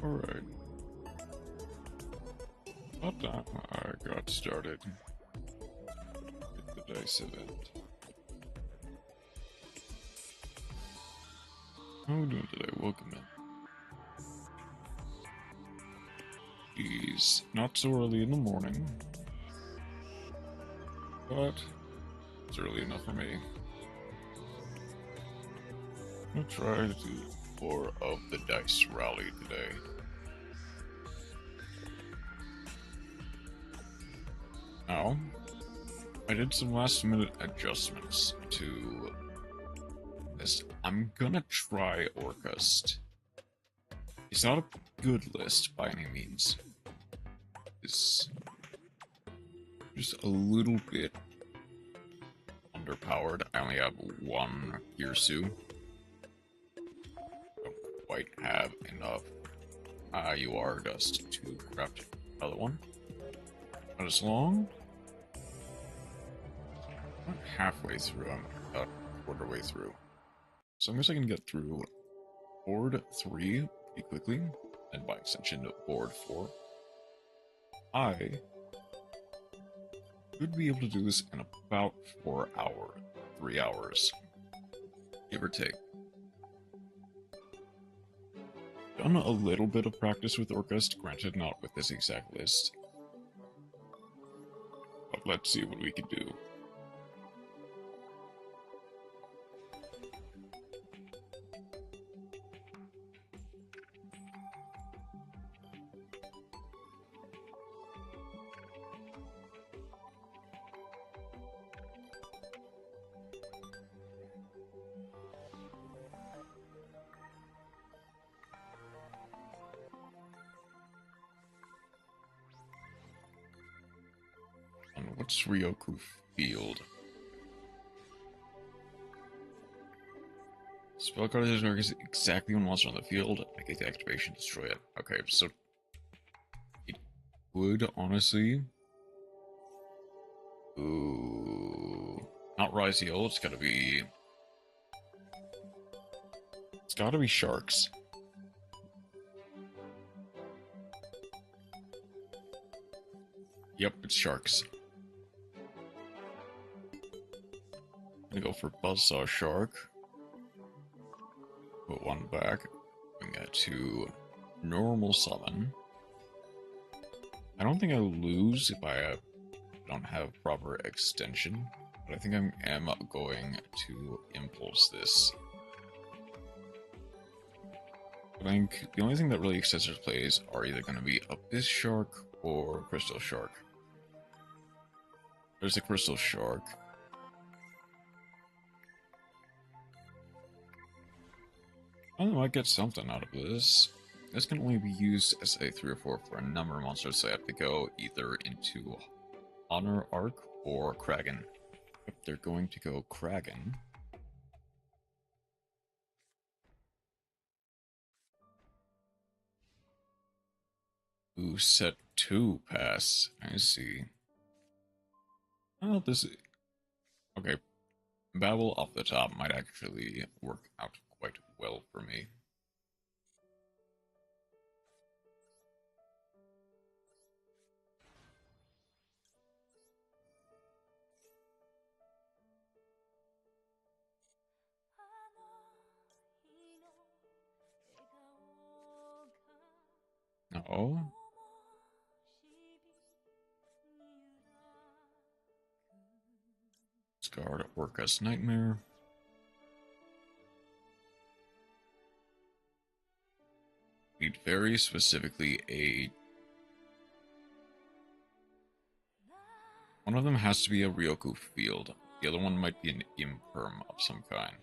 Alright. About time I got started with the dice event. How are we doing today? Welcome in. Geez, not so early in the morning, but it's early enough for me. I'm gonna try to do more of the dice rally today. Now, I did some last minute adjustments to this. I'm gonna try Orcust. It's not a good list by any means. It's just a little bit underpowered. I only have one Girsu. Don't quite have enough UR dust to craft another one. Not as long. I'm not halfway through, I'm about a quarter way through. So I guess I can get through board 3 pretty quickly, and by extension board 4. I could be able to do this in about 3 hours, give or take. Done a little bit of practice with Orcust, granted not with this exact list. But let's see what we can do. What's Ryoku Field? Spell card is exactly when monster on the field. Negate the activation, destroy it. Okay, so it would honestly. Ooh, not Ryziel. It's gotta be. It's gotta be Sharks. Yep, it's Sharks. I'm gonna go for Buzzsaw Shark. Put one back. Bring that to normal summon. I don't think I lose if I don't have proper extension, but I think I am going to impulse this. I think the only thing that really extends their plays are either going to be Abyss Shark or Crystal Shark. There's a Crystal Shark. I might get something out of this. This can only be used as a 3 or 4 for a number of monsters, so I have to go either into Honor Arc or Kraken. If they're going to go Kraken. Ooh, set 2 pass. I see. Oh, this is... Okay. Babel off the top might actually work out quite well for me. Oh. Scarlet Orcust Nightmare. Need very specifically a... One of them has to be a Ryoku Field. The other one might be an Imperm of some kind.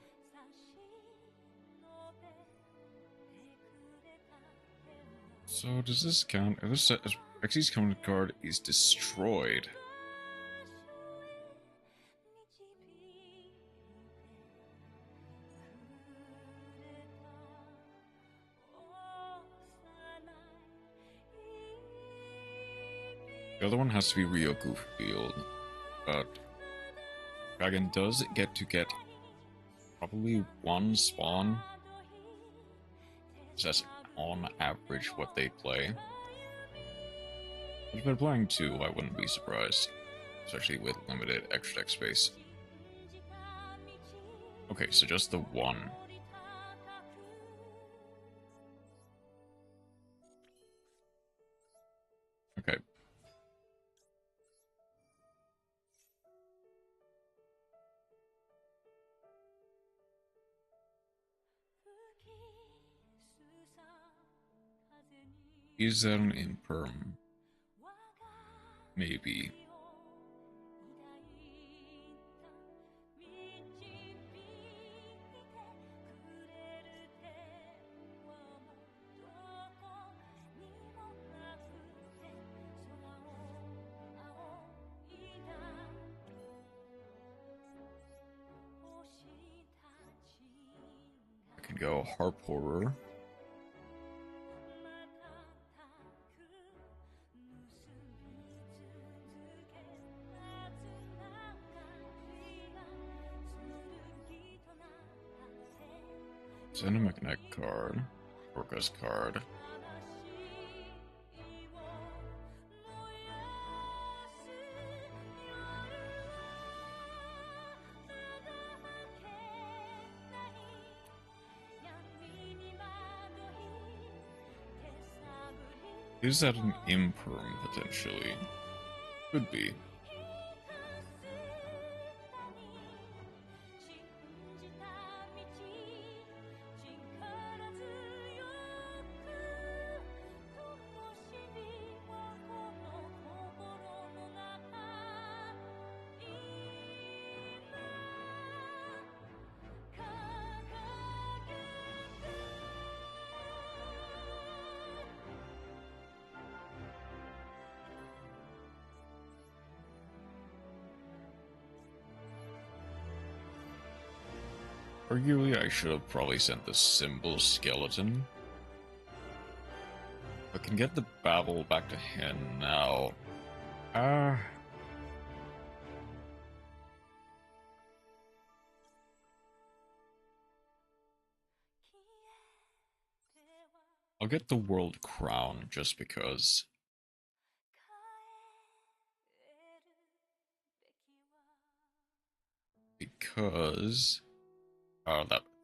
So does this count? If this Xyz's command card is destroyed... The other one has to be Ryoku Field, but Dragon does get probably one spawn. So that's on average what they play. If they're playing 2, I wouldn't be surprised, especially with limited extra deck space. Okay, so just the 1. Okay. Is that an imperm? Maybe. I can go Harp Horror. Send a Mekk-Knight card. Orca's card. Is that an imperm, potentially? Could be. Arguably, I should have probably sent the symbol skeleton. I can get the Babel back to hand now. I'll get the World Crown just because.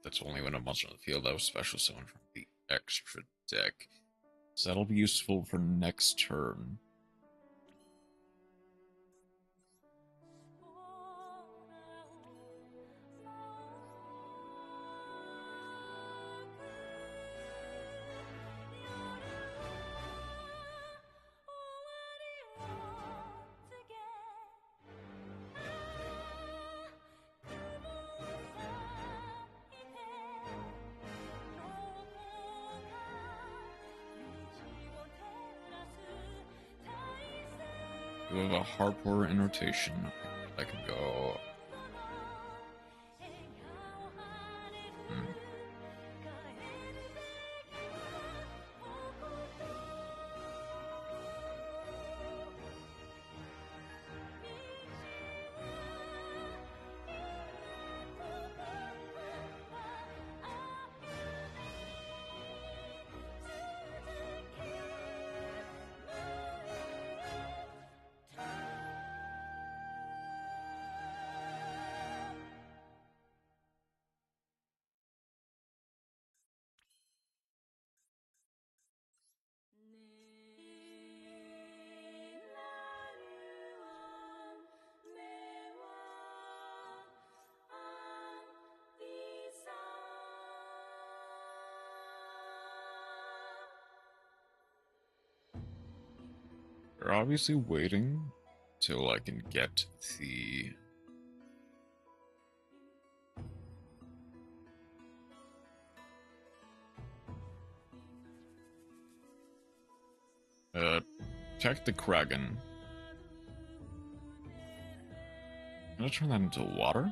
That's only when a monster on the field that was special summon from the extra deck. So that'll be useful for next turn. We have a Harp Horror in rotation. I can go. We're obviously waiting till I can get the check the Kraken. Can I turn that into water?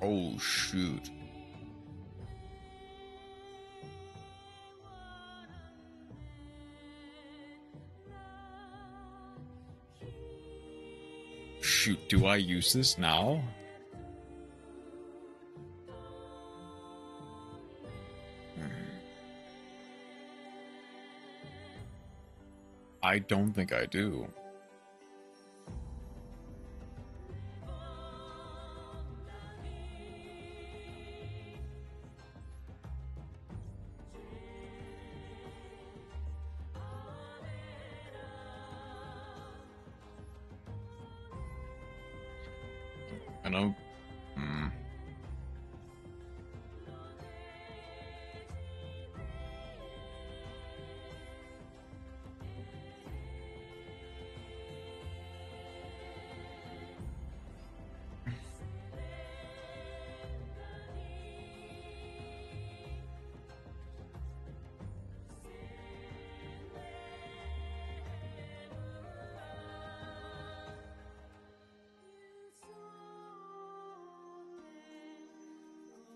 Oh, shoot. shoot, do I use this now? I don't think I do. I know.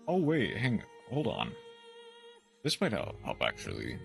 Oh wait, hold on. This might help actually.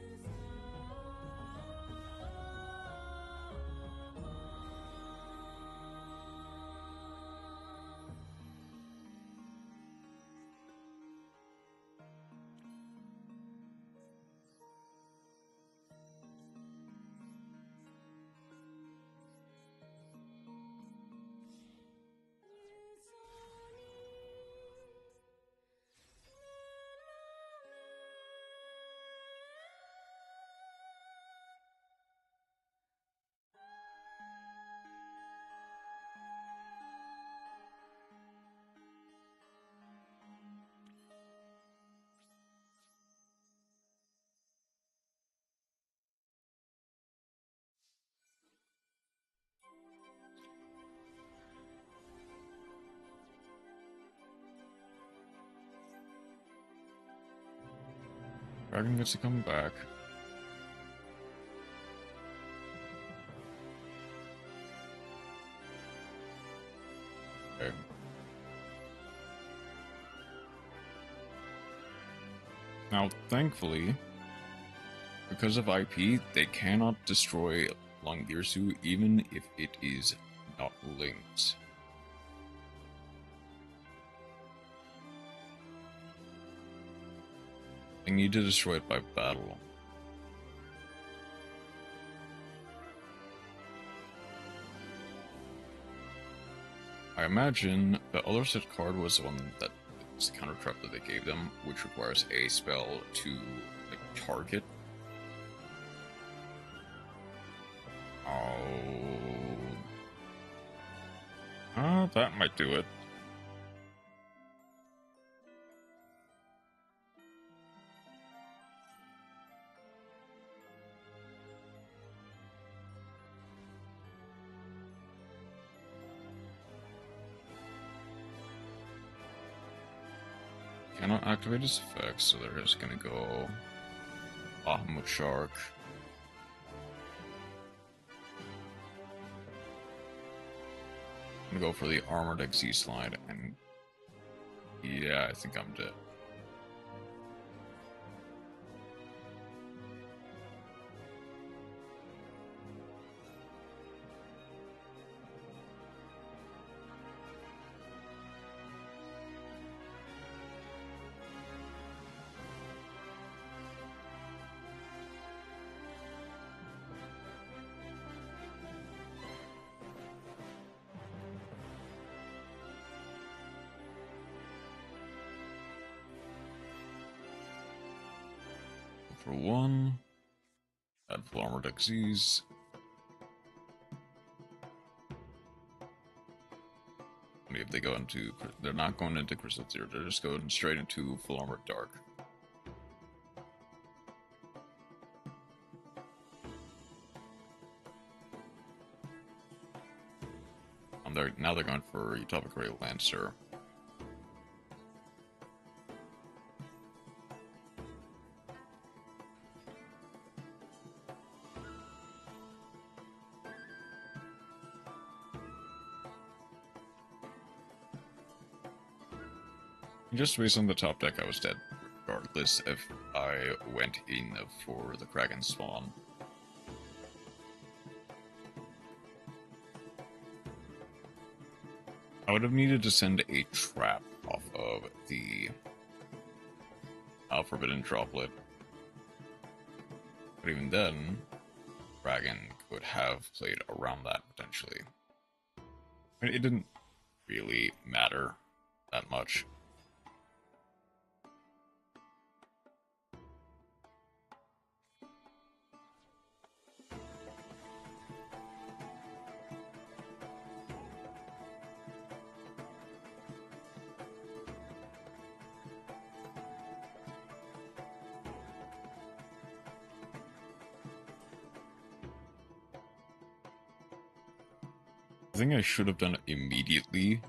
Dragon gets to come back. Okay. Now, thankfully, because of IP, they cannot destroy Langirsu even if it is not linked. They need to destroy it by battle. I imagine the other set card was the one that is the counter trap that they gave them, which requires a spell to like, target. That might do it. Cannot activate his effects, so they're just gonna go Bahamut Shark. I'm gonna go for the Armored XZ slide, and yeah, I think I'm dead. For one, add full armored XZs. I mean, if they go into, they're not going into Crystal Tier, they're just going straight into full armored Dark. And now they're going for Utopic Ray Lancer. Just based on the top deck, I was dead, regardless if I went in for the Kraken spawn. I would have needed to send a trap off of the Forbidden Droplet. But even then, Dragon could have played around that potentially. I mean, it didn't really matter that much. The thing I should have done immediately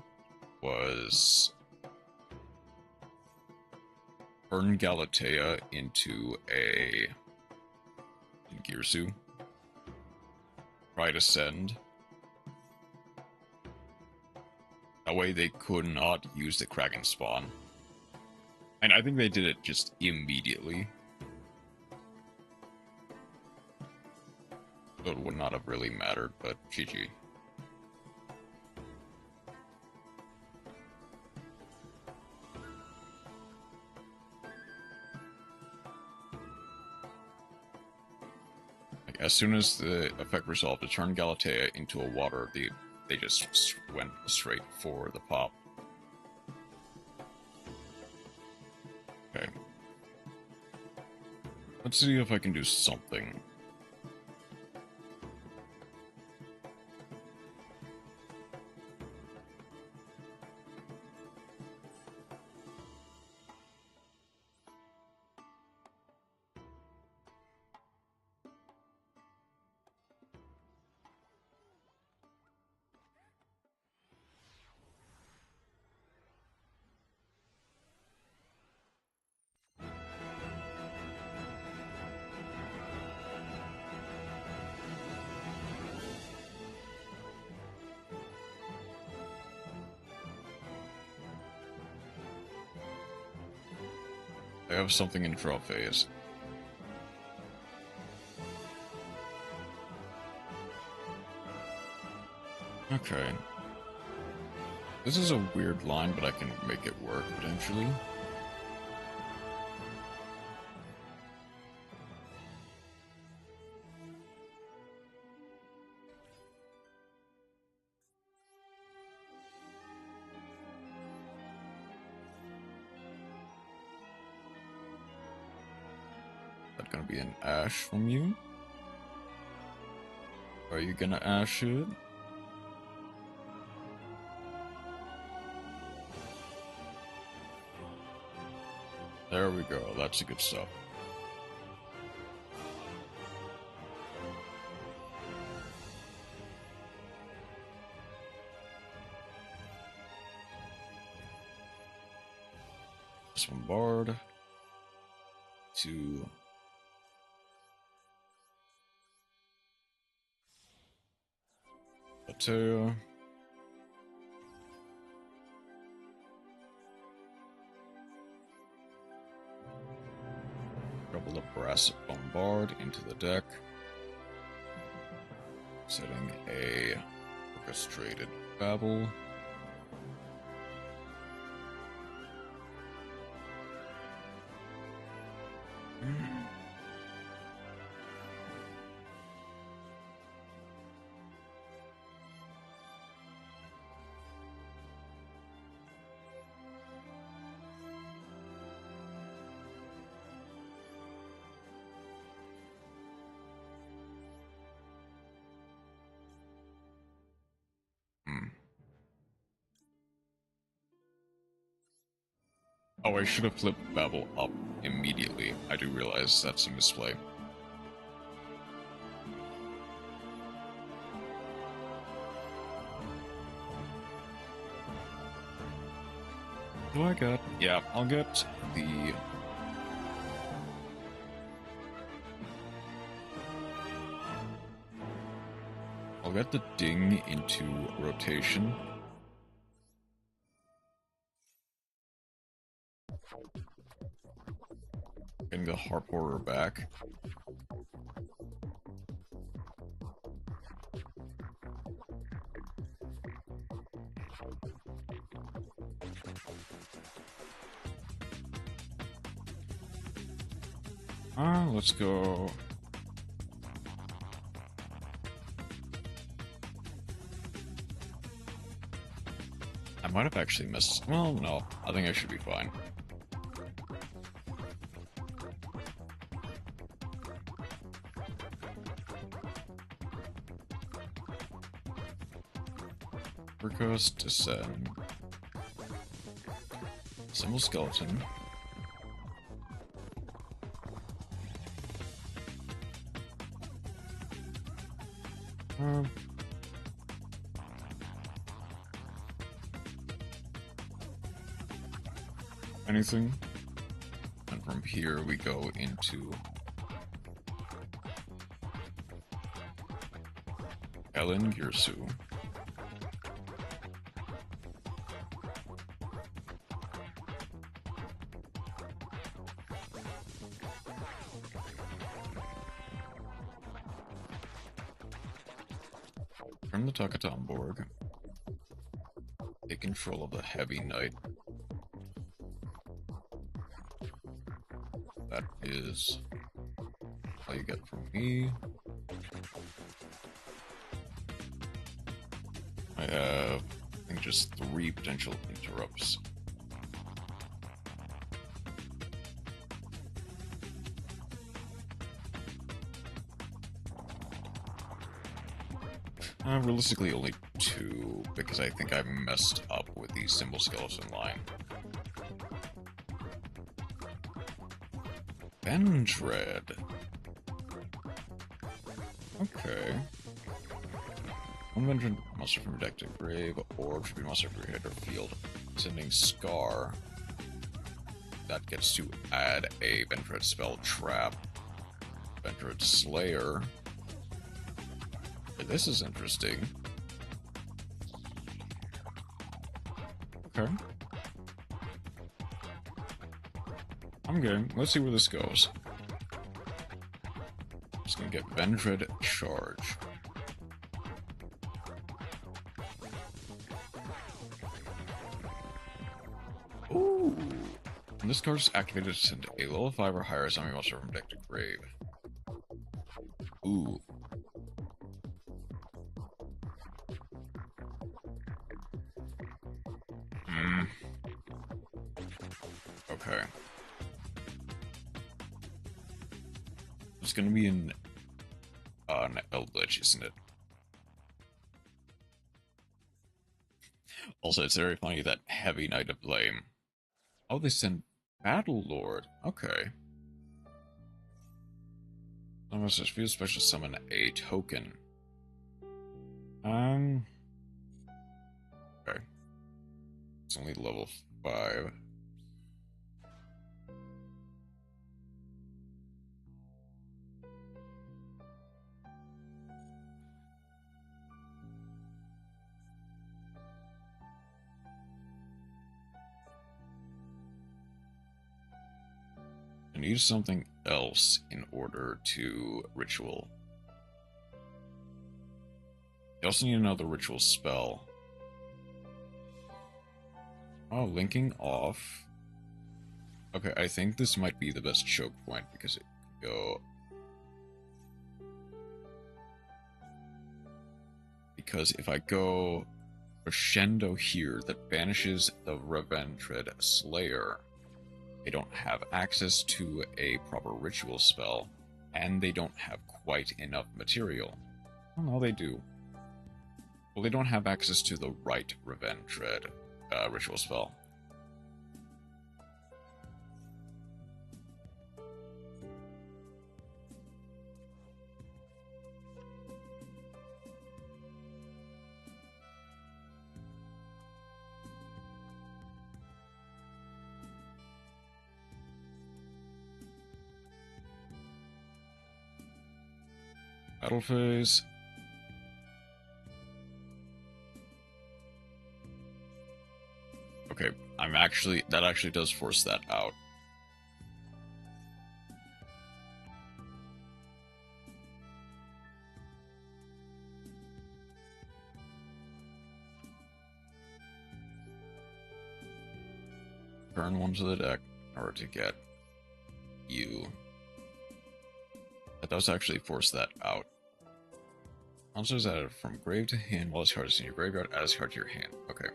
was turn Galatea into a Girsu. Try to send. That way they could not use the Kraken spawn. And I think they did it just immediately. So it would not have really mattered, but GG. As soon as the effect resolved to turn Galatea into a water, they just went straight for the pop. Okay. Let's see if I can do something. I have something in draw phase. Okay. This is a weird line, but I can make it work potentially. That's gonna be an Ash from you. Are you gonna Ash it? There we go, that's the good stuff. This bombard to Galatea. Double the brass bombard into the deck. Setting a orchestrated babble. Oh, I should have flipped Babel up immediately. I do realize that's a misplay. What do I got? Yeah, I'll get the... I'll get the ding into rotation. Getting the Harp Horror back. Let's go. I might have actually missed. Well, no. I think I should be fine. Request descend. Symbol skeleton. Anything? And from here we go into Ellen Girsu. From the Takatomborg. Take control of the Heavy Knight. That is all you get from me. I have, I think, just 3 potential interrupts. Realistically, only 2, because I think I messed up with the symbol skeleton line. Vendred. Okay. One Vendred monster from deck to grave, or should be monster from your head or field. Sending Scar. That gets to add a Vendred spell trap. Vendred Slayer. This is interesting. Okay. I'm game. Let's see where this goes. Just gonna get Vendred Charge. Ooh. When this card is activated to send a level 5 or higher zombie monster from deck to grave. Ooh. Okay. It's gonna be an Eldritch, isn't it? Also, it's very funny that Heavy Knight of Blame. Oh, they send Battle Lord. Okay. Almost just feel special summon a token. Okay. It's only level 5. I need something else in order to ritual. I also need another ritual spell. Oh, linking off. Okay, I think this might be the best choke point because it can go. Because if I go crescendo here, that banishes the Revendred Slayer. They don't have access to a proper ritual spell, and they don't have quite enough material. Oh, no, they do. Well, they don't have access to the right Revendred ritual spell. Battle phase. Okay, that actually does force that out. Turn 1 to the deck in order to get you. That does actually force that out. Monsters added from grave to hand while this card is in your graveyard, add this card to your hand. Okay.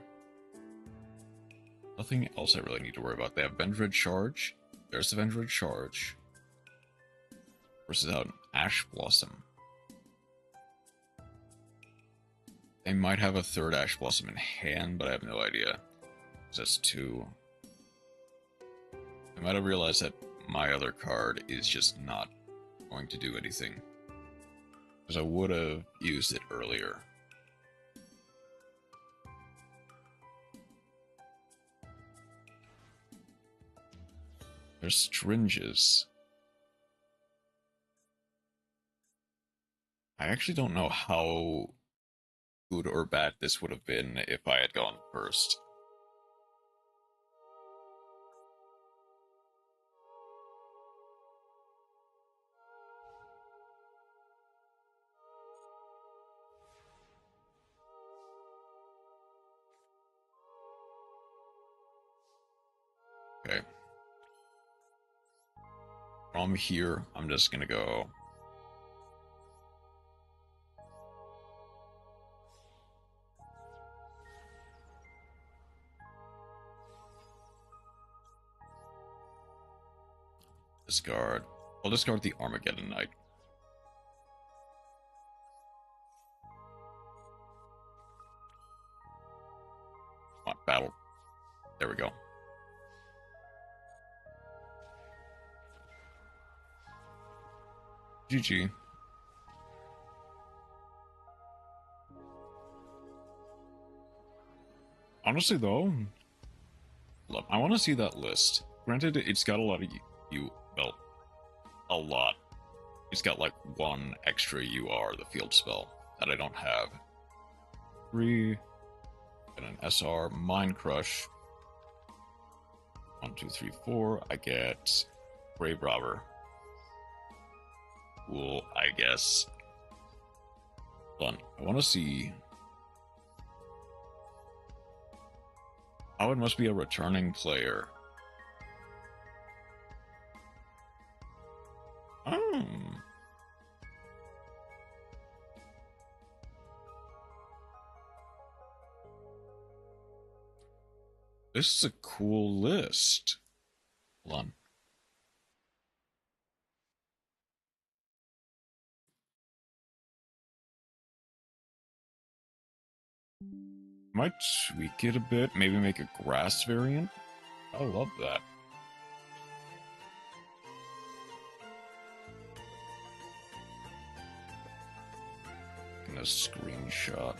Nothing else I really need to worry about. They have Vendred Charge. There's the Vendred Charge. Forces out an Ash Blossom. They might have a third Ash Blossom in hand, but I have no idea. That's 2. I might have realized that my other card is just not going to do anything. Because I would have used it earlier. There's Stringes. I actually don't know how good or bad this would have been if I had gone first. Okay. From here, I'm just gonna go. Discard. I'll discard the Armageddon Knight. Come on, battle. There we go. GG. Honestly, though, look, I want to see that list. Granted, it's got a lot of well, a lot. It's got like 1 extra UR, the field spell, that I don't have. 3, and an SR, Mind Crush. 1, 2, 3, 4. I get Grave Robber. Cool, I guess. Hold on, I want to see. Oh, it must be a returning player. Oh. This is a cool list. Hold on. Might tweak it a bit, maybe make a grass variant. I love that. And a screenshot.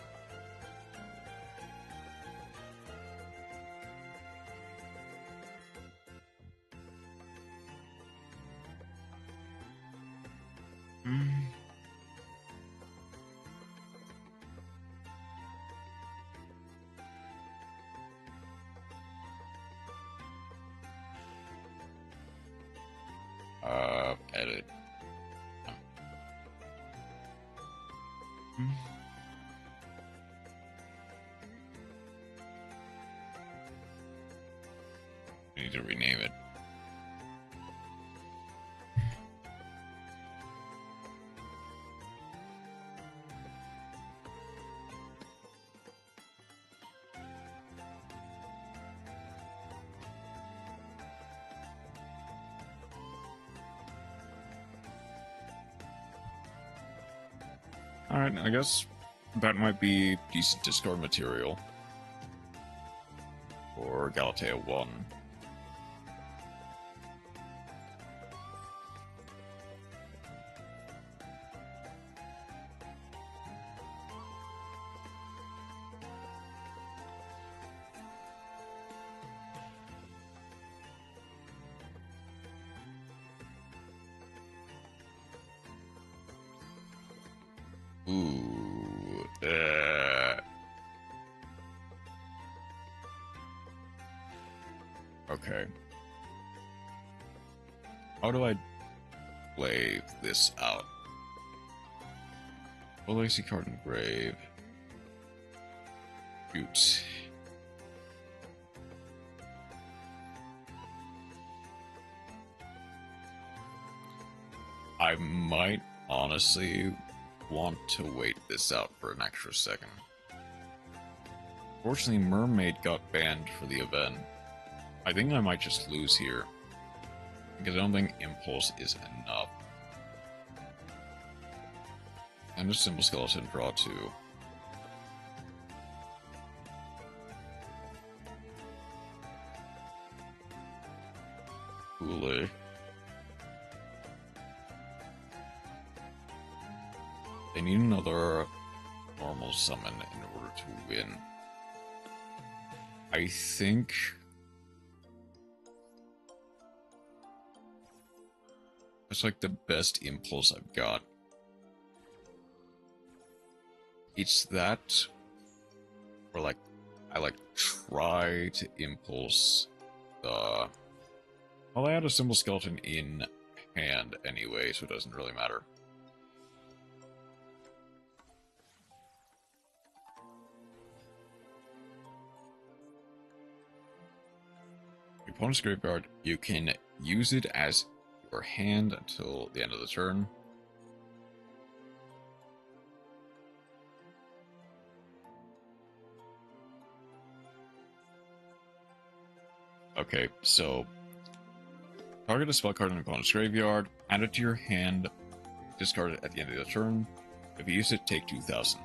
Edit. I need to rename it. Alright, I guess that might be decent discard material for Galatea 1. Ooh, okay. How do I play this out? Will I see card in grave? Shoot. I might honestly want to wait this out for an extra second. Fortunately, Mermaid got banned for the event. I think I might just lose here, because I don't think Impulse is enough. And a simple skeleton draw too. Coolly. They need another normal summon in order to win. I think it's like the best impulse I've got. It's that, or like, I like try to impulse the. Well, I had a simple skeleton in hand anyway, so it doesn't really matter. Your opponent's graveyard, you can use it as your hand until the end of the turn. Okay, so target a spell card in an opponent's graveyard, add it to your hand, discard it at the end of the turn. If you use it, take 2,000.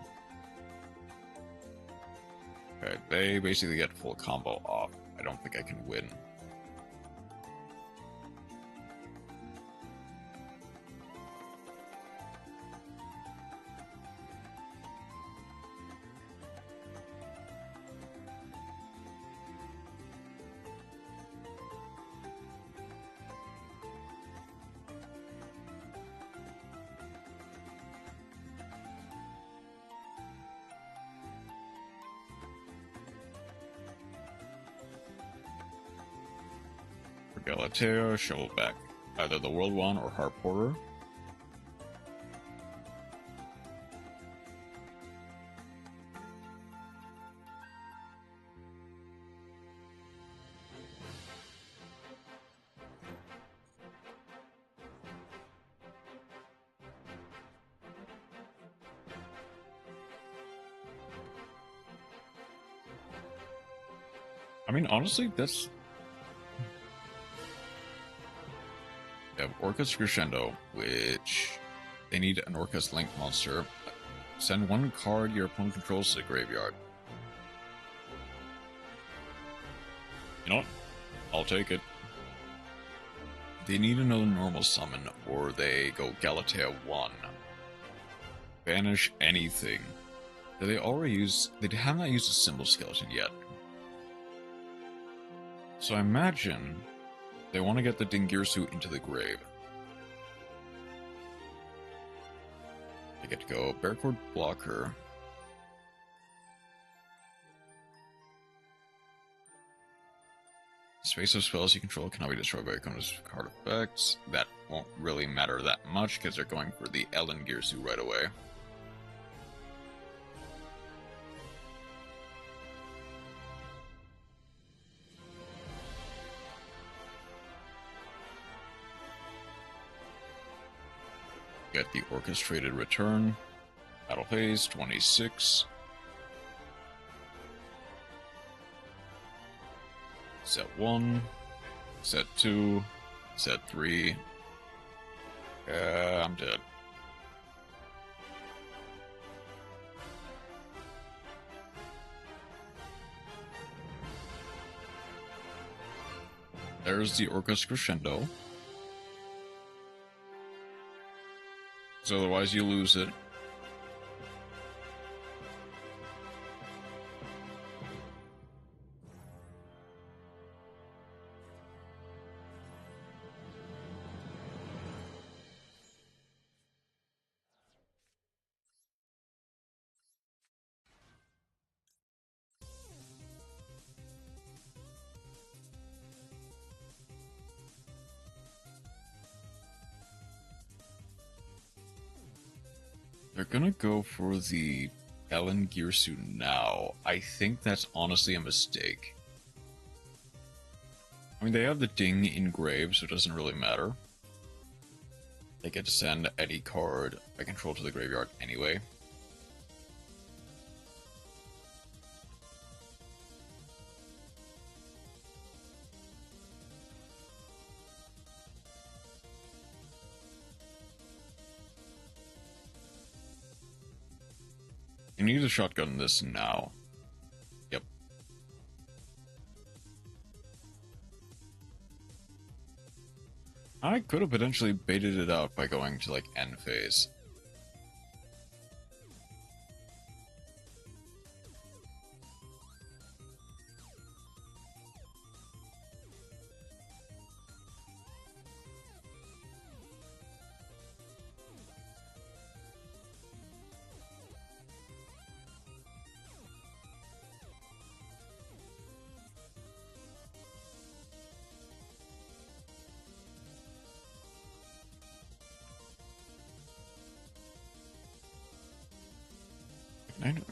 Okay, they basically get full combo off. I don't think I can win. Galatea, shovel back either the World One or Heart Porter. I mean, honestly, that's... We have Orcus Crescendo, which they need an Orcus Link monster. Send one card your opponent controls to the graveyard. You know what? I'll take it. They need another normal summon, or they go Galatea 1. Banish anything. Did they already use... They have not used a symbol skeleton yet. So I imagine they want to get the Dingirsu into the grave. They get to go Bearcord Blocker. Space of spells you control cannot be destroyed by opponent's card effects. That won't really matter that much because they're going for the Ellen Girsu right away. Get the Orchestrated Return. Battle phase 26. Set 1. Set 2. Set 3. I'm dead. There's the Orcus Crescendo. So otherwise you lose it. They're gonna go for the Ellen Girsu now. I think that's honestly a mistake. I mean, they have the Ding engraved, so it doesn't really matter. I get to send any card I control to the graveyard anyway. You need to shotgun this now. Yep. I could have potentially baited it out by going to, like, end phase.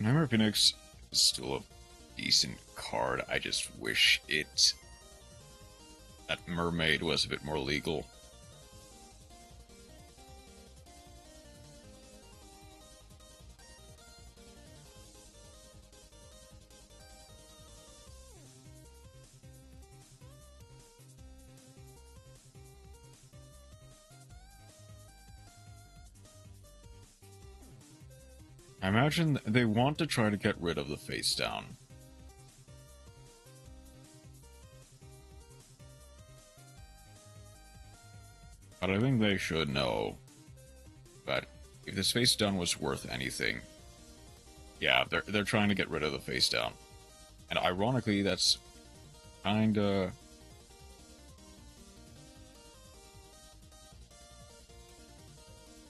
Nightmare Phoenix is still a decent card. I just wish that Mermaid was a bit more legal. I imagine they want to try to get rid of the face down. But I think they should know that if this face down was worth anything, yeah, they're trying to get rid of the face down. And ironically, that's kinda...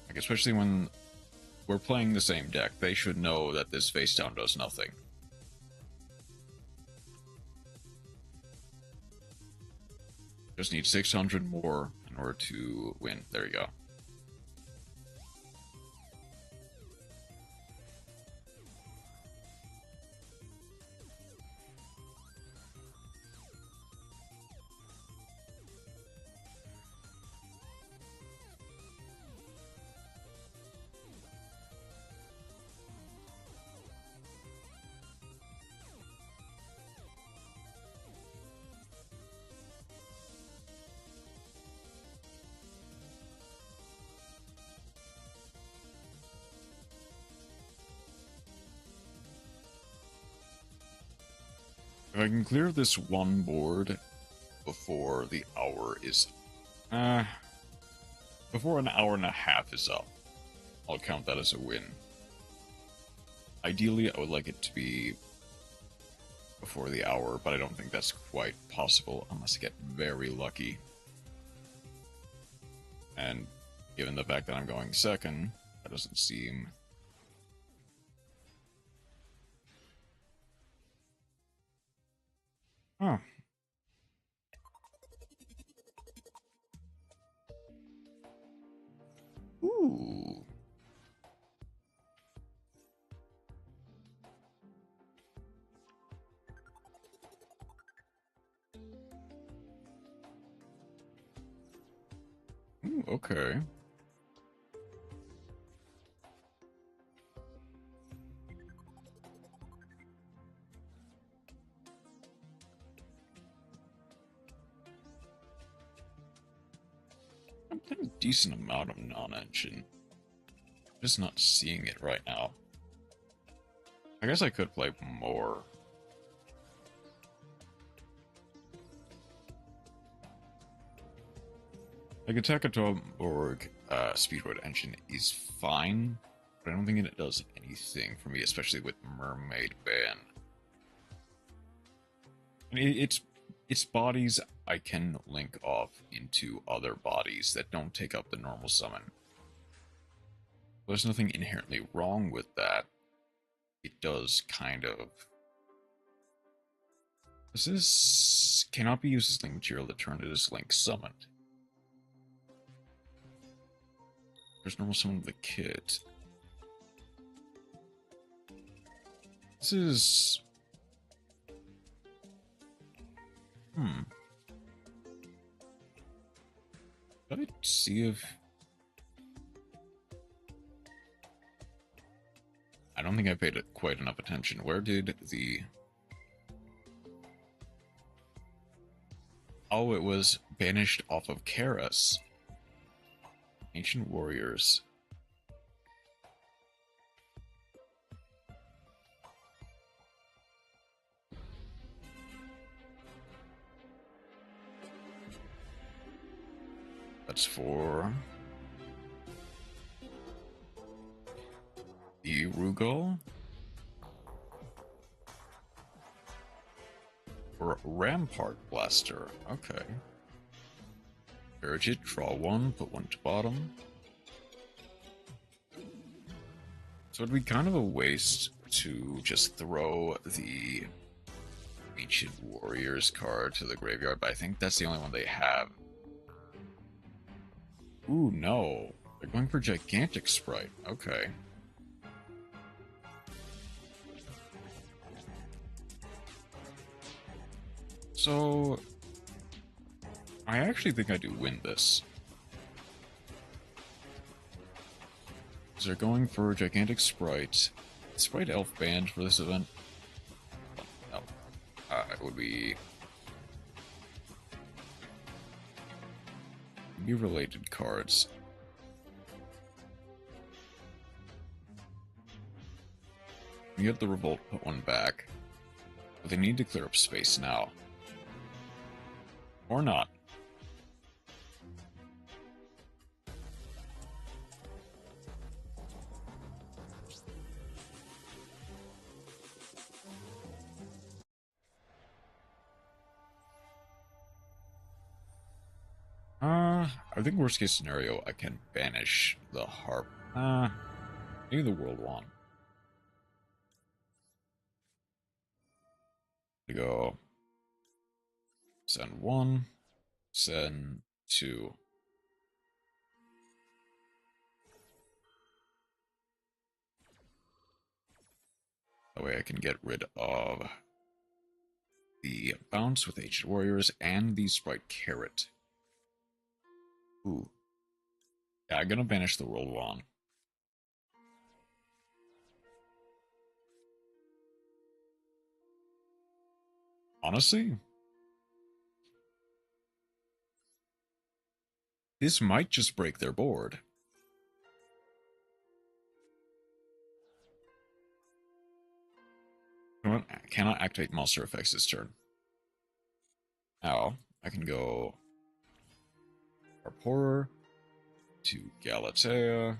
like, especially when we're playing the same deck, they should know that this face down does nothing. Just need 600 more in order to win. There you go. If I can clear this one board before the hour is... before an hour and a half is up, I'll count that as a win. Ideally, I would like it to be before the hour, but I don't think that's quite possible unless I get very lucky. And given the fact that I'm going second, that doesn't seem... Huh. Ooh. Ooh, okay. I'm getting a decent amount of non-engine. Just not seeing it right now. I guess I could play more. Like, Attack at Org Speedroid engine is fine, but I don't think it does anything for me, especially with Mermaid ban. I mean, it's bodies I can link off into other bodies that don't take up the normal summon. There's nothing inherently wrong with that. It does kind of... This cannot be used as link material to turn it as link summoned. There's normal summon of the kit. This is... Let me see if don't think I paid it quite enough attention. Where did the... Oh, it was banished off of Karas. Ancient Warriors. That's for the Rugal. Or Rampart Blaster. Okay. Urge it, draw one, put one to bottom. So it'd be kind of a waste to just throw the Ancient Warriors card to the graveyard, but I think that's the only one they have. Ooh, no. They're going for Gigantic Sprite. Okay. So, I actually think I do win this. So they're going for Gigantic Sprite. Sprite Elf banned for this event? No. It would be related cards. You get the Revolt, put one back. But they need to clear up space now. Or not. I think worst case scenario, I can banish the Harp. Maybe the World Wand. To go. Send one. Send two. That way I can get rid of the bounce with Ancient Warriors and the Sprite Carrot. Ooh. Yeah, I'm gonna banish the World Wand. Honestly, this might just break their board. Cannot activate monster effects this turn. Now, I can go Harp Horror to Galatea.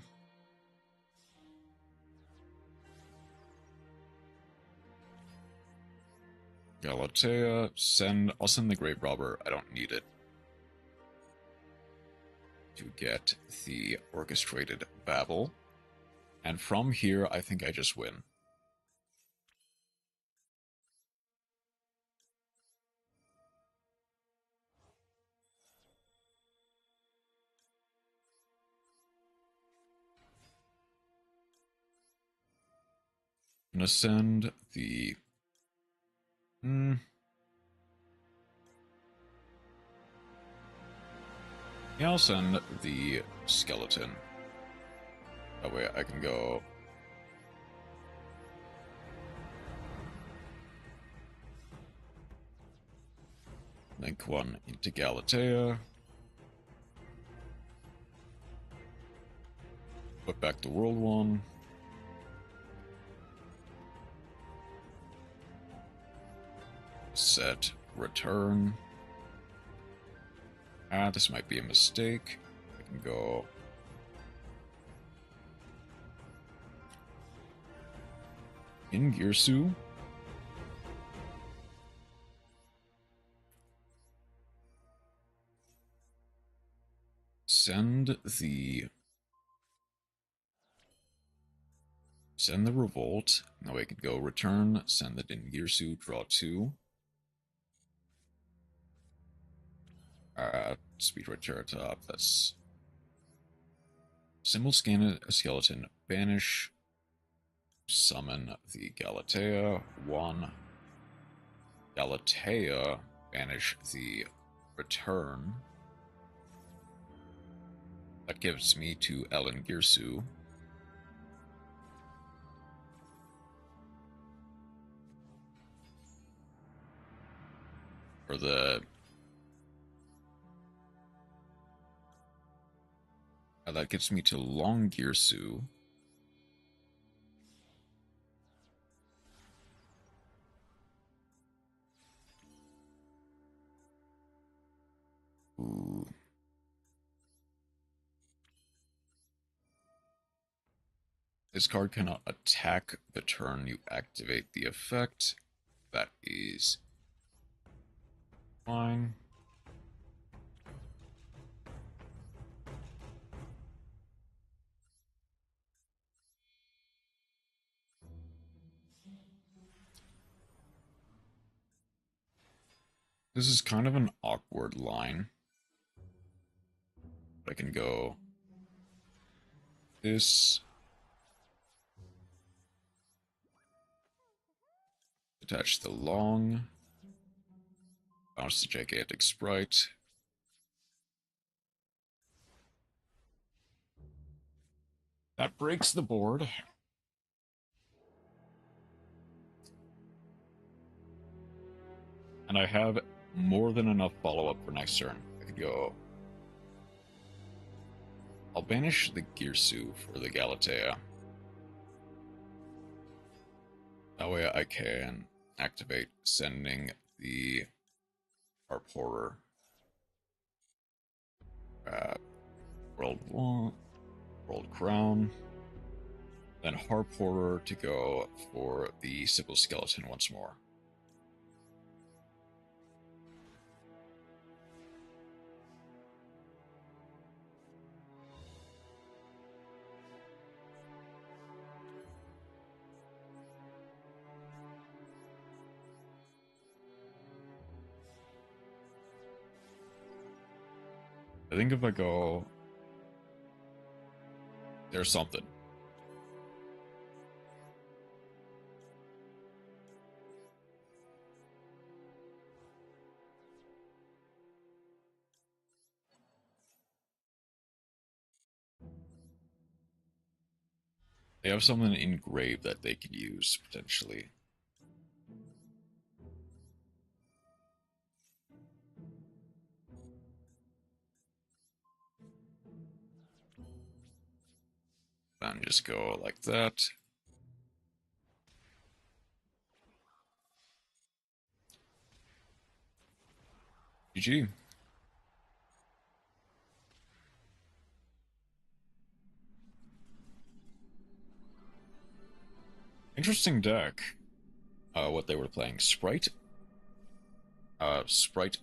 Galatea, I'll send the Grave Robber, I don't need it. To get the Orchestrated Babel. And from here, I think I just win. I'm gonna send the... Yeah, I'll send the Skeleton. That way I can go... Link one into Galatea. Put back the World One. Set return. This might be a mistake. I can go in Girsu. Send the Revolt. Now I could go return, send the Dingirsu, draw two. Speed Triceratops, that's... Symbol scan a skeleton, banish, summon the Galatea, one. Galatea, banish the return. That gives me to Ellen Girsu. or the that gets me to Long Girsu. Ooh. This card cannot attack the turn you activate the effect. That is fine. This is kind of an awkward line. I can go this, attach the long, bounce the gigantic sprite. That breaks the board. And I have more than enough follow-up for next turn. I could go... I'll banish the Girsu for the Galatea. That way I can activate sending the Harp Horror. World Crown. Then Harp Horror to go for the Sibyl Skeleton once more. I think if I go... There's something. They have something engraved that they could use, potentially. And just go like that. GG. Interesting deck. What they were playing. Sprite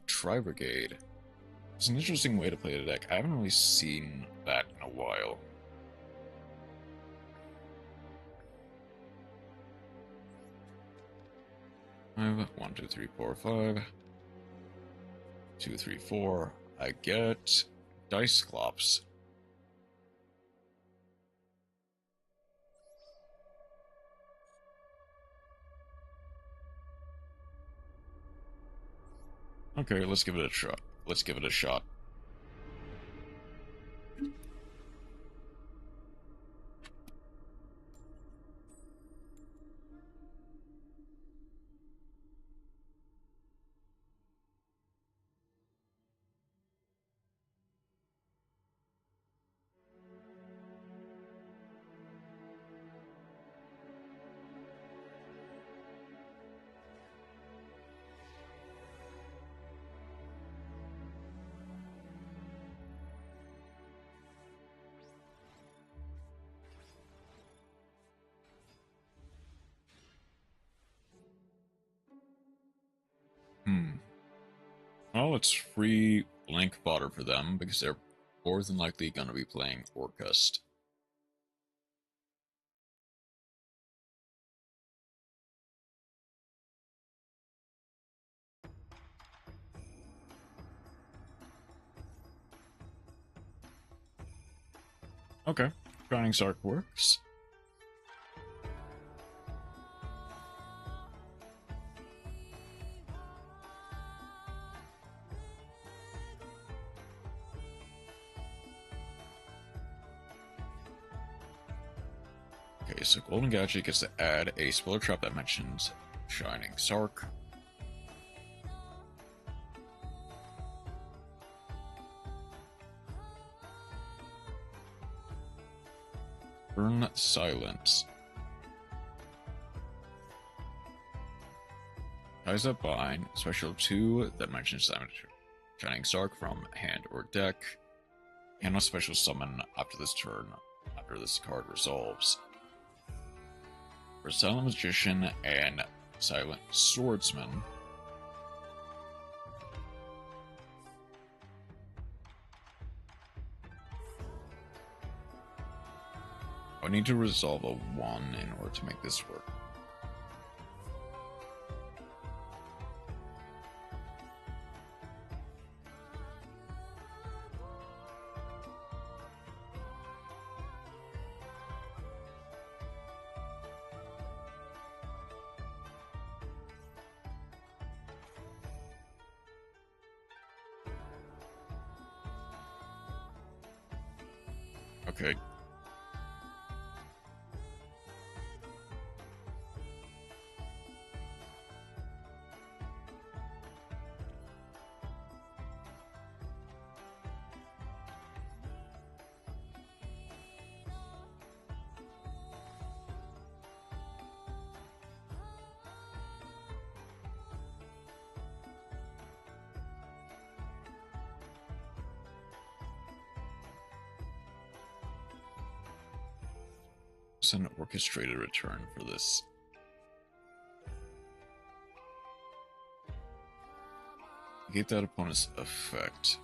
Tri-Brigade. It's an interesting way to play the deck. I haven't really seen that in a while. One, two, three, four, 5. 2, 3, 4. I get Dice Clops. Okay, let's give it a shot. Let's give it a shot. Well, it's free blank fodder for them because they're more than likely going to be playing Orcust. Okay, Drowning Sark works. Okay, so Golden Gadget gets to add a Spiller Trap that mentions Shining Sark. Turn silent. Ties up bind. Special 2 that mentions Shining Sark from hand or deck. Cannot special summon after this turn, after this card resolves. For Silent Magician and Silent Swordsman, I need to resolve a 1 in order to make this work. Okay. It's an orchestrated return for this. Negate that opponent's effect.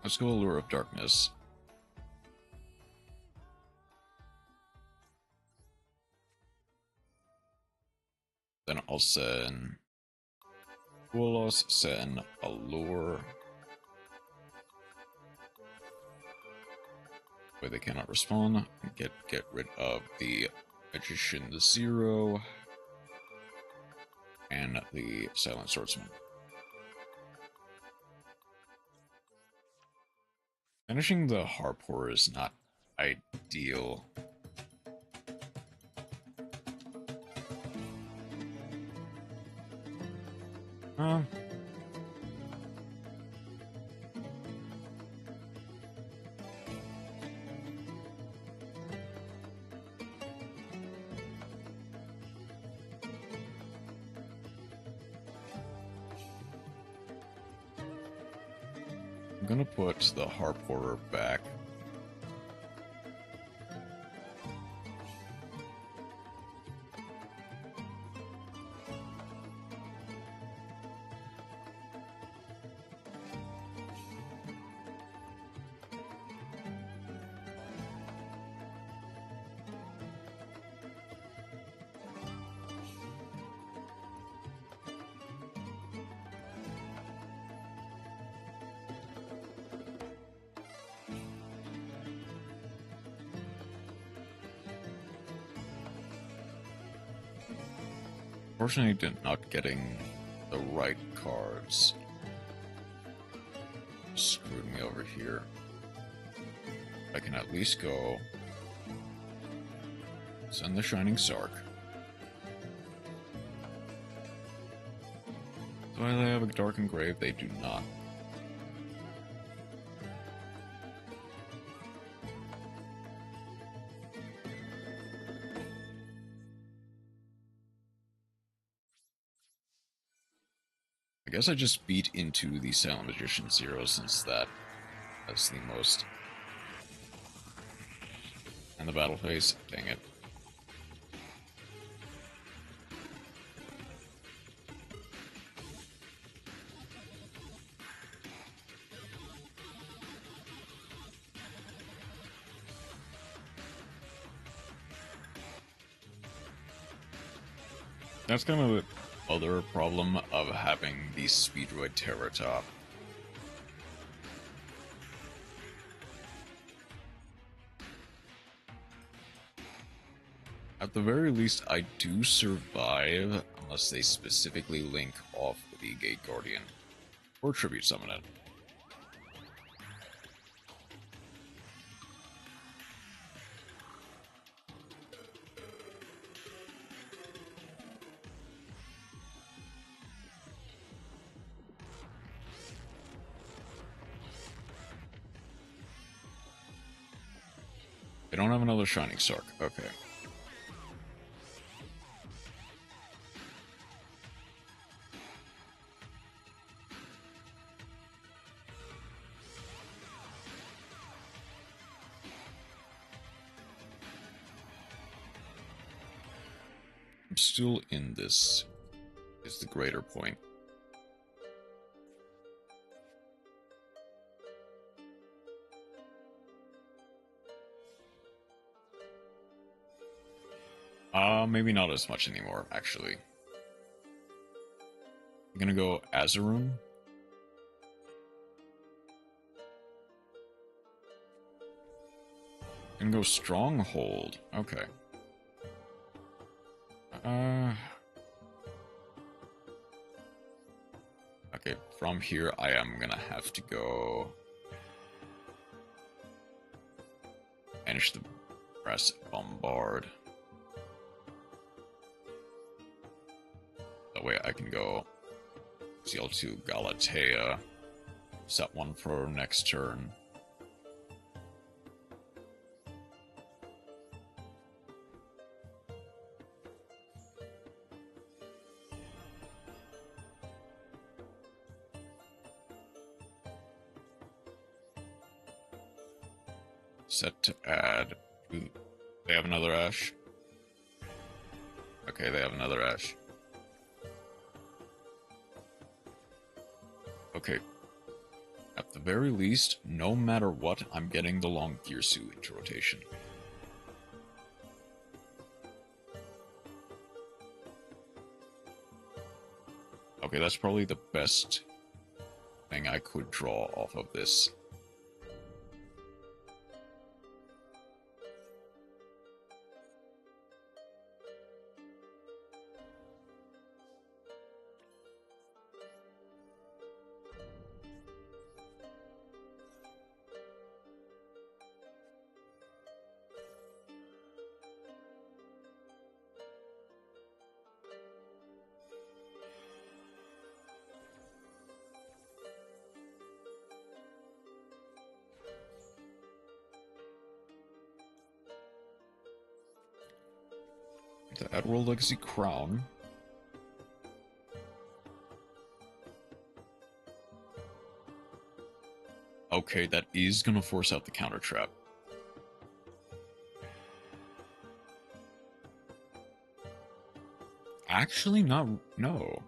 Let's go Allure of Darkness. Then I'll send Duelos, send Allure. Where they cannot respond. Get rid of the Magician 0 and the Silent Swordsman. Finishing the Harp Horror is not ideal. I'm gonna put the Harp Horror back. Unfortunately, not getting the right cards screwed me over here. I can at least go send the Shining Sark. Do I have a Darkened Grave? They do not. I guess I just beat into the Silent Magician 0 since that's the most. And the battle phase, dang it. That's kind of other problem of having the Speedroid Terratop. At the very least, I do survive unless they specifically link off the Gate Guardian or Tribute Summon it. They don't have another Shining Sark. Okay. I'm still in this, is the greater point. Maybe not as much anymore, actually. I'm gonna go Azaroon. I'm gonna go Stronghold. Okay. Okay, from here I am gonna have to go... Finish the Press Bombard. That way I can go CL2 Galatea, set one for next turn. Set to add. Ooh, they have another Ash. Okay, they have another Ash. Okay. At the very least, no matter what, I'm getting the long Gearsu into rotation. Okay, that's probably the best thing I could draw off of this. The Admiral Legacy Crown. Okay, that is gonna force out the counter trap. Actually, not. No.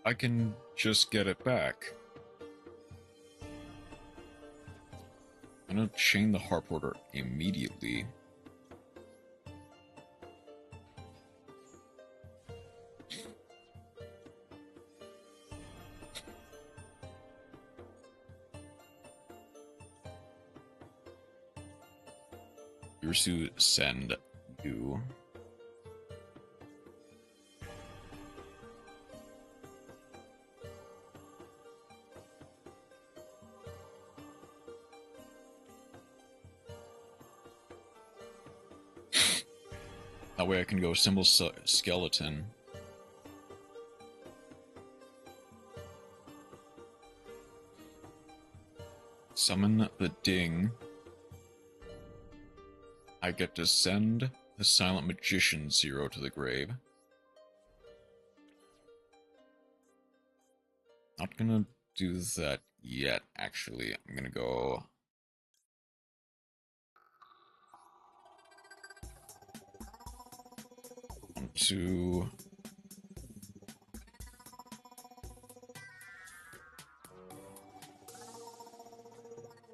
I can just get it back. I'm gonna chain the Harp Order immediately. Ursu send you. That way I can go Symbol Skeleton. Summon the Ding. I get to send the Silent Magician 0 to the grave. Not gonna do that yet, actually. I'm gonna go... on to...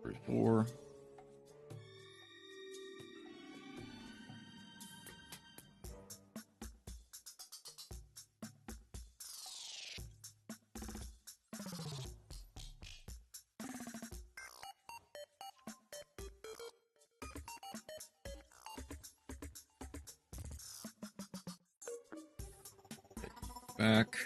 3, 4... back.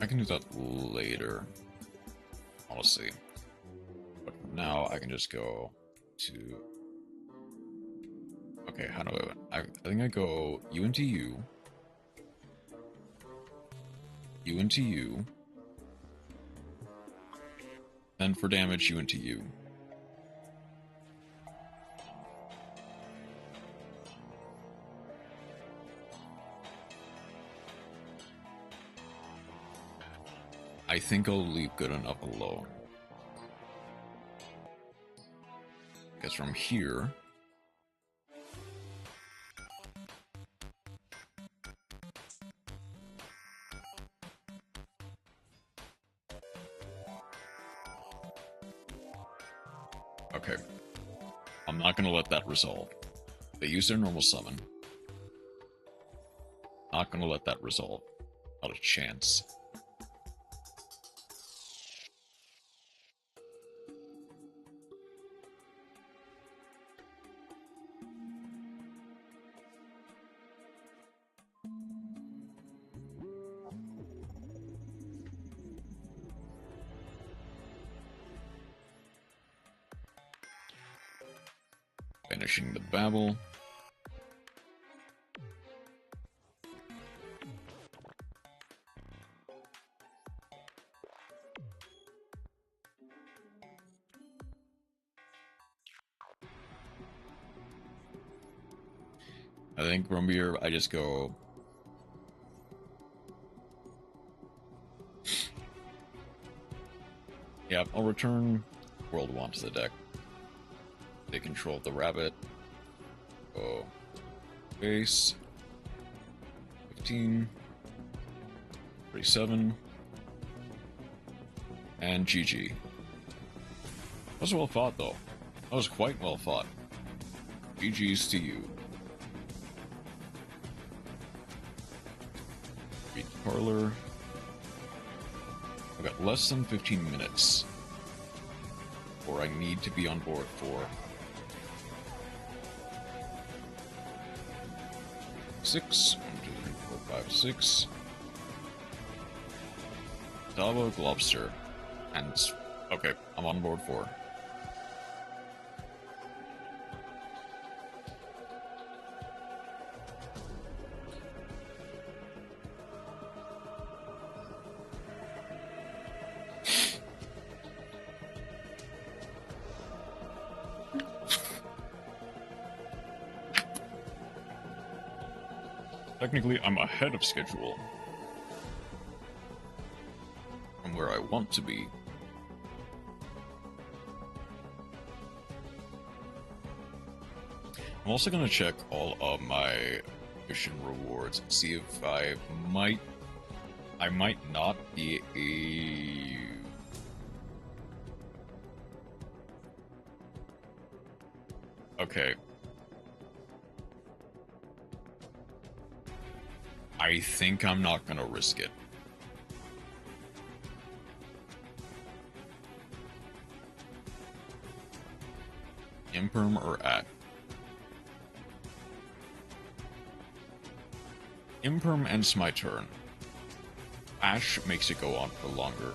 I can do that later, honestly. But for now, I can just go to... Okay, how do I think I go U into U. U into U. Then for damage, U into U. I think I'll leave good enough alone. Because from here... Okay. I'm not gonna let that resolve. They use their normal summon. Not gonna let that resolve. Not a chance. Finishing the babble. I think from here, I just go... Yeah, I'll return World 1 to the deck. They control the rabbit. Go base. 15. 37. And GG. That was well fought, though. That was quite well fought. GG's to you. Read the parlor. I've got less than 15 minutes. Or I need to be on board for 6. 1, 2, 3, 4, 5, 6. Davo, Globster. And okay, I'm on board for. Technically, I'm ahead of schedule from where I want to be. I'm also going to check all of my mission rewards and see if I might not be a... Okay. I think I'm not gonna risk it. Imperm or at? Imperm ends my turn. Ash makes it go on for longer.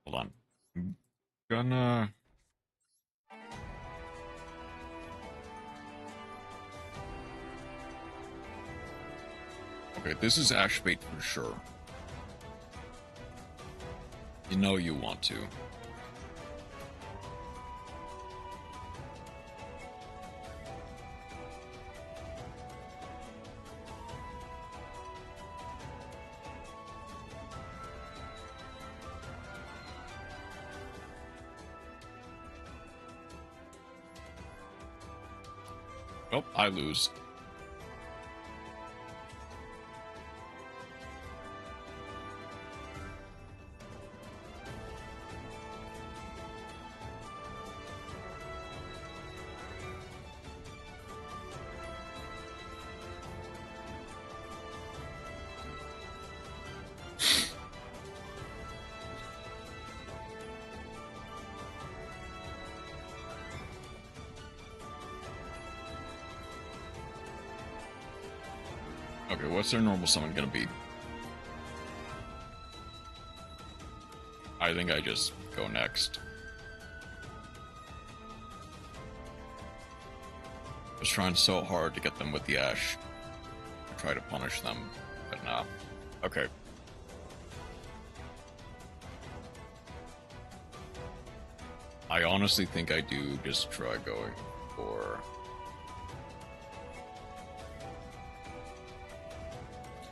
Hold on. I'm gonna... Okay, this is Ash bait for sure. You know you want to. Oh, I lose. Okay, what's their normal summon gonna be? I think I just go next. I was trying so hard to get them with the Ash. I try to punish them, but nah. Okay. I honestly think I do just try going for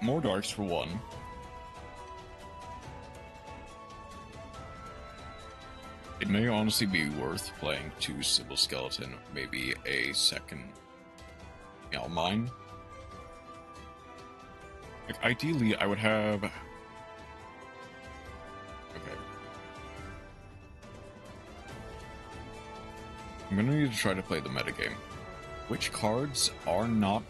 more darks for one. It may honestly be worth playing 2 Sybil Skeleton, maybe a second mine. Like, ideally, I would have... Okay. I'm gonna need to try to play the metagame. Which cards are not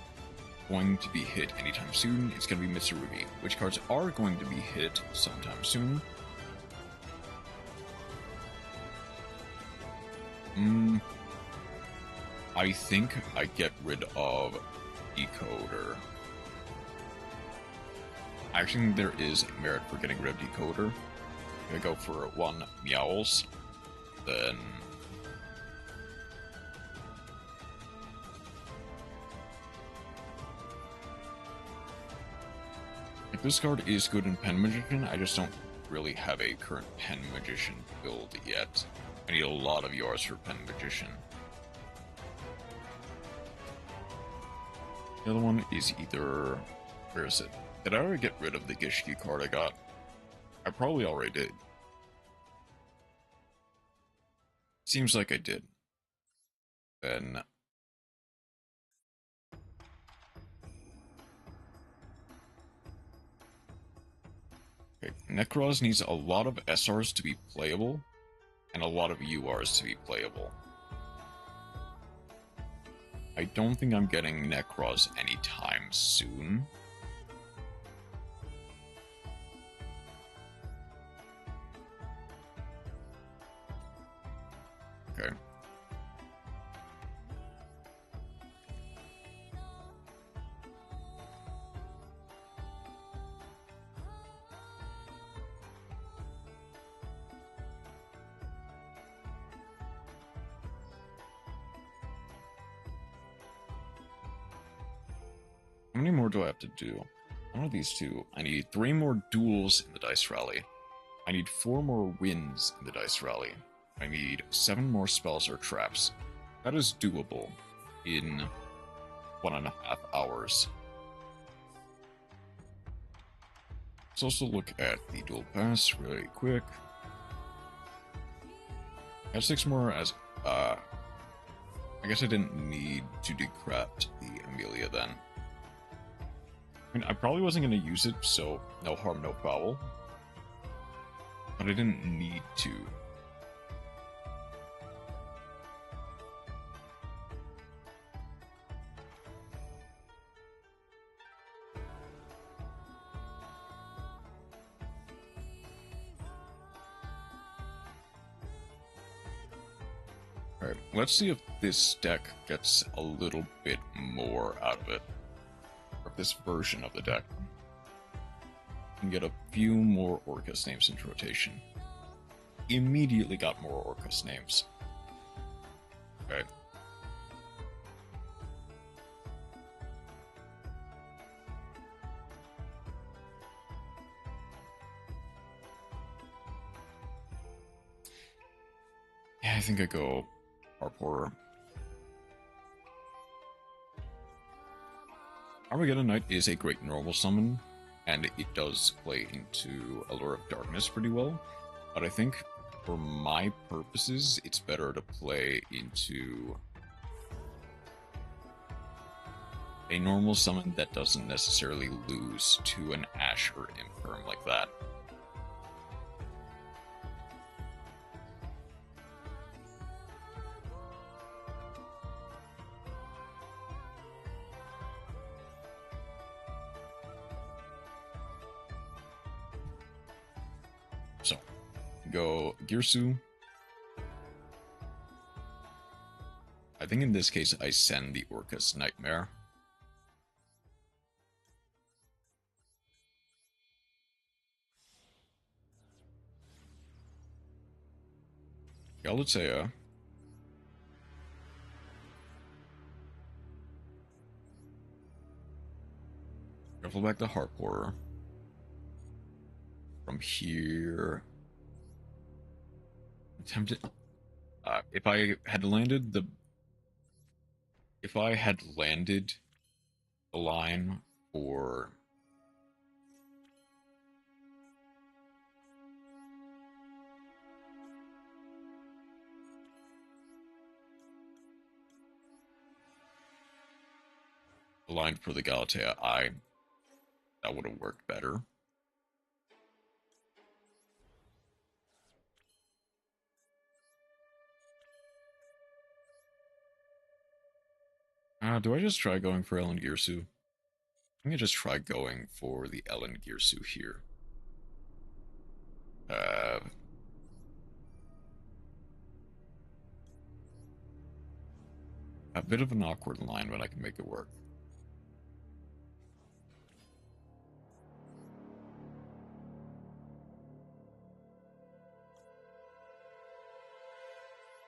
going to be hit anytime soon? It's gonna be Mitsurugi. Which cards are going to be hit sometime soon? I think I get rid of Decoder. I actually think there is merit for getting rid of Decoder. I'm gonna go for 1 Meowls, then... Like, this card is good in Pen Magician, I just don't really have a current Pen Magician build yet. I need a lot of yours for Pen Magician. The other one is either... Where is it? Did I already get rid of the Gishki card I got? I probably already did. Seems like I did. Then... Okay, Necros needs a lot of SRs to be playable, and a lot of URs to be playable. I don't think I'm getting Necros anytime soon. Okay. How many more do I have to do? One of these two. I need 3 more duels in the Dice Rally. I need 4 more wins in the Dice Rally. I need 7 more spells or traps. That is doable in 1.5 hours. Let's also look at the dual pass really quick. I have 6 more as, I guess I didn't need to decraft the Amelia then. I mean, I probably wasn't going to use it, so no harm, no foul. But I didn't need to. Alright, let's see if this deck gets a little bit more out of it. Or this version of the deck. And get a few more Orcus names into rotation. Immediately got more Orcus names. Okay. Yeah, I think I go Arporer. Armageddon Knight is a great normal summon, and it does play into Allure of Darkness pretty well, but I think for my purposes, it's better to play into a normal summon that doesn't necessarily lose to an Ash or Infirm like that. So, go Girsu. I think in this case I send the Orcus Nightmare. Galatea. Shuffle back the Harp Horror. From here... Attempted... if I had landed the line for the Galatea Eye, that would have worked better. Do I just try going for Ellen Girsu? I'm gonna just try going for the Ellen Girsu here. A bit of an awkward line, but I can make it work.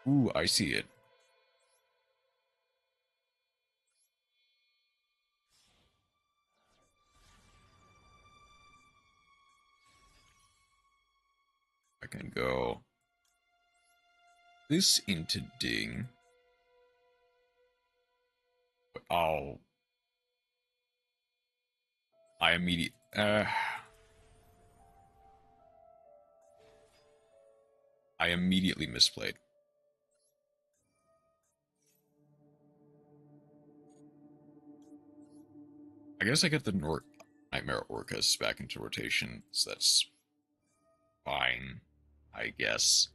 Ooh, I see it. I can go this into Ding. Oh. I immediately... I immediately misplayed. I guess I get the Nightmare Orcus back into rotation, so that's fine, I guess.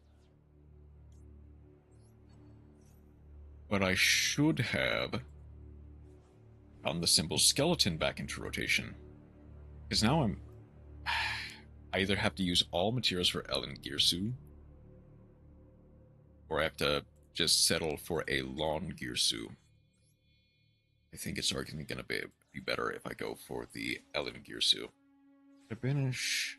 But I should have gotten the Simple Skeleton back into rotation. Because now I either have to use all materials for Ellen Girsu, or I have to just settle for a Lawn Girsu. I think it's arguably going to be better if I go for the Ellen Girsu. To finish...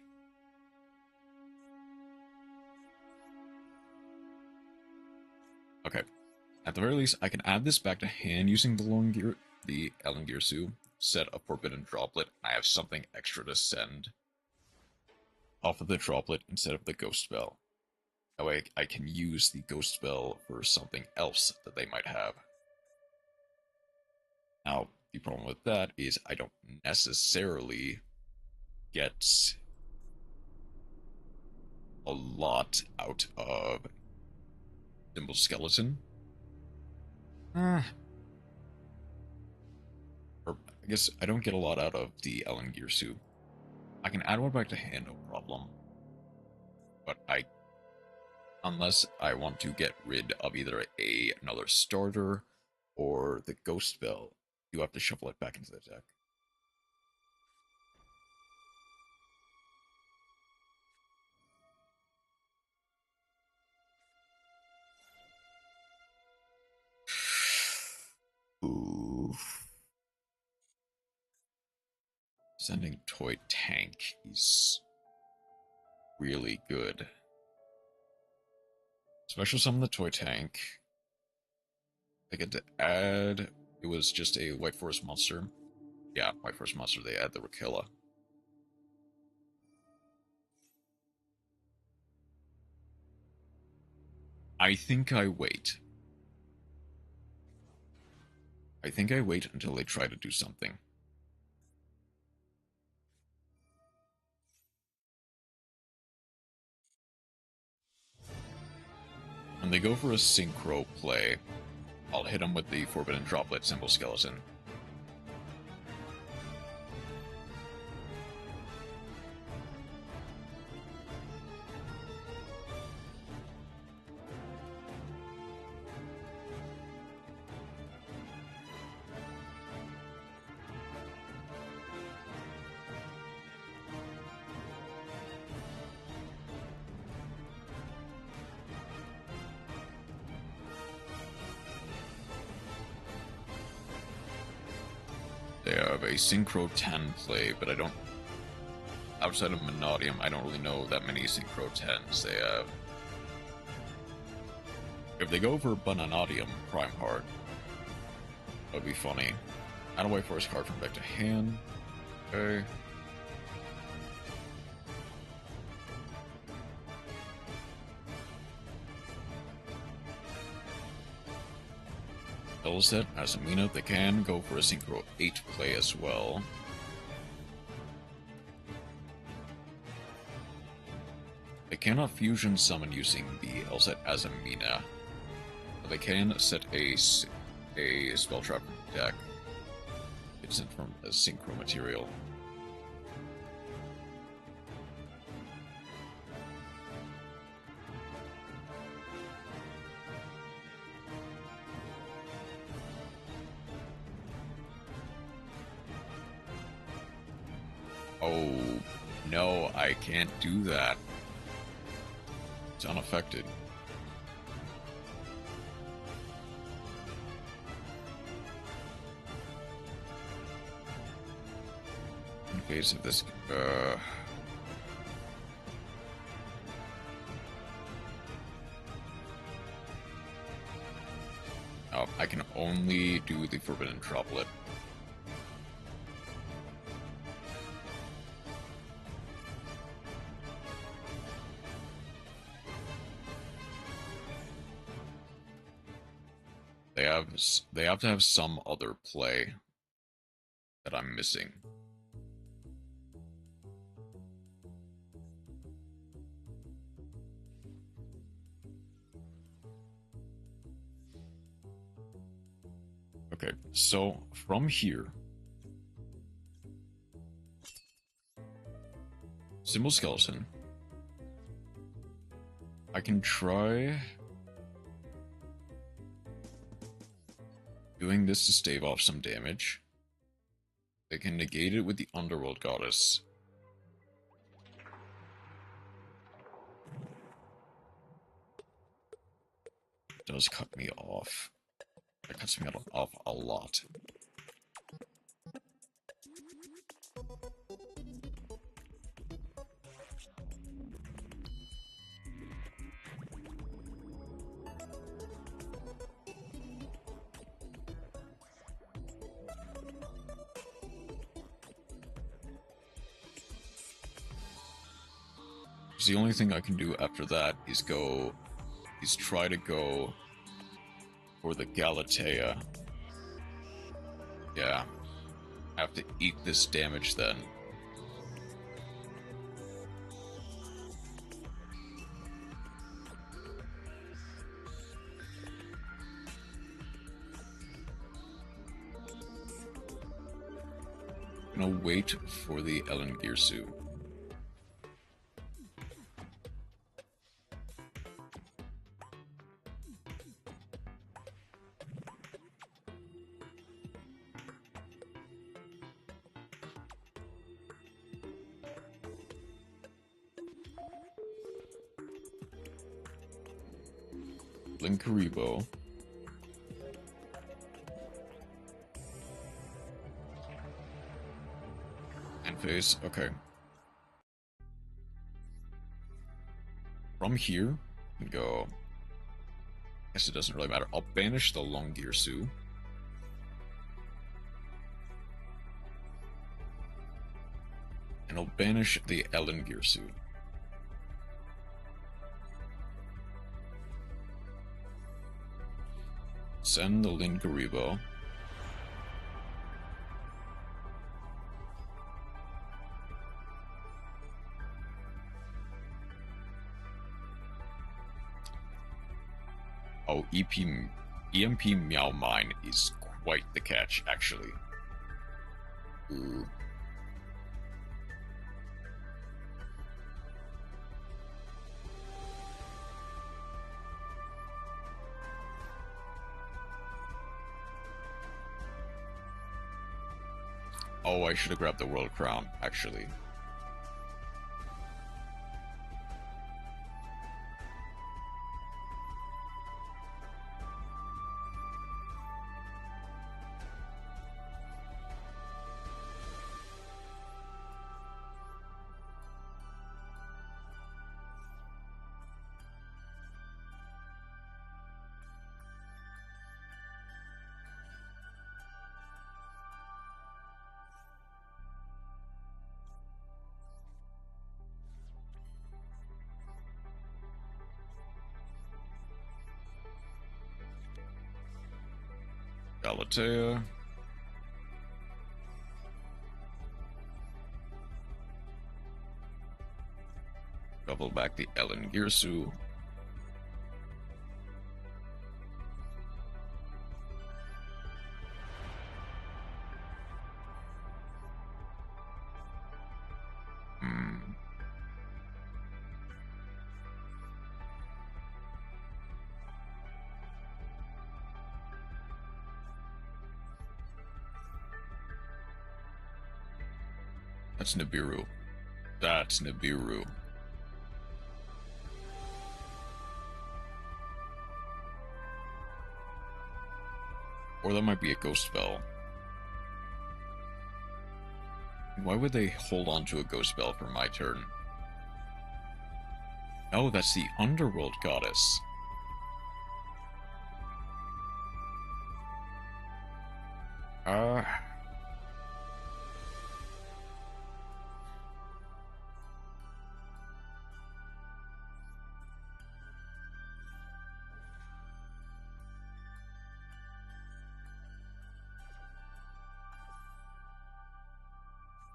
Okay. At the very least, I can add this back to hand using the Ellen Girsu, set a Forbidden Droplet, and I have something extra to send off of the Droplet instead of the Ghost Spell. That way I can use the Ghost Spell for something else that they might have. Now, the problem with that is I don't necessarily get a lot out of Simple Skeleton. Or I guess I don't get a lot out of the Ellen Girsu. I can add one back to hand, no problem. But unless I want to get rid of either another starter or the Ghost Spell, you have to shuffle it back into the deck. Oof. Sending Toy Tank is really good. Special summon the Toy Tank. I get to add... It was just a White Forest monster. Yeah, White Forest monster. They add the Rakilla. I think I wait. I think I wait until they try to do something. When they go for a synchro play, I'll hit them with the Forbidden Droplet Simple Skeleton. They have a Synchro 10 play, but I don't... Outside of Monodium, I don't really know that many Synchro 10s they have. If they go for Bananadium Prime Heart, that'd be funny. Add a white forest card from back to hand. Okay. Set as a Mina, they can go for a Synchro 8 play as well. They cannot fusion summon using the Elset as a Mina, but they can set a spell trap deck. It's sent from a Synchro material. Oh, no, I can't do that. It's unaffected. In case of this, oh, I can only do the Forbidden Droplet. They have to have some other play that I'm missing. Okay, so from here, Symbol Skeleton, I can try doing this to stave off some damage. They can negate it with the Underworld Goddess. It does cut me off. It cuts me off a lot. The only thing I can do after that is try to go for the Galatea. Yeah. I have to eat this damage then. I'm gonna wait for the Ellen Girsu. Linkaribo. And face, okay. From here, we go. Guess it doesn't really matter. I'll banish the Longirsu. And I'll banish the Ellen Girsu. Send the Linkaribo. Oh, EMP Meow Mine is quite the catch, actually. Ooh. Oh, I should have grabbed the World Crown, actually. Galatea. Double back the Ellen Girsu. That's Nibiru. That's Nibiru. Or that might be a ghost spell. Why would they hold on to a ghost spell for my turn? Oh, that's the Underworld Goddess.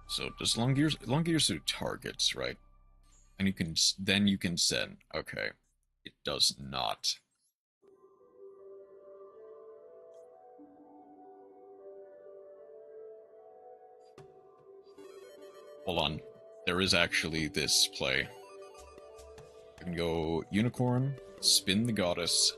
So does Longirsu targets, right? And you can send. Okay. It does not. Hold on. There is actually this play. I can go Unicorn, spin the Goddess.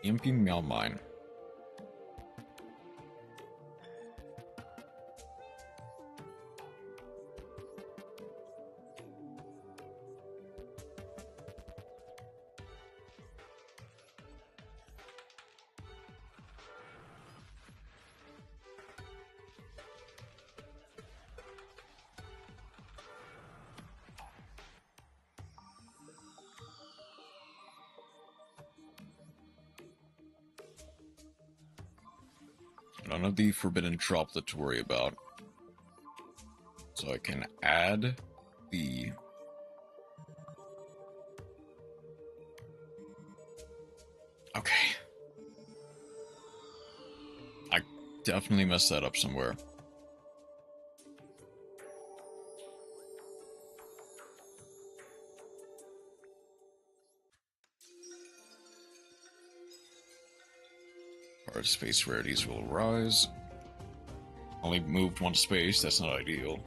EMP Meow Mine. None of the forbidden droplet to worry about. So I can add the... Okay. I definitely messed that up somewhere. Our space rarities will rise. Only moved one space, that's not ideal.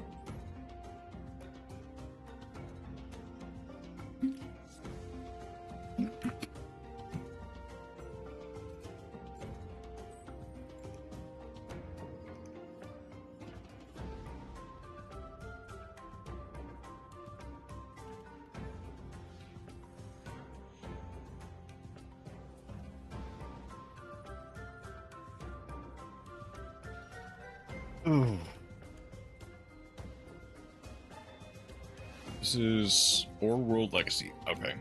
This is Or World Legacy. Okay.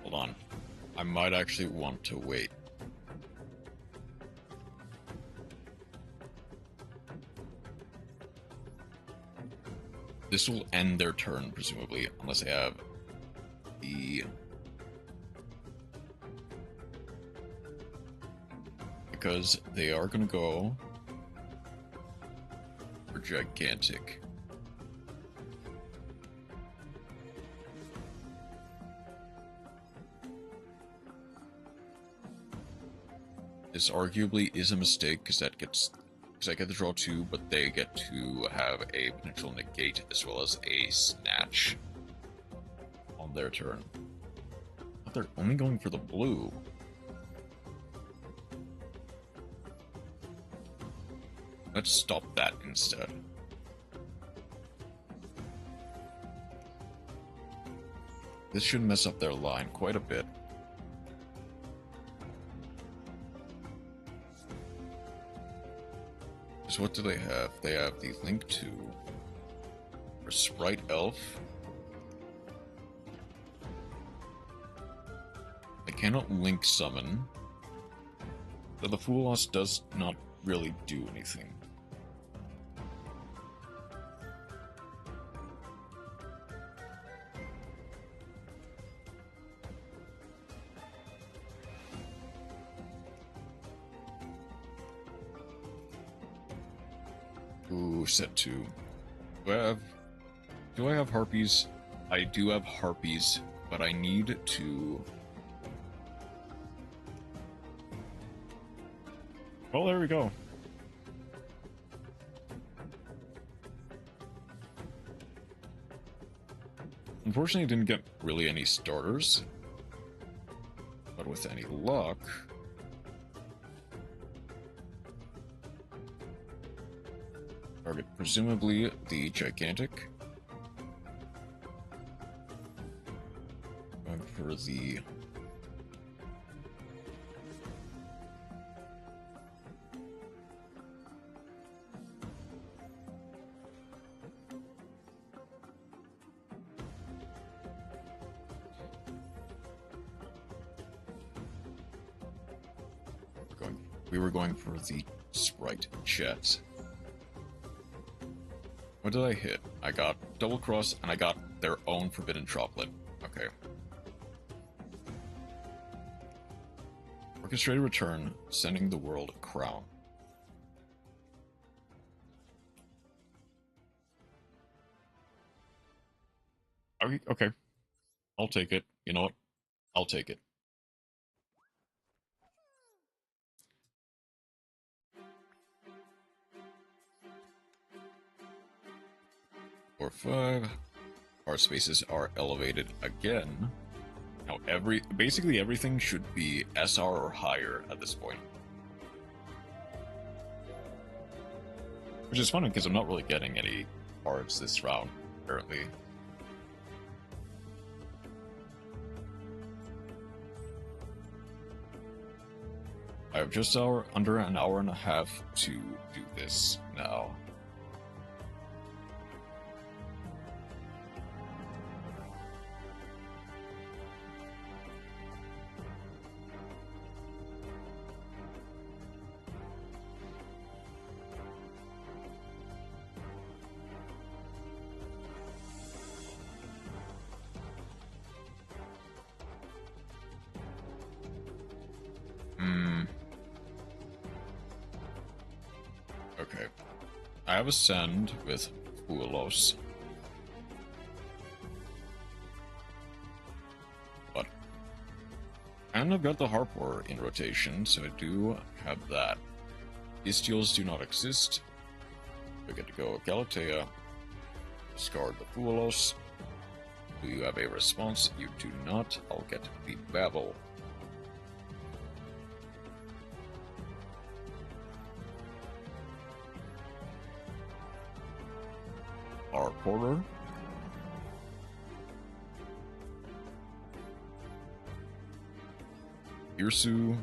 Hold on. I might actually want to wait. This will end their turn, presumably, unless they have the... Because they are going to go for Gigantic. This arguably is a mistake, because that gets... Because I get to draw 2, but they get to have a potential negate as well as a snatch on their turn. But they're only going for the blue. Let's stop that instead. This should mess up their line quite a bit. So what do they have? They have the Link to For Sprite Elf, I cannot link summon, though the Fool Loss does not really do anything. Ooh, set 2. Do I have Harpies? I do have Harpies, but I need to... Well, there we go. Unfortunately, I didn't get really any starters, but with any luck... Target, presumably the gigantic. Going for the... We were going for the Sprite Jet. What did I hit? I got Double Cross, and I got their own Forbidden Chocolate. Okay. Orchestrated Return, sending the world a crown. Okay. I'll take it. You know what? I'll take it. Or 5. Our spaces are elevated again. Now basically everything should be SR or higher at this point. Which is funny because I'm not really getting any cards this round, apparently. I have just under an hour and a half to do this now. Okay. I have a send with Fuelos. But and I've got the Harpor in rotation, so I do have that. Bestials do not exist. We get to go Galatea. Discard the Fuelos. Do you have a response? You do not. I'll get the Babel. Our Porter. Irsu.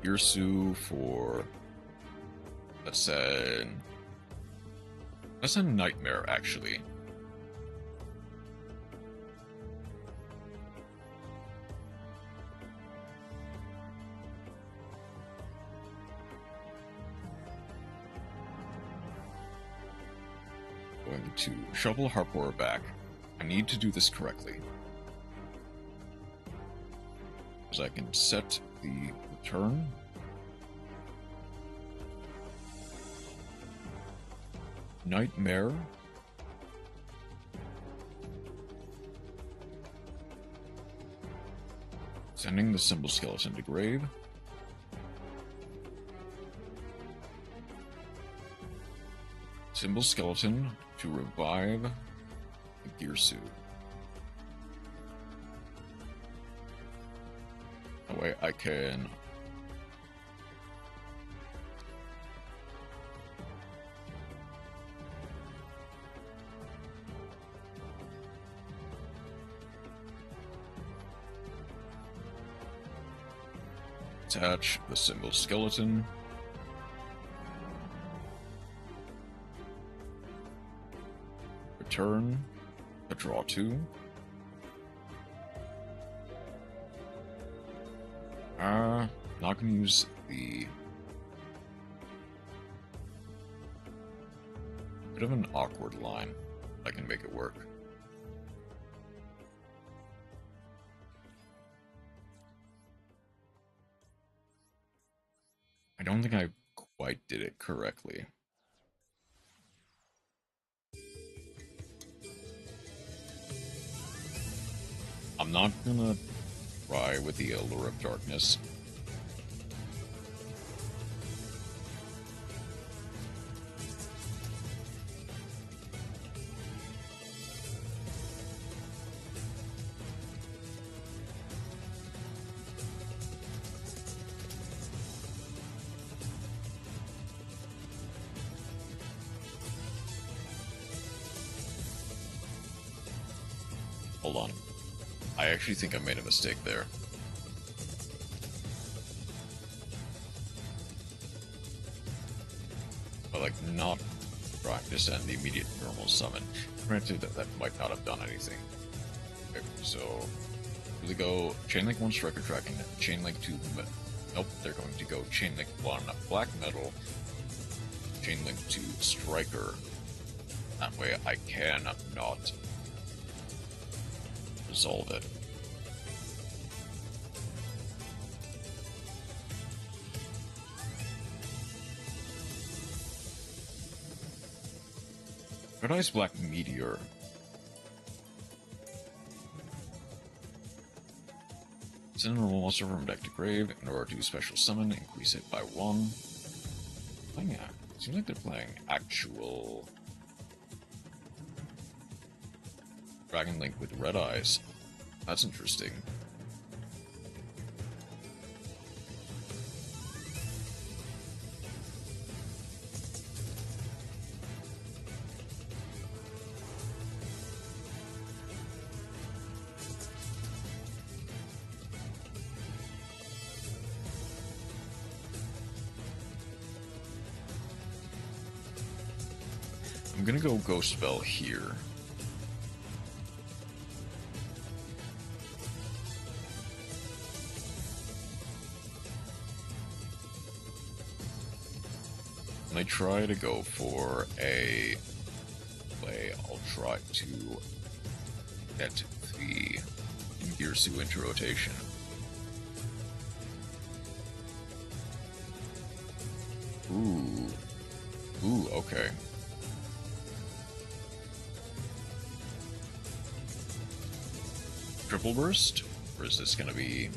Irsu for... That's a Nightmare, actually. Going to shuffle Harpor back. I need to do this correctly. Because I can set the return. Nightmare. Sending the Symbol Skeleton to grave. Symbol Skeleton to revive the Girsu. That way I can attach the Symbol Skeleton. turn, a draw 2. Not gonna use the... Bit of an awkward line. I can make it work. I don't think I quite did it correctly. I'm not gonna try with the Allure of Darkness. Hold on. I actually think I made a mistake there. But, like, not practice and the immediate normal summon. Granted, that might not have done anything. Okay, so, really go Chainlink 1 Striker Tracking, Chainlink 2... Nope, they're going to go Chainlink 1 Black Metal, Chainlink 2 Striker. That way I can not resolve it. Red Eyes Black Meteor. Send a normal monster from deck to grave in order to special summon, increase it by 1. Playing seems like they're playing actual Dragon Link with Red Eyes. That's interesting. I'm gonna go Ghost Spell here. I try to go for a play. I'll try to get the Girsu into rotation. Ooh, okay. Triple Burst? Or is this gonna be...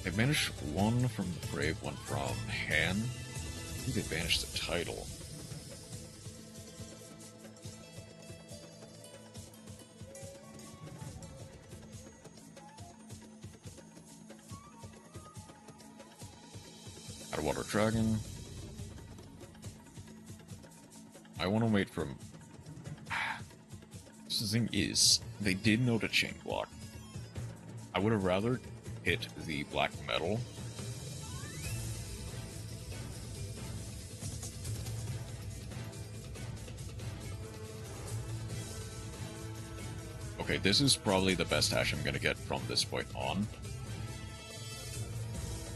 They banished one from the grave, one from hand. I think they banished the title. Water Dragon. I want to wait for... The thing is, they did know to chain block. I would have rather hit the black metal. Okay, this is probably the best hash I'm gonna get from this point on.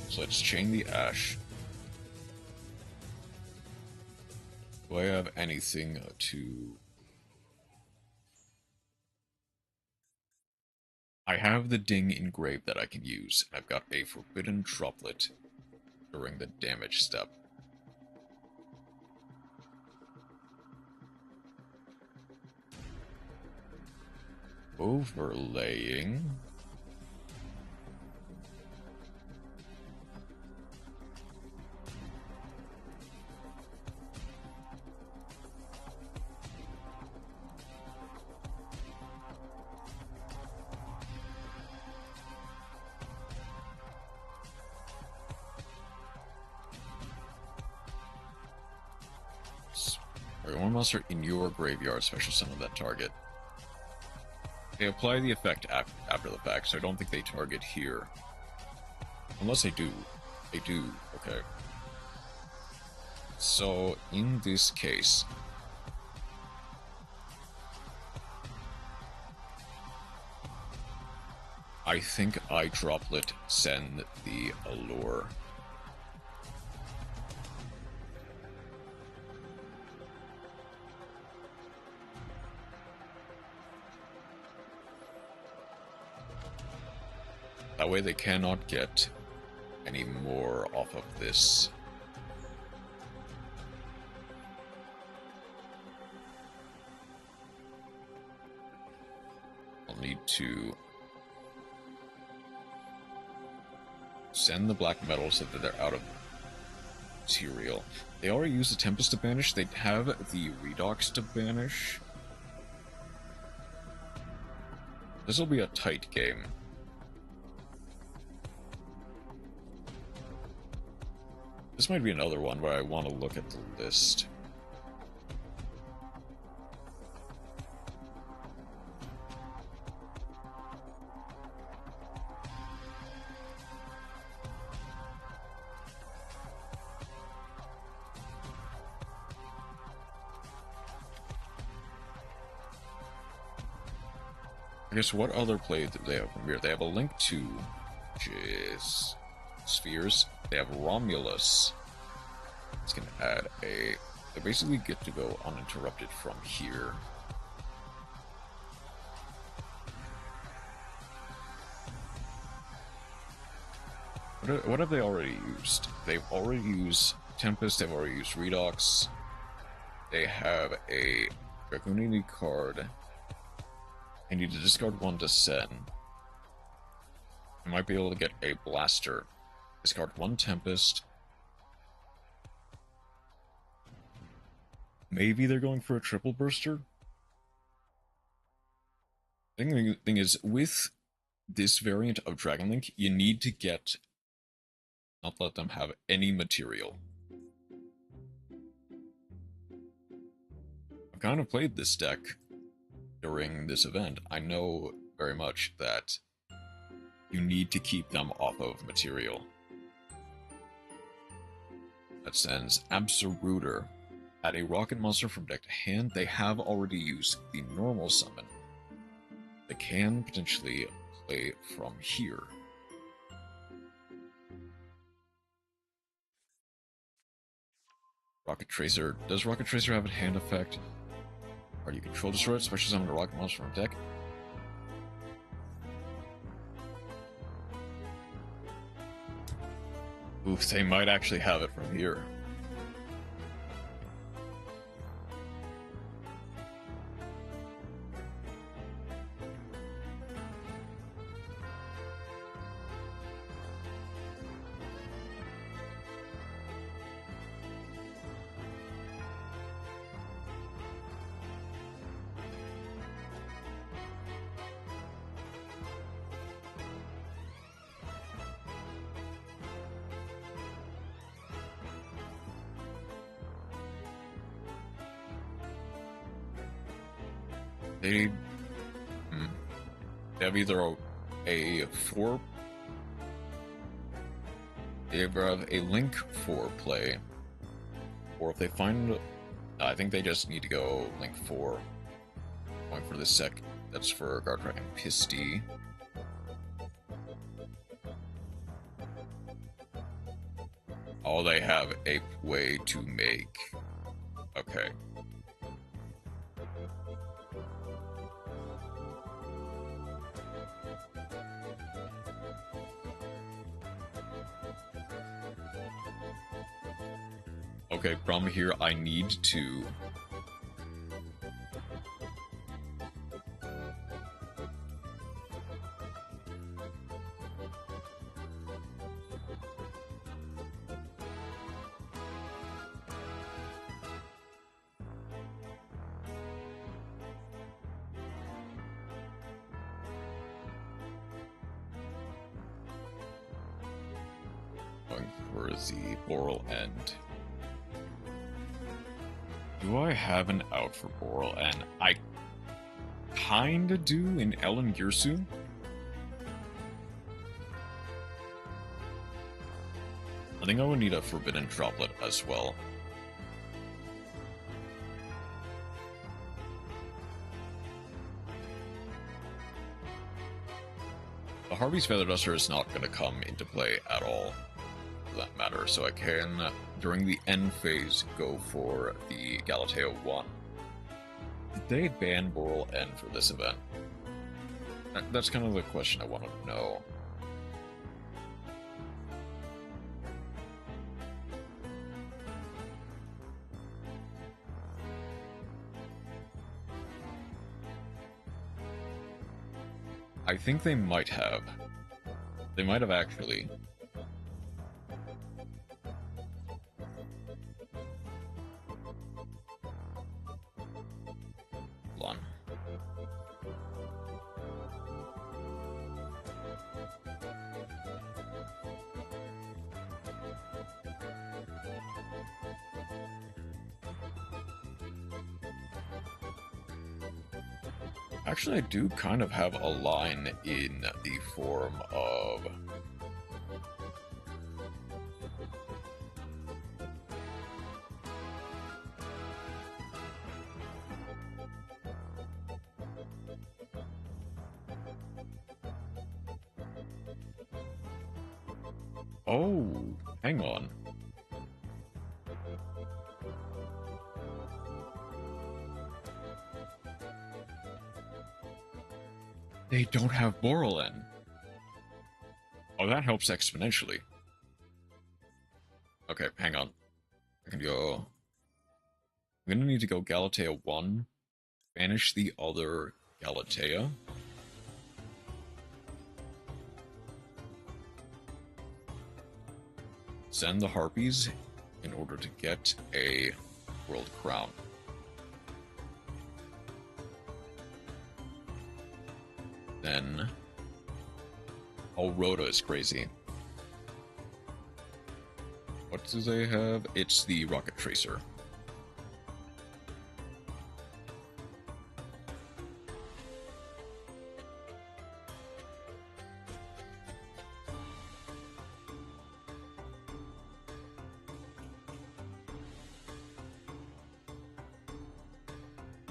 So let's chain the Ash. Do I have anything to... I have the Ding engraved that I can use, and I've got a Forbidden Droplet during the damage step. Overlaying... One monster in your graveyard special summon that target. They apply the effect after the fact, so I don't think they target here. Unless they do. They do, okay. So, in this case, I think I droplet send the allure. That way they cannot get any more off of this. I'll need to send the black metal so that they're out of material. They already use the Tempest to banish. They have the Redox to banish. This will be a tight game. This might be another one where I want to look at the list. I guess what other play do they have from here? They have a Link 2, which is Spheres. They have Romulus. It's going to add a... They basically get to go uninterrupted from here. What have they already used? They've already used Tempest, they've already used Redox. They have a Dragonini card. I need to discard one to send. I might be able to get a Blaster. Discard one Tempest. Maybe they're going for a triple burster? The thing is, with this variant of Dragon Link, you need to not let them have any material. I've kind of played this deck during this event. I know very much that you need to keep them off of material. That sends Absoluter. Add a rocket monster from deck to hand. They have already used the normal summon. They can potentially play from here. Rocket Tracer. Does Rocket Tracer have a hand effect? Or you control destroy it, special summon a rocket monster from deck. Oof, they might actually have it from here. They have either a Link 4 play, or if they find, I think they just need to go Link 4. Going for the sec, that's for Guard Dragon Pisty. Oh, they have a way to make. Okay. Okay, problem here, I need to... Going for the Boral End. Do I have an out for Boral End? I kinda do in Ellen Girsu. I think I would need a forbidden droplet as well. The Harvey's Feather Duster is not going to come into play at all, for that matter, so I can, during the end phase, go for the Galatea 1. Did they ban Boral N for this event? That's kind of the question I want to know. I think they might have. They might have actually. Hold on. Actually, I do kind of have a line in the form of... Oh, hang on. They don't have Boral N. Oh, that helps exponentially. Okay, hang on. I can go... I'm gonna need to go Galatea 1, banish the other Galatea. Send the Harpies in order to get a World Crown. Then... Oh, Rhoda is crazy. What do they have? It's the Rocket Tracer.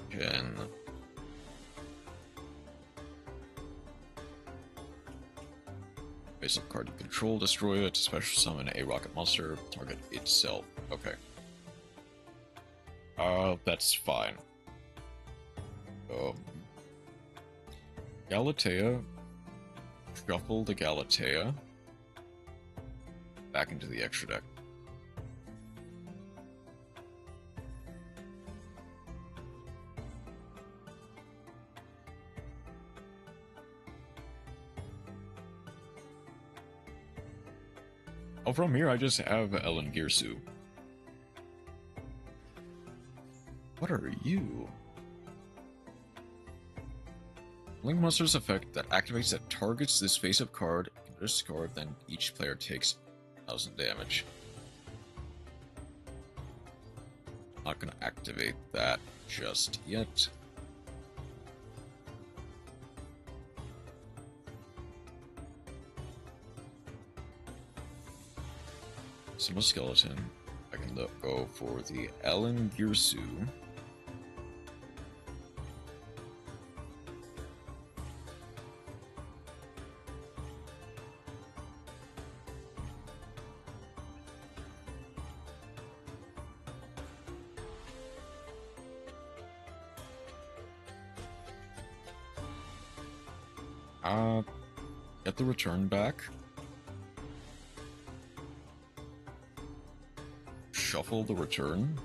Can... Basic card you control, destroy it, special summon a rocket monster, target itself. Okay. That's fine. Galatea. Shuffle the Galatea. Back into the extra deck. Oh, from here I just have Ellen Girsu. What are you? Link Monster's effect that activates that targets this face-up card, can discard, then each player takes 1,000 damage. Not gonna activate that just yet. Simple Skeleton. I can go for the Ellen Girsu. Get the return back. Shuffle the return.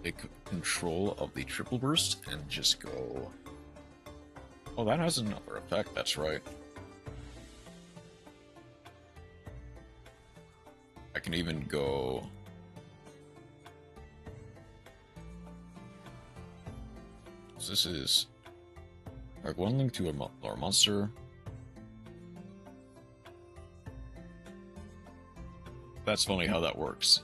Take control of the triple burst and just go... Oh, that has another effect, that's right. I can even go... So this is... Alright, one link to a lower monster. That's funny how that works.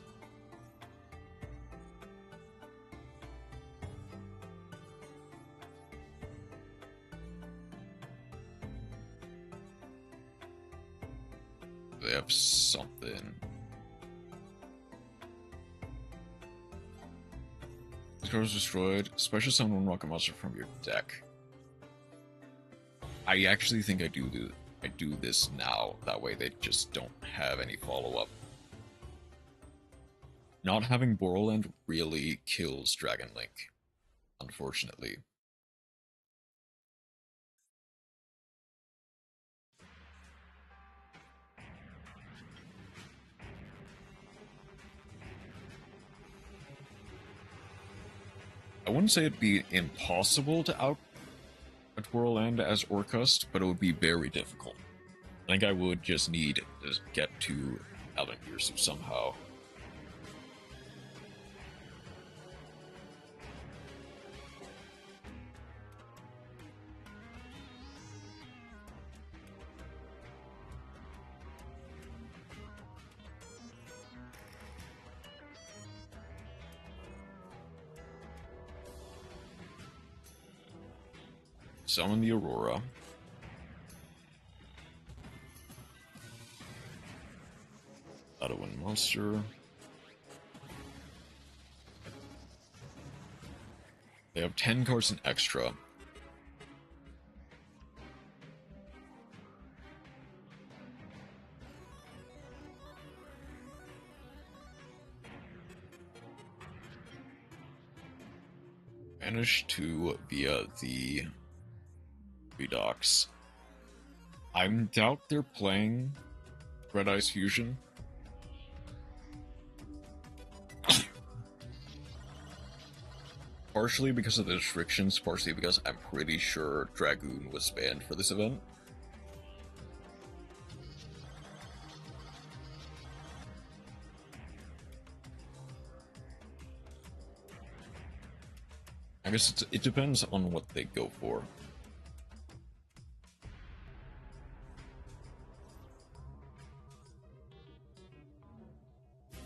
They have something. This card is destroyed. Special summon one rocket monster from your deck. I actually think I do this now. That way they just don't have any follow-up. Not having Borderland really kills Dragon Link, unfortunately. I wouldn't say it'd be impossible to out at Borderland as Orcust, but it would be very difficult. I think I would just need to get to Elden Gears somehow. Summon the Aurora. Auto-win monster. They have 10 cards in extra. Managed to via the Redux. I doubt they're playing Red Eyes Fusion. Partially because of the restrictions, partially because I'm pretty sure Dragoon was banned for this event. I guess it depends on what they go for.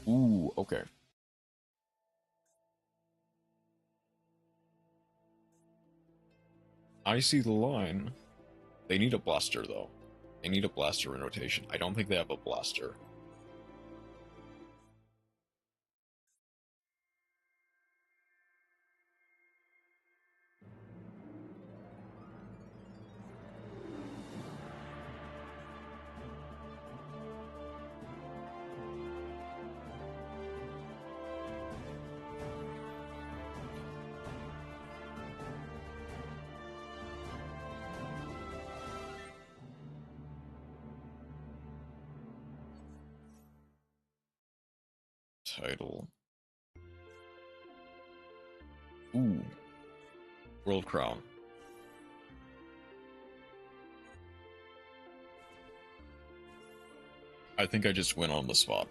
Ooh, okay. I see the line. They need a blaster, though. They need a blaster in rotation. I don't think they have a blaster. Title. Ooh. World Crown. I think I just went on the spot.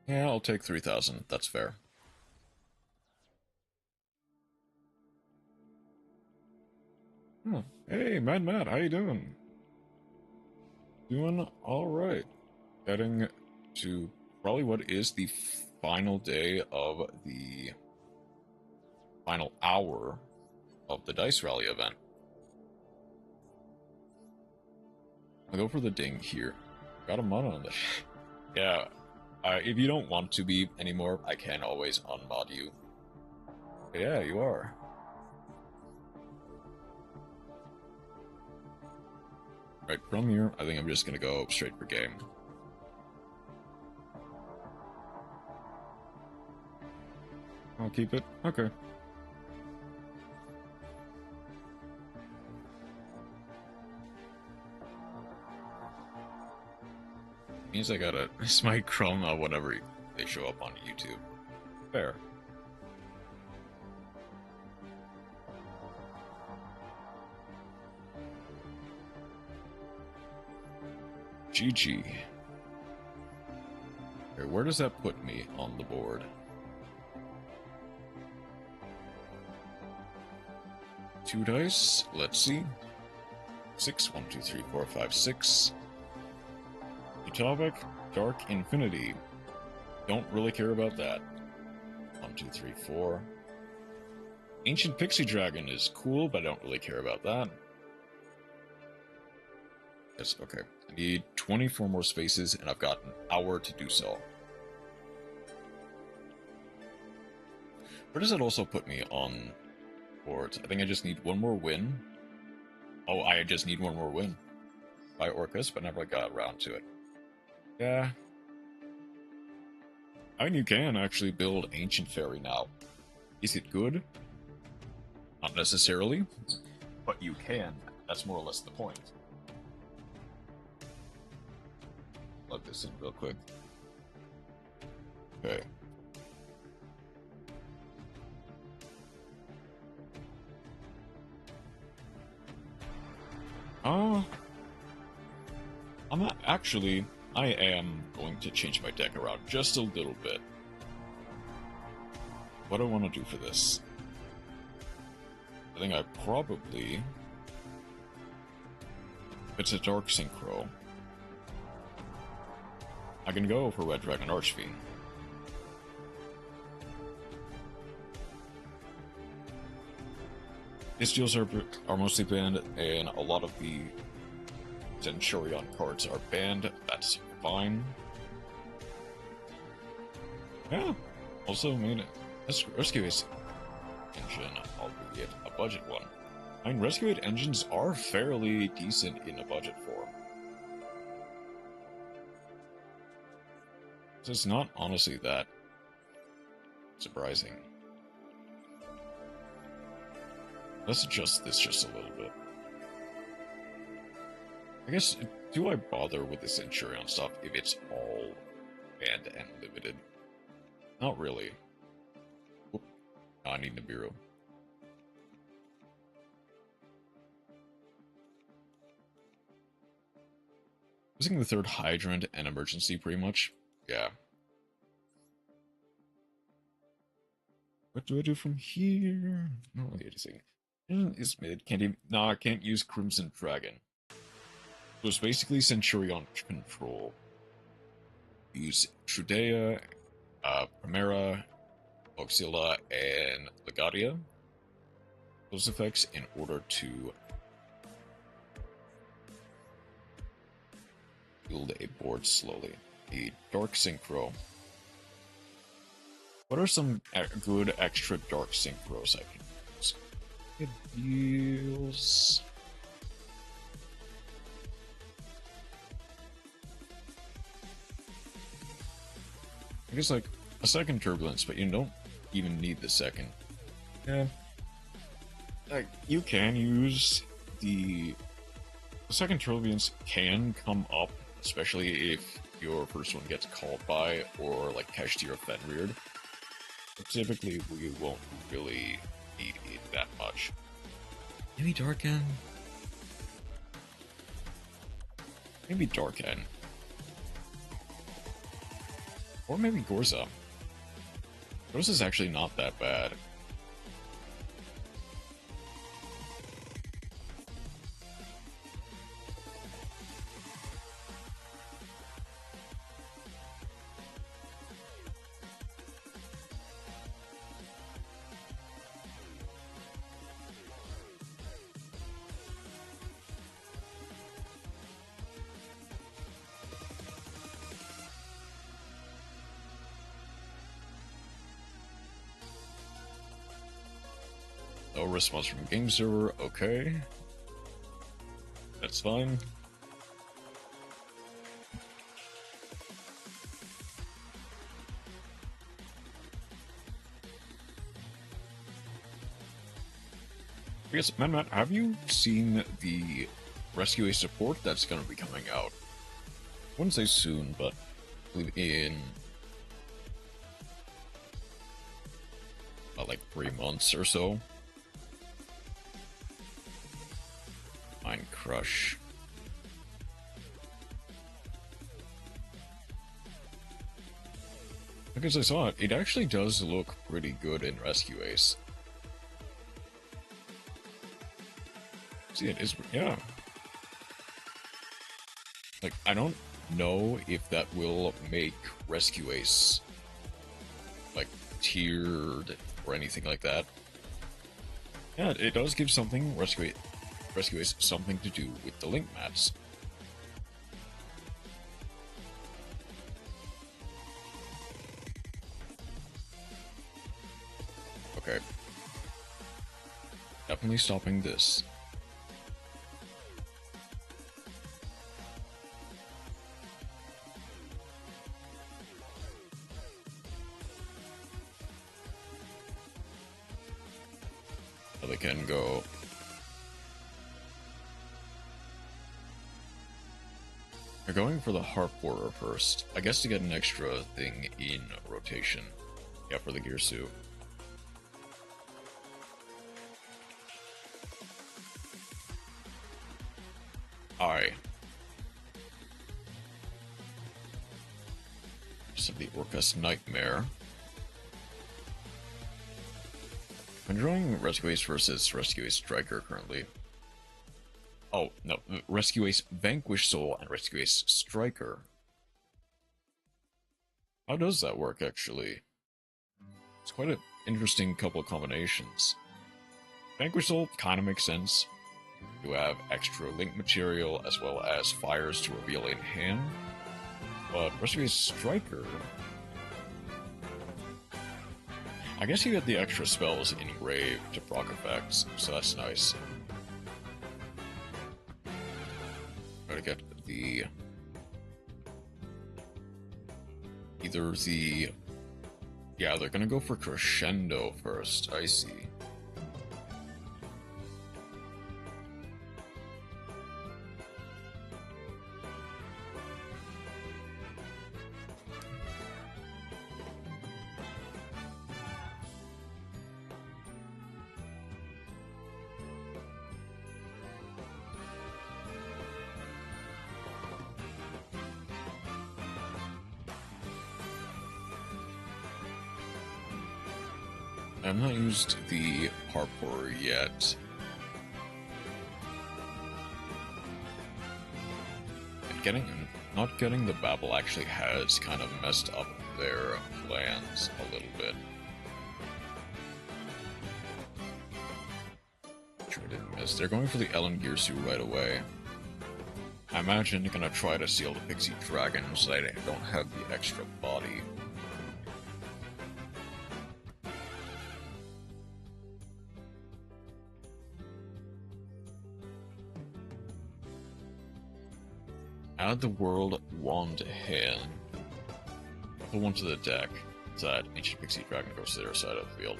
Yeah, I'll take 3,000. That's fair. Hmm. Hey, Matt, how you doing? Doing all right. Heading to probably what is the final day of the final hour of the Dice Rally event. I'll go for the ding here. Got a mod on this. Yeah. If you don't want to be anymore, I can always unmod you. But yeah, you are. Right, from here, I think I'm just gonna go straight for game. I'll keep it? Okay. Means I gotta smite Chroma whenever they show up on YouTube. Fair. GG. Okay, where does that put me on the board? 2 dice. Let's see. 6. 1, 2, 3, 4, 5, 6. topic, Dark Infinity. Don't really care about that. 1, 2, 3, 4. Ancient Pixie Dragon is cool, but I don't really care about that. Yes, okay. I need 24 more spaces, and I've got an hour to do so. Where does it also put me on boards? I think I just need one more win. Oh, I just need one more win. By Orcus, but never got around to it. Yeah. I mean, you can actually build Ancient Fairy now. Is it good? Not necessarily, but you can. That's more or less the point. Plug this in real quick. Okay. I'm not actually. I am going to change my deck around just a little bit. What do I want to do for this? I think I probably. If it's a Dark Synchro, I can go for Red Dragon Archfiend. These deals are mostly banned, and a lot of the Centurion cards are banned. That's fine. Yeah. Also, I mean, Rescue Ace engine, albeit a budget one. I mean, Rescue Aid engines are fairly decent in a budget form. So it's not honestly that surprising. Let's adjust this just a little bit. I guess, do I bother with the Centurion stuff if it's all banned and limited? Not really. Oop. I need Nibiru. Using the third Hydrant and Emergency pretty much. Yeah. What do I do from here? No, wait a second. Is mid. Can't even. Nah, I can't use Crimson Dragon. So it's basically Centurion control. Use Trudea, Primera, Auxilia, and Legadia. Those effects in order to build a board slowly. A Dark Synchro. What are some good extra Dark Synchros I can use? It deals. I guess like a second Turbulence, but you don't even need the second. Yeah. Like, you can use the second Turbulence can come up, especially if your first one gets called by or like Kashtir or Fenrir. But typically we won't really need it that much. Maybe Darken? Maybe Darken. Or maybe Gorza. Gorza's actually not that bad. No response from game server, okay. That's fine. I guess, Matt, have you seen the Rescue Ace support that's going to be coming out? I wouldn't say soon, but I believe in about like 3 months or so. Mind Crush. Because I saw it, it actually does look pretty good in Rescue Ace. See, it is, yeah. Like, I don't know if that will make Rescue Ace like tiered or anything like that. Yeah, it does give something Rescue Ace something to do with the link mats. Okay. Definitely stopping this. So they can go. They're going for the Harp Borer first. I guess to get an extra thing in rotation. Yeah, for the gear suit. Aye. Just have the Orcus Nightmare. I'm enjoying Rescue Ace versus Rescue Ace Striker currently. Oh, no. Rescue Ace Vanquish Soul and Rescue Ace Striker. How does that work, actually? It's quite an interesting couple of combinations. Vanquish Soul kind of makes sense. You have extra link material as well as fires to reveal in hand. But Rescue Ace Striker... I guess you get the extra spells in Grave to proc effects, so that's nice. Gotta get the... either the... yeah, they're gonna go for Crescendo first, I see. I've not used the Harp Borer yet. And not getting the Babel actually has kind of messed up their plans a little bit. Sure didn't miss. They're going for the Ellen Gearsu right away. I imagine they're gonna try to seal the Pixie Dragon so they don't have the extra body. Add the World Wand Hand. Put one to the deck, so that Ancient Pixie Dragon goes to their side of the field.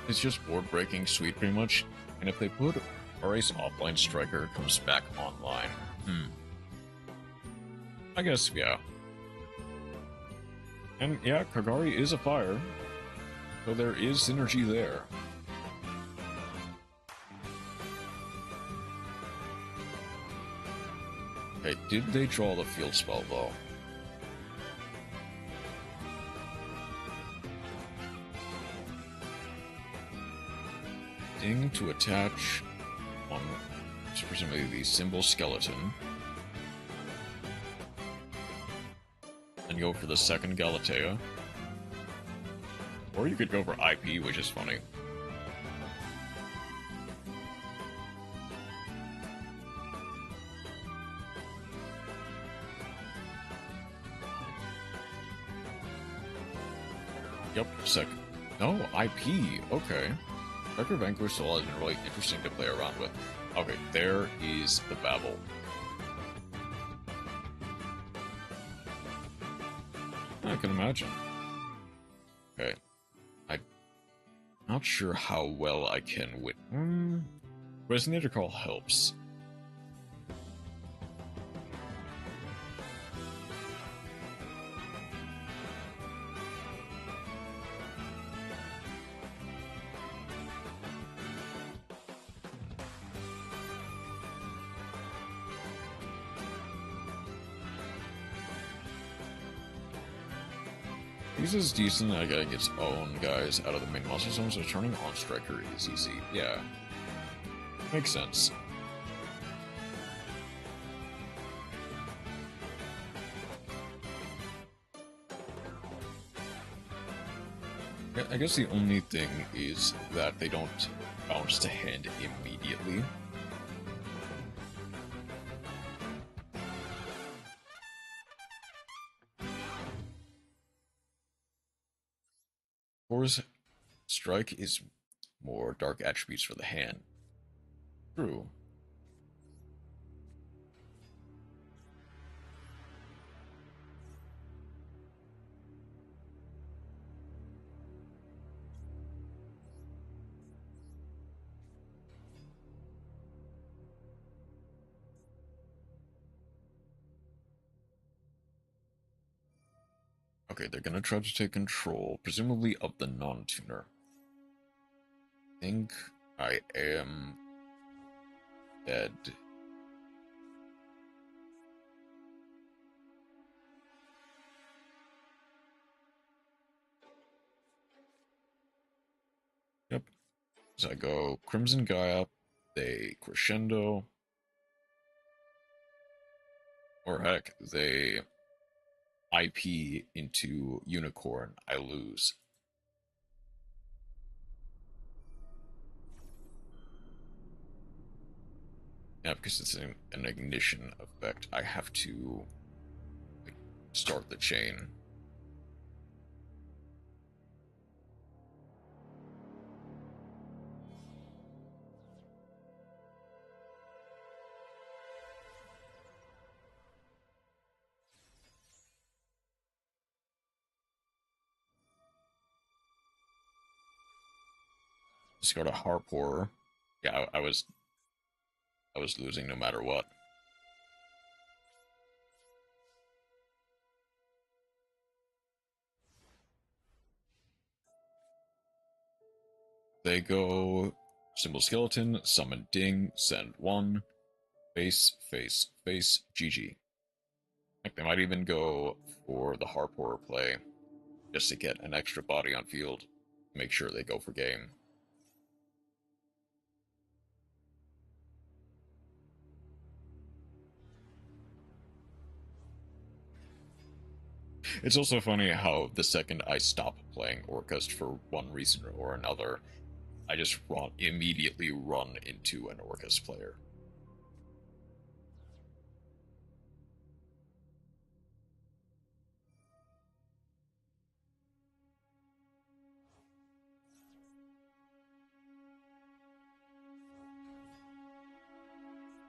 It's just board breaking sweet pretty much, and if they put Race Offline Striker comes back online. I guess, yeah. And yeah, Kagari is a fire, so there is synergy there. Okay, did they draw the field spell, though? Ding to attach on, presumably, the Symbol Skeleton. And go for the second Galatea. Or you could go for IP, which is funny. Yep, no, IP, okay. Striker Vanquish Soul has been really interesting to play around with. Okay, there is the Babel. I can imagine. Okay. I'm not sure how well I can win. Resonator Call helps. This is decent at getting its own guys out of the main monster zone, so turning on Striker is easy. Yeah. Makes sense. I guess the only thing is that they don't bounce to hand immediately. Force Strike is more dark attributes for the hand. True. Okay, they're gonna try to take control, presumably of the non-tuner. I think I am dead. Yep. So I go Crimson Gaia, they crescendo, or heck, they IP into Unicorn, I lose. Yeah, because it's an ignition effect, I have to start the chain. Discard a Harp Horror. Yeah, I was losing no matter what. They go Symbol Skeleton, Summon Ding, send 1, face, face, face, GG. Heck, they might even go for the Harp Horror play, just to get an extra body on field, make sure they go for game. It's also funny how the second I stop playing Orcust for one reason or another, I just immediately run into an Orcust player.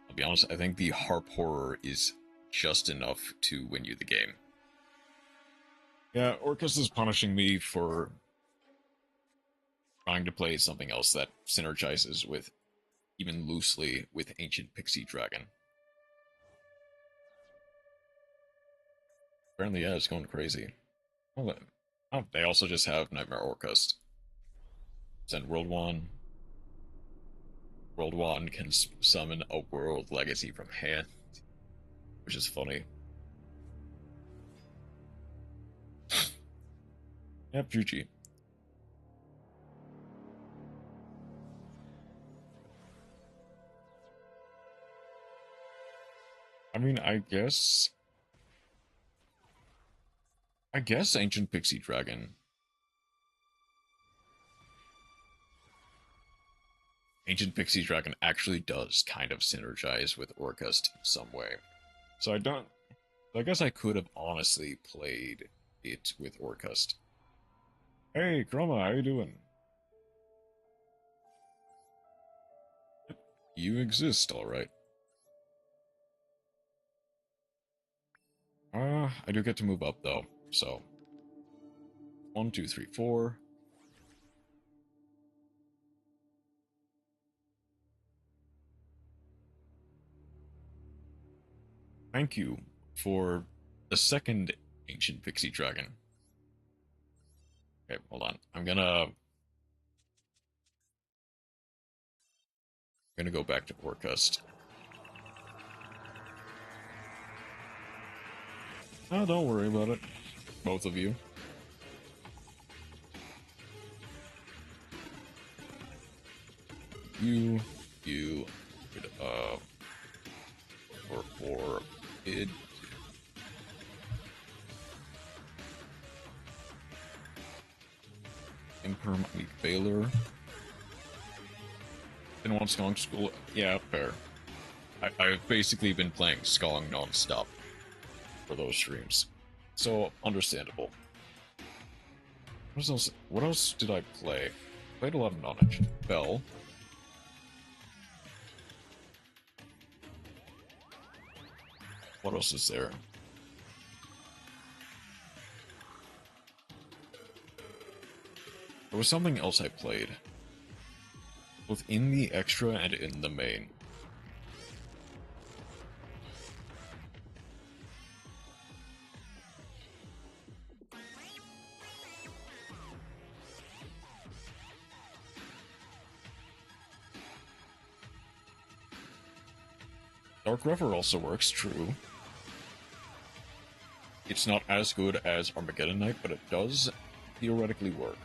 I'll be honest, I think the Harp Horror is just enough to win you the game. Yeah, Orcust is punishing me for trying to play something else that synergizes with, even loosely, with Ancient Pixie Dragon. Apparently, yeah, it's going crazy. Oh, they also just have Nightmare Orcust. Send World 1. World 1 can summon a World Legacy from hand, which is funny. Yep, GG. I mean, I guess Ancient Pixie Dragon. Ancient Pixie Dragon actually does kind of synergize with Orcust in some way. So I guess I could have honestly played it with Orcust. Hey, Chroma, how you doing? You exist, alright. I do get to move up though, so 1, 2, 3, 4. Thank you for the second Ancient Pixie Dragon. Okay, hold on. I'm gonna go back to Orcust. Oh, don't worry about it. Both of you. You, or it. term, I'm a failure. Didn't want Skong school. Yeah, fair. I've basically been playing Skong non-stop for those streams. So, understandable. What else did I play? Played a lot of Nonage. Bell. What else is there? There was something else I played. Both in the extra and in the main. Dark Rever also works, true. It's not as good as our Mekk-Knight, but it does theoretically work.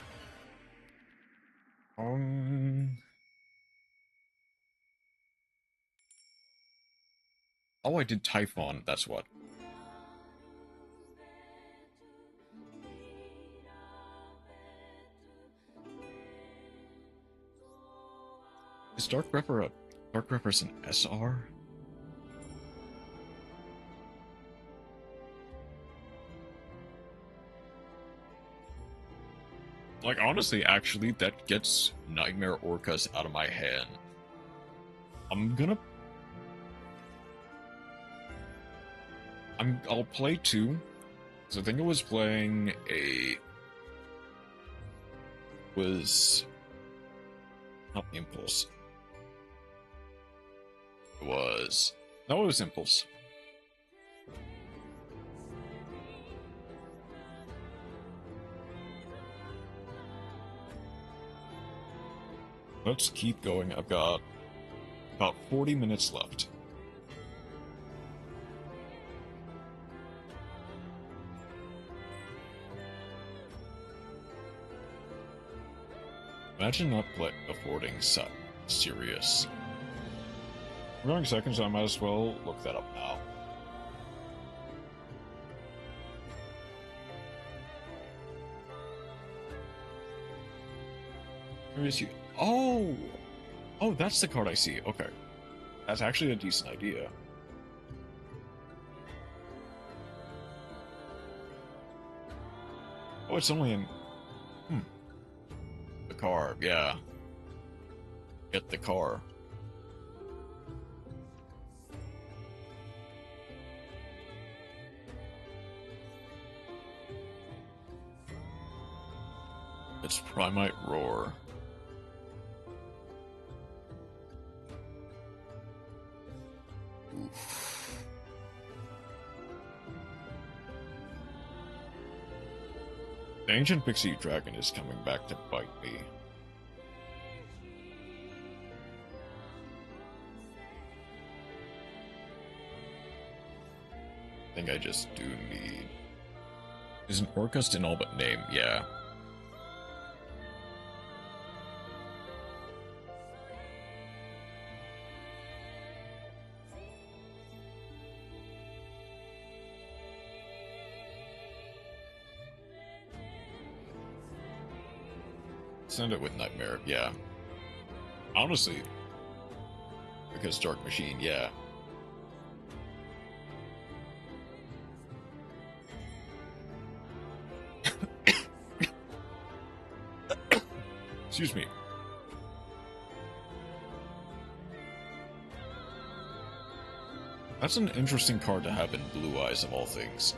Oh, I did Typhon, that's what. Is Dark Rever an SR? Like, honestly, actually, that gets Nightmare Orcas out of my hand. I'll play two. So I think I was playing not Impulse. It was Impulse. Let's keep going. I've got about 40 minutes left. Imagine not affording serious. We're going seconds, I might as well look that up now. Where is you? Oh! Oh, that's the card I see. Okay. That's actually a decent idea. Oh, it's only in... The car, yeah. Get the car. It's Primite Roar. Oof. The Ancient Pixie Dragon is coming back to bite me. I think I just do need... Is an Orcust in all but name? Yeah. Send it with Nightmare, yeah. Honestly, because Dark Machine, yeah. Excuse me. That's an interesting card to have in Blue Eyes of all things.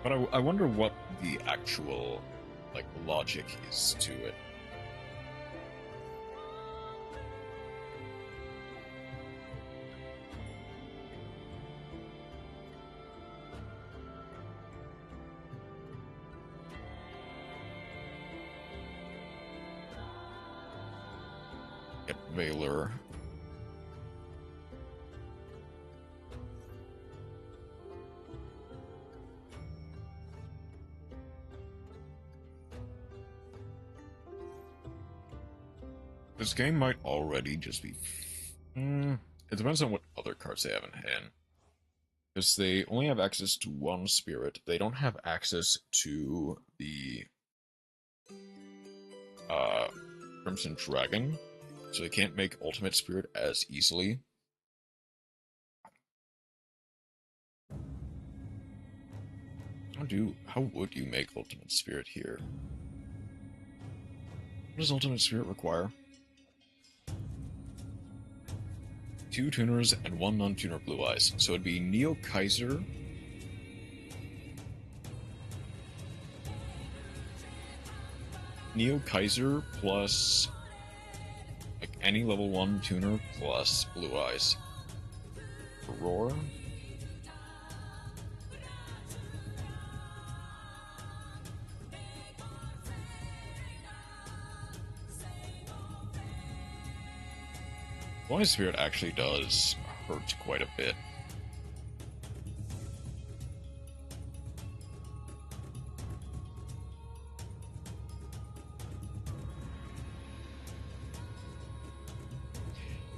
But I wonder what the actual, like, logic is to it. Valor. This game might already just be... It depends on what other cards they have in hand. Because they only have access to one spirit. They don't have access to the... Crimson Dragon, so they can't make Ultimate Spirit as easily. How would you make Ultimate Spirit here? What does Ultimate Spirit require? 2 tuners and 1 non-tuner Blue Eyes. So it'd be Neo Kaiser. Neo Kaiser plus like any level 1 tuner plus Blue Eyes. Roar. Blue Eyes Spirit actually does hurt quite a bit.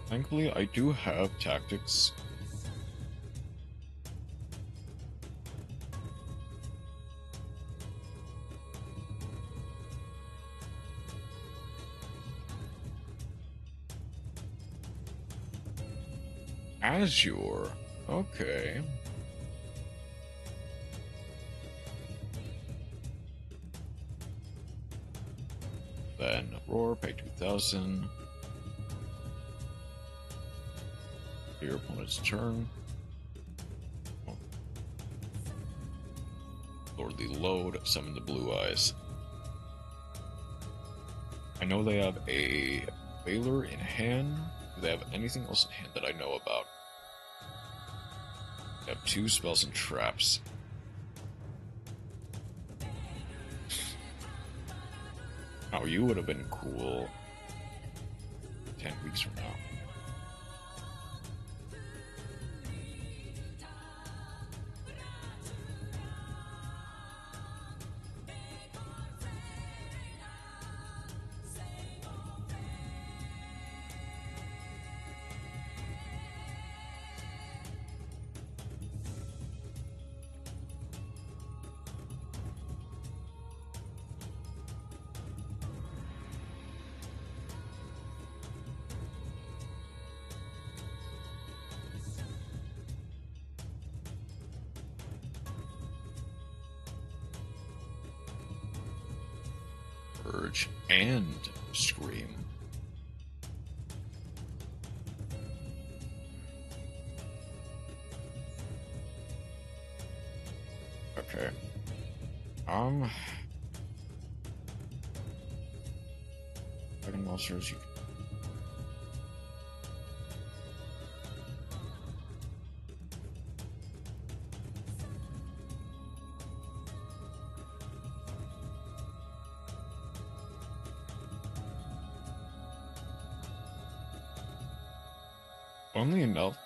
Thankfully, I do have tactics. Azure. Okay. Then Roar, pay 2,000. Your opponent's turn. Lordly Load, summon the Blue Eyes. I know they have a Veiler in hand. Do they have anything else in hand that I know about? They have 2 spells and traps. Oh, you would have been cool 10 weeks from now. Urge and Scream. Okay. Dragon monsters, you can... Funnily enough,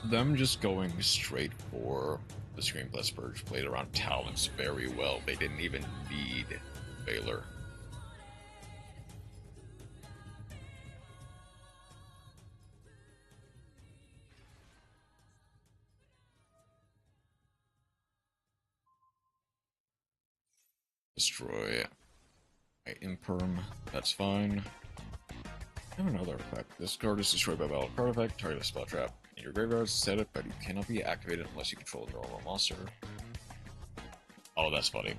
them just going straight for the Scream plus Purge played around talents very well. They didn't even need Veiler. Destroy my Imperm, that's fine. I have another effect. This card is destroyed by valid card effect, target a spell trap. In your graveyard, set it, but you cannot be activated unless you control a normal monster. Oh, that's funny.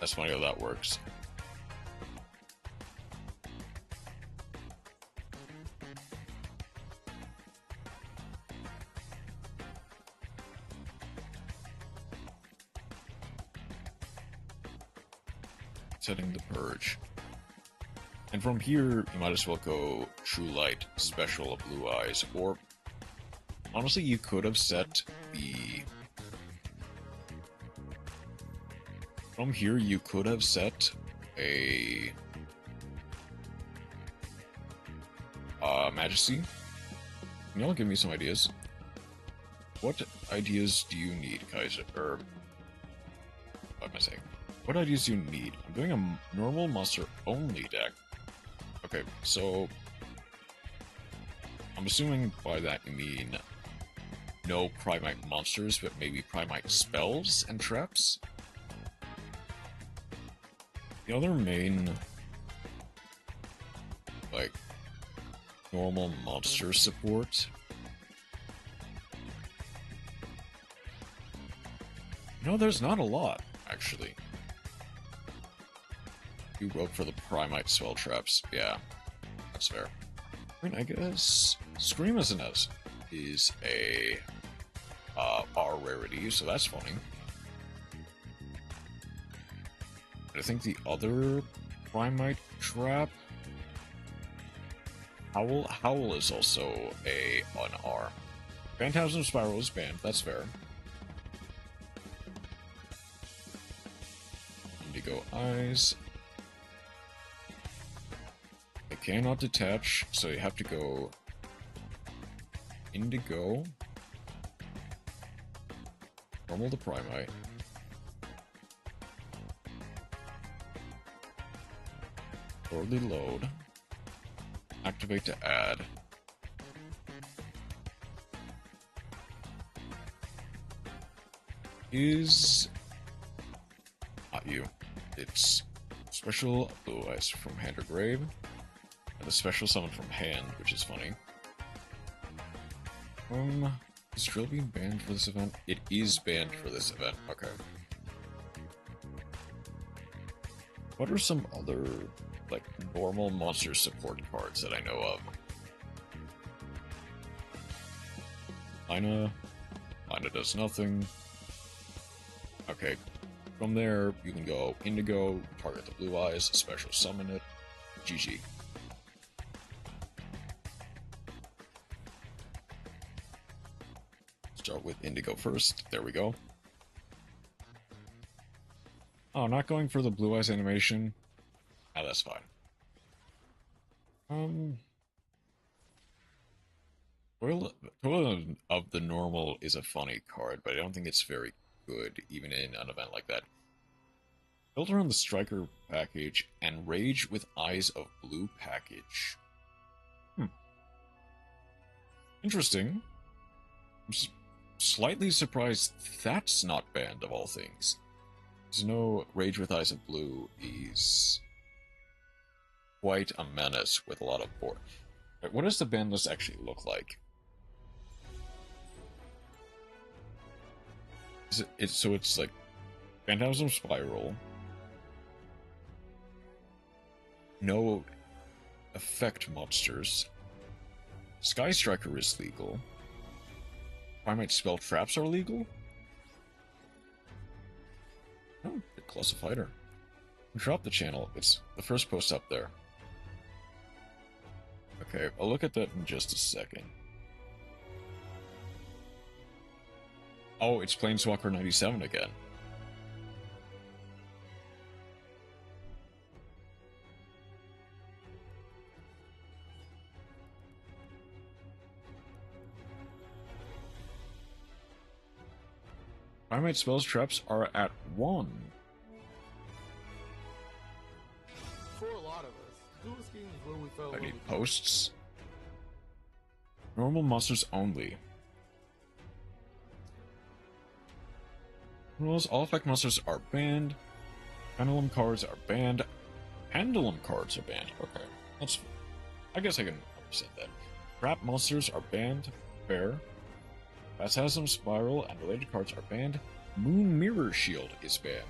That's funny how that works. Setting the Purge. And from here, you might as well go True Light, Special of Blue Eyes, or honestly, you could have set the... From here, you could have set a... Majesty. Can y'all give me some ideas? What ideas do you need, Kaiser? Or... What am I saying? What ideas do you need? I'm doing a normal monster-only deck. Okay, so I'm assuming by that you mean no Primite monsters, but maybe Primite spells and traps? The other main, like, normal monster support. No, there's not a lot, actually. You go for the Primite spell traps. Yeah, that's fair. I mean, I guess Scream as an S is a R rarity, so that's funny. I think the other Primite trap, Howl is also an R. Phantasm Spiral is banned, that's fair. Indigo Eyes. I cannot detach, so you have to go Indigo. Normal to Primite. Early load. Activate to add. Is not you. It's special blue eyes from hand or grave, and a special summon from hand, which is funny. Is Drill being banned for this event? It is banned for this event. Okay. What are some other, like, normal monster support cards that I know of? Lina does nothing. Okay. From there, you can go Indigo, target the blue eyes, special summon it. GG. Start with Indigo first. There we go. Oh, not going for the blue eyes animation? Ah, that's fine. Toil of the Normal is a funny card, but I don't think it's very good, even in an event like that. Built around the Striker package and Rage with Eyes of Blue package. Interesting. I'm slightly surprised that's not banned, of all things. There's no Rage with Eyes of Blue is quite a menace with a lot of board. What does the ban list actually look like? So it's like Phantasm Spiral, no effect monsters, Sky Striker is legal, Primite spell traps are legal? Oh, the Colossal Fighter. Drop the channel, it's the first post up there. Okay, I'll look at that in just a second. Oh, it's Planeswalker 97 again. Primate spells traps are at 1. For a lot of us, dual schemes is where we fell. I need posts. Normal monsters only. Rules, all effect monsters are banned. Pendulum cards are banned. Pendulum cards are banned. Okay, that's... I guess I can understand that. Trap monsters are banned. Fair. Phantasm Spiral and related cards are banned. Moon Mirror Shield is banned.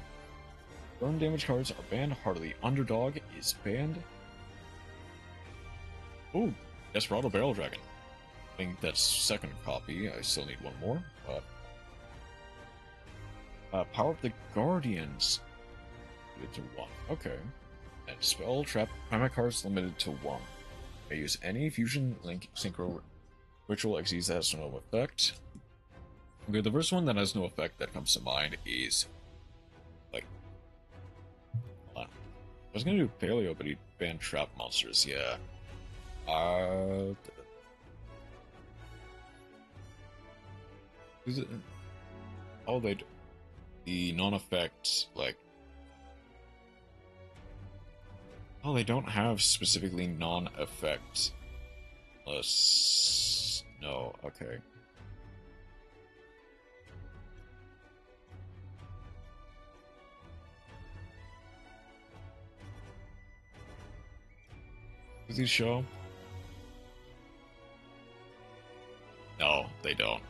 Burn damage cards are banned. Heartily Underdog is banned. Ooh, Desperado Barrel Dragon. I think that's second copy. I still need one more. Power of the Guardians. Limited to 1. Okay. And Spell Trap Primate cards limited to 1. May use any Fusion Link Synchro Ritual XYZ that has no effect. Okay, the first one that has no effect that comes to mind is, like, I was gonna do Paleo, but he banned trap monsters, yeah. Is it? Oh, the non-effect, like, oh, they don't have specifically non-effect. Unless, no, okay. Do these show? No, they don't.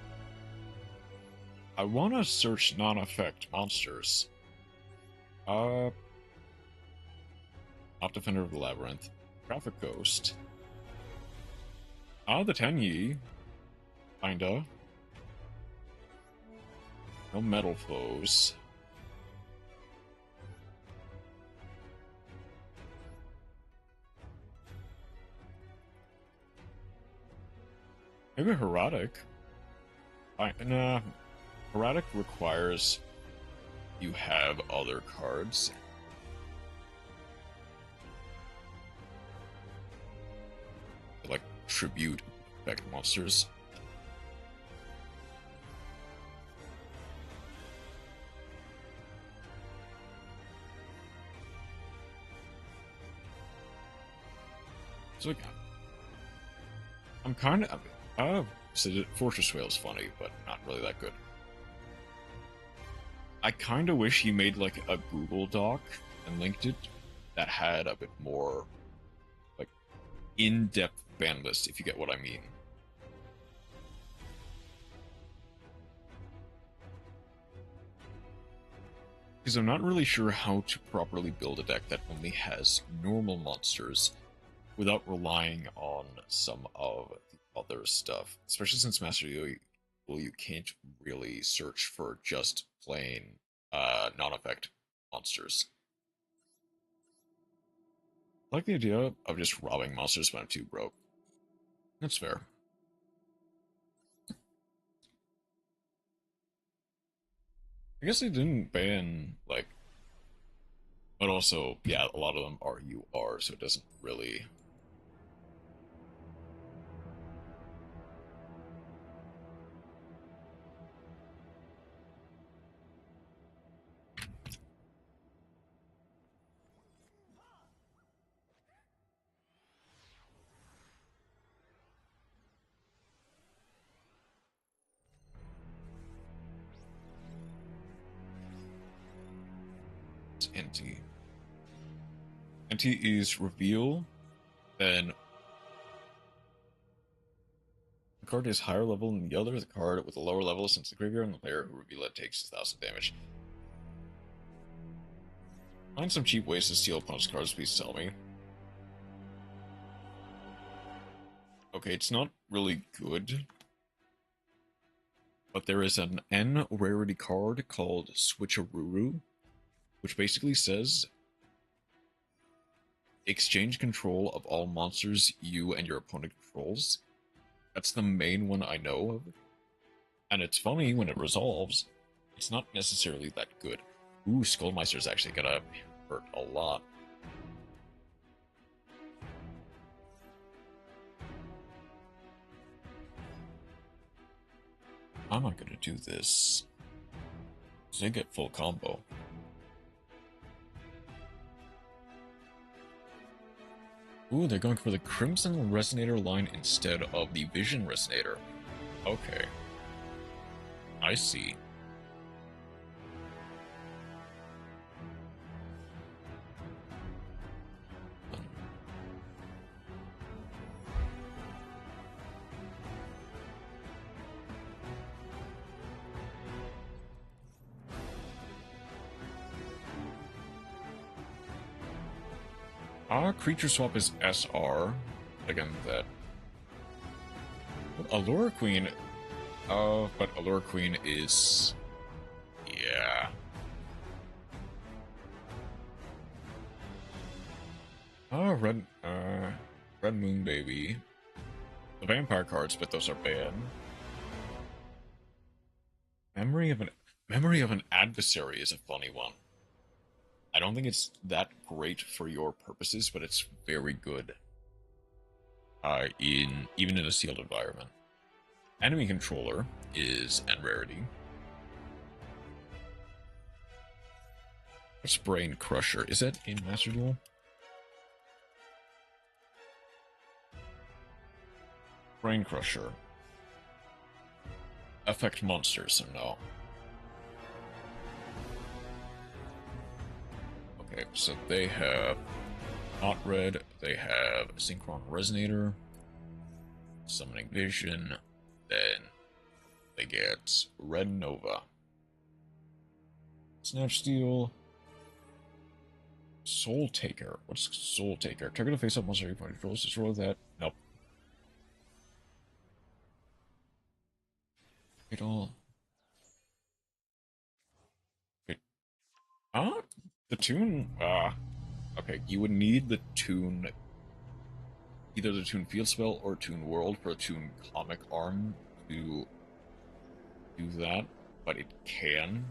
I want to search non-effect monsters. Not Defender of the Labyrinth. Traffic Ghost. The Tenyi. Kinda. No metal foes. Maybe Herotic. Nah. Herotic requires you have other cards. Like tribute effect monsters. So I'm kind of Fortress Whale is funny, but not really that good. I kind of wish he made like a Google Doc and linked it that had a bit more like in-depth ban list, if you get what I mean. Because I'm not really sure how to properly build a deck that only has normal monsters without relying on some of the other stuff. Especially since Master Duel, you can't really search for just plain non-effect monsters. I like the idea of just robbing monsters when I'm too broke. That's fair. I guess they didn't ban, like... But also, yeah, a lot of them are UR, so it doesn't really... NT. NT is reveal, then the card is higher level than the other. The card with a lower level since the graveyard, and the player who reveal it takes 1,000 damage. Find some cheap ways to steal opponent's cards, please tell me. Okay, it's not really good. But there is an N rarity card called Switcheroo, which basically says exchange control of all monsters you and your opponent controls. That's the main one I know of. And it's funny when it resolves. It's not necessarily that good. Ooh, Skullmeister's actually gonna hurt a lot. I'm not gonna do this. They get full combo. Ooh, they're going for the Crimson Resonator line instead of the Vision Resonator. Okay. I see. Creature swap is SR. Again, that. Allure Queen. But Allure Queen is. Yeah. Red Moon Baby. The vampire cards, but those are banned. Memory of an Adversary is a funny one. I don't think it's that great for your purposes, but it's very good. Even in a sealed environment. Enemy Controller is N rarity. What's Brain Crusher? Is that in Master Duel? Brain Crusher. Affect monsters, so no. Okay, so they have Not red, they have Synchron Resonator, Summoning Vision, then they get Red Nova, Snatch Steal, Soul Taker. What's Soul Taker? Target a face-up monster you point controls, destroy that. Nope. It all. Wait. The tune. Okay, you would need the tune, either the tune Field Spell or Tune World for a tune Comic Arm to do that, but it can.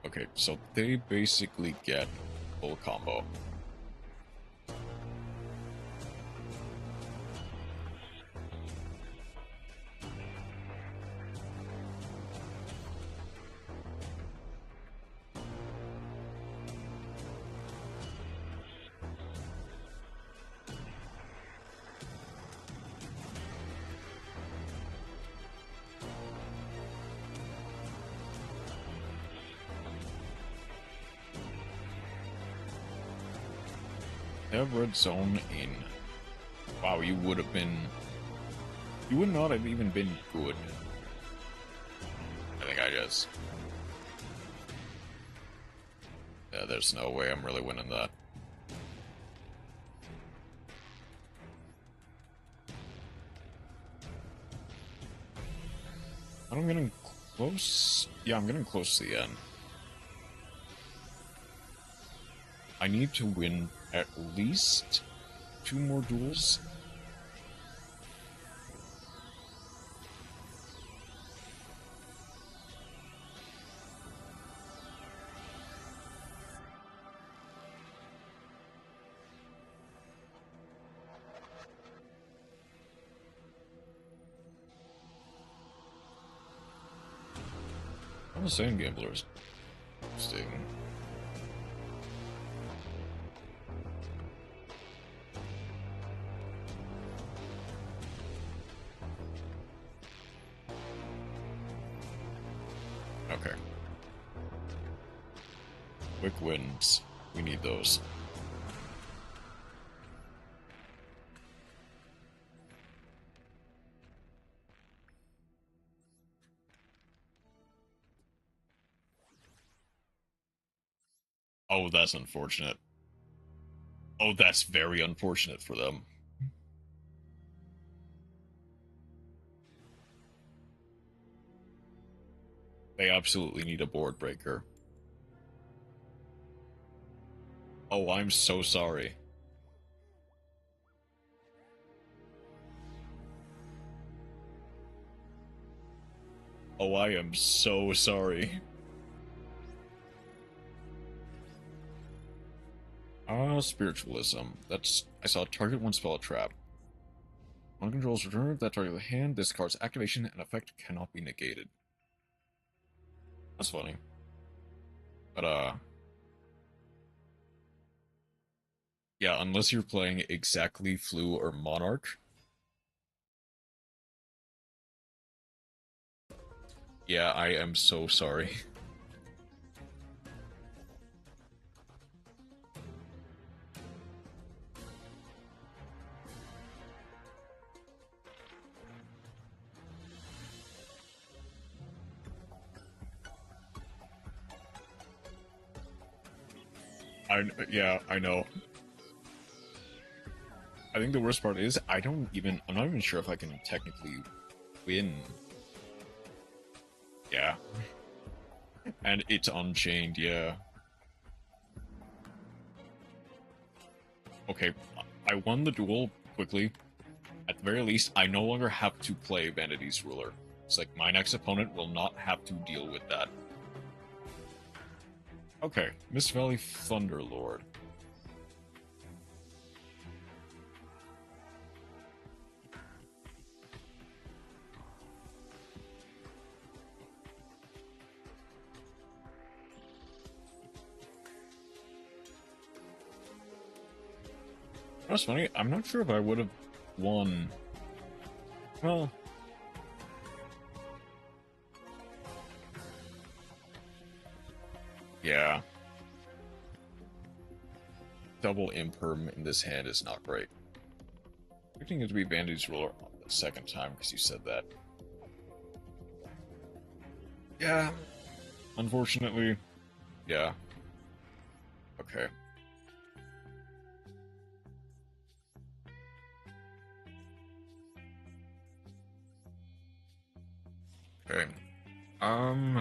Okay, so they basically get full combo. Have red zone in. Wow, you would have been. You would not have even been good. I think I just. Yeah, there's no way I'm really winning that. I'm getting close. Yeah, I'm getting close to the end. I need to win at least 2 more duels. I'm the same gamblers. Interesting. Okay. Quick wins. We need those. Oh, that's unfortunate. Oh, that's very unfortunate for them. They absolutely need a board breaker. Oh, I'm so sorry. Oh, I am so sorry. Spiritualism. That's... I saw target one spell trap. One controls return that target of the hand, this card's activation and effect cannot be negated. That's funny. But, yeah, unless you're playing exactly Flu or Monarch. Yeah, I am so sorry. Yeah, I know. I think the worst part is I'm not even sure if I can technically win. Yeah. And it's unchained, yeah. Okay, I won the duel quickly. At the very least, I no longer have to play Vanity's Ruler. It's like my next opponent will not have to deal with that. Okay, Mist Valley Thunderlord. That's funny, I'm not sure if I would have won. Well... Yeah. Double imperm in this hand is not great. Expecting it to be Vandy's ruler the second time because you said that. Yeah. Unfortunately. Yeah. Okay. Okay. Hmm.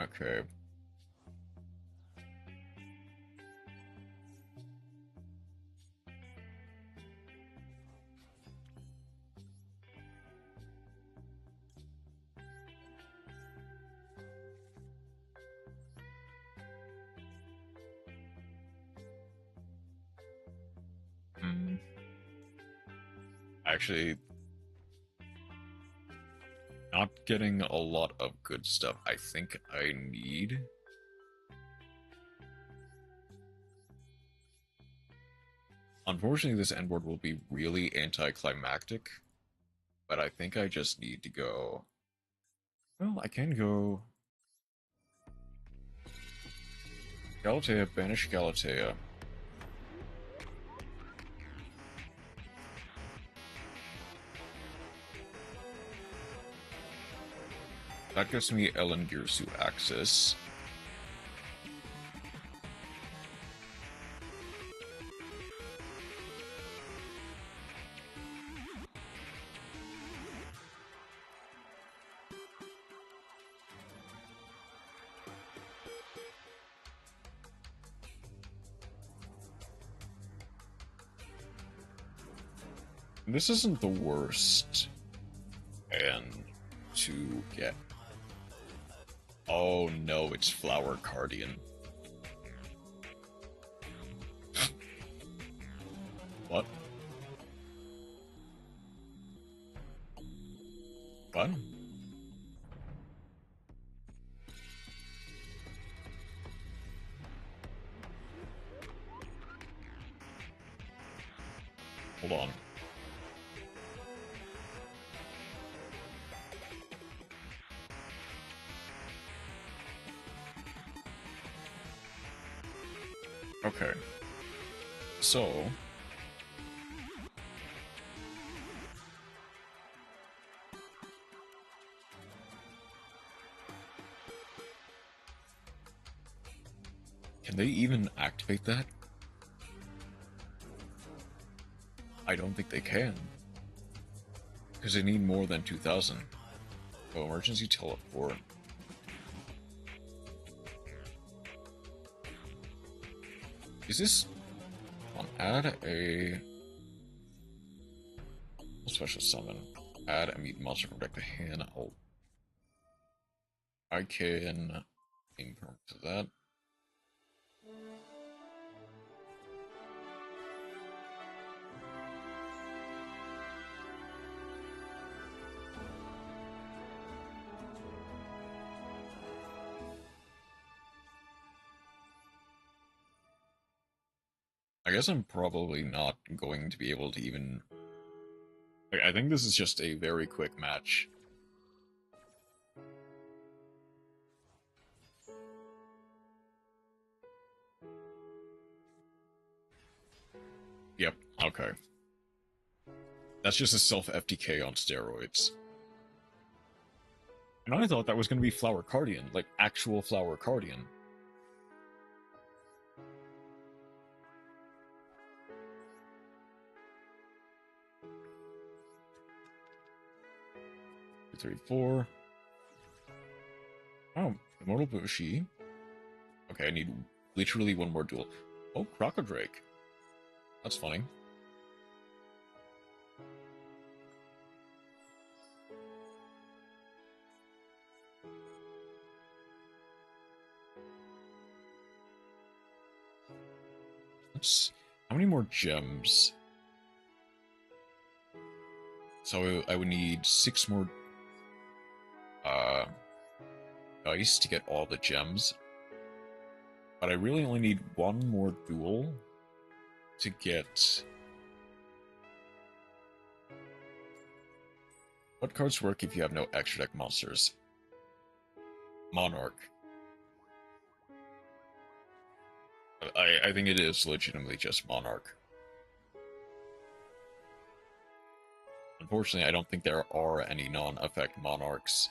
Okay. Hmm. Actually, not getting a lot of good stuff. I think I need... Unfortunately, this end board will be really anticlimactic, but I think I just need to go... Well, I can go... Galatea, banish Galatea. That gives me Ellen Girsu access. This isn't the worst. And to get... Oh no, it's Flower Cardian. What? What? Hold on. Okay. So... Can they even activate that? I don't think they can. Because they need more than 2,000. Oh, emergency teleport. Is this... add a... special summon. Add a meat monster from deck to hand. I can... imperm to that. I guess I'm probably not going to be able to even... I think this is just a very quick match. Yep, okay. That's just a self-FTK on steroids. And I thought that was going to be Flower Cardian, like actual Flower Cardian. Three, four. Oh, Immortal Bushi. Okay, I need literally one more duel. Oh, Crocodrake. That's funny. Let's... How many more gems? So I would need 6 more dice to get all the gems. But I really only need 1 more duel to get... What cards work if you have no extra deck monsters? Monarch. I think it is legitimately just Monarch. Unfortunately, I don't think there are any non-effect Monarchs.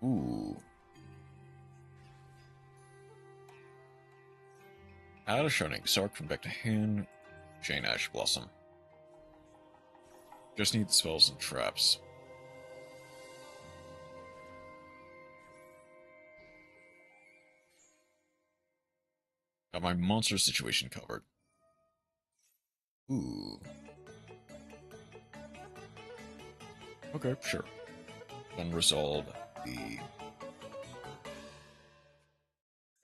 Ooh. Add a Shining Sark from deck to hand. Jane Ash Blossom. Just need spells and traps. Got my monster situation covered. Ooh. Okay, sure. Unresolve the...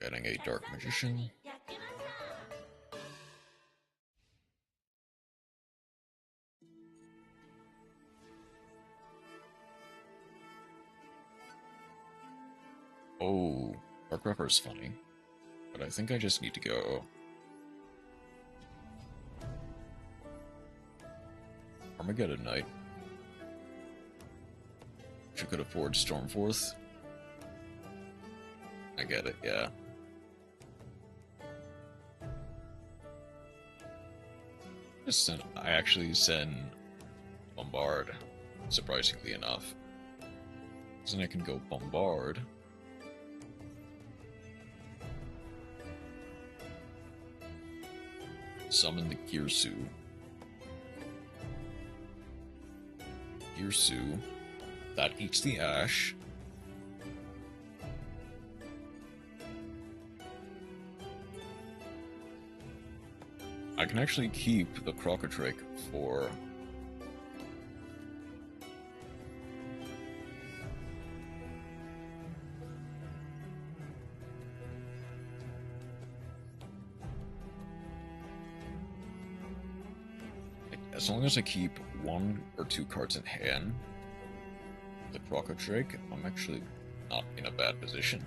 Getting a Dark Magician. Oh, Dark Repper is funny. But I think I just need to go... Armageddon Knight. Which I could afford Stormforth. I get it, yeah. I actually send Bombard, surprisingly enough. So then I can go Bombard. Summon the Girsu. Girsu. That eats the Ash. I can actually keep the Crocodric for... As long as I keep 1 or 2 cards in hand, the Crocodric, I'm actually not in a bad position.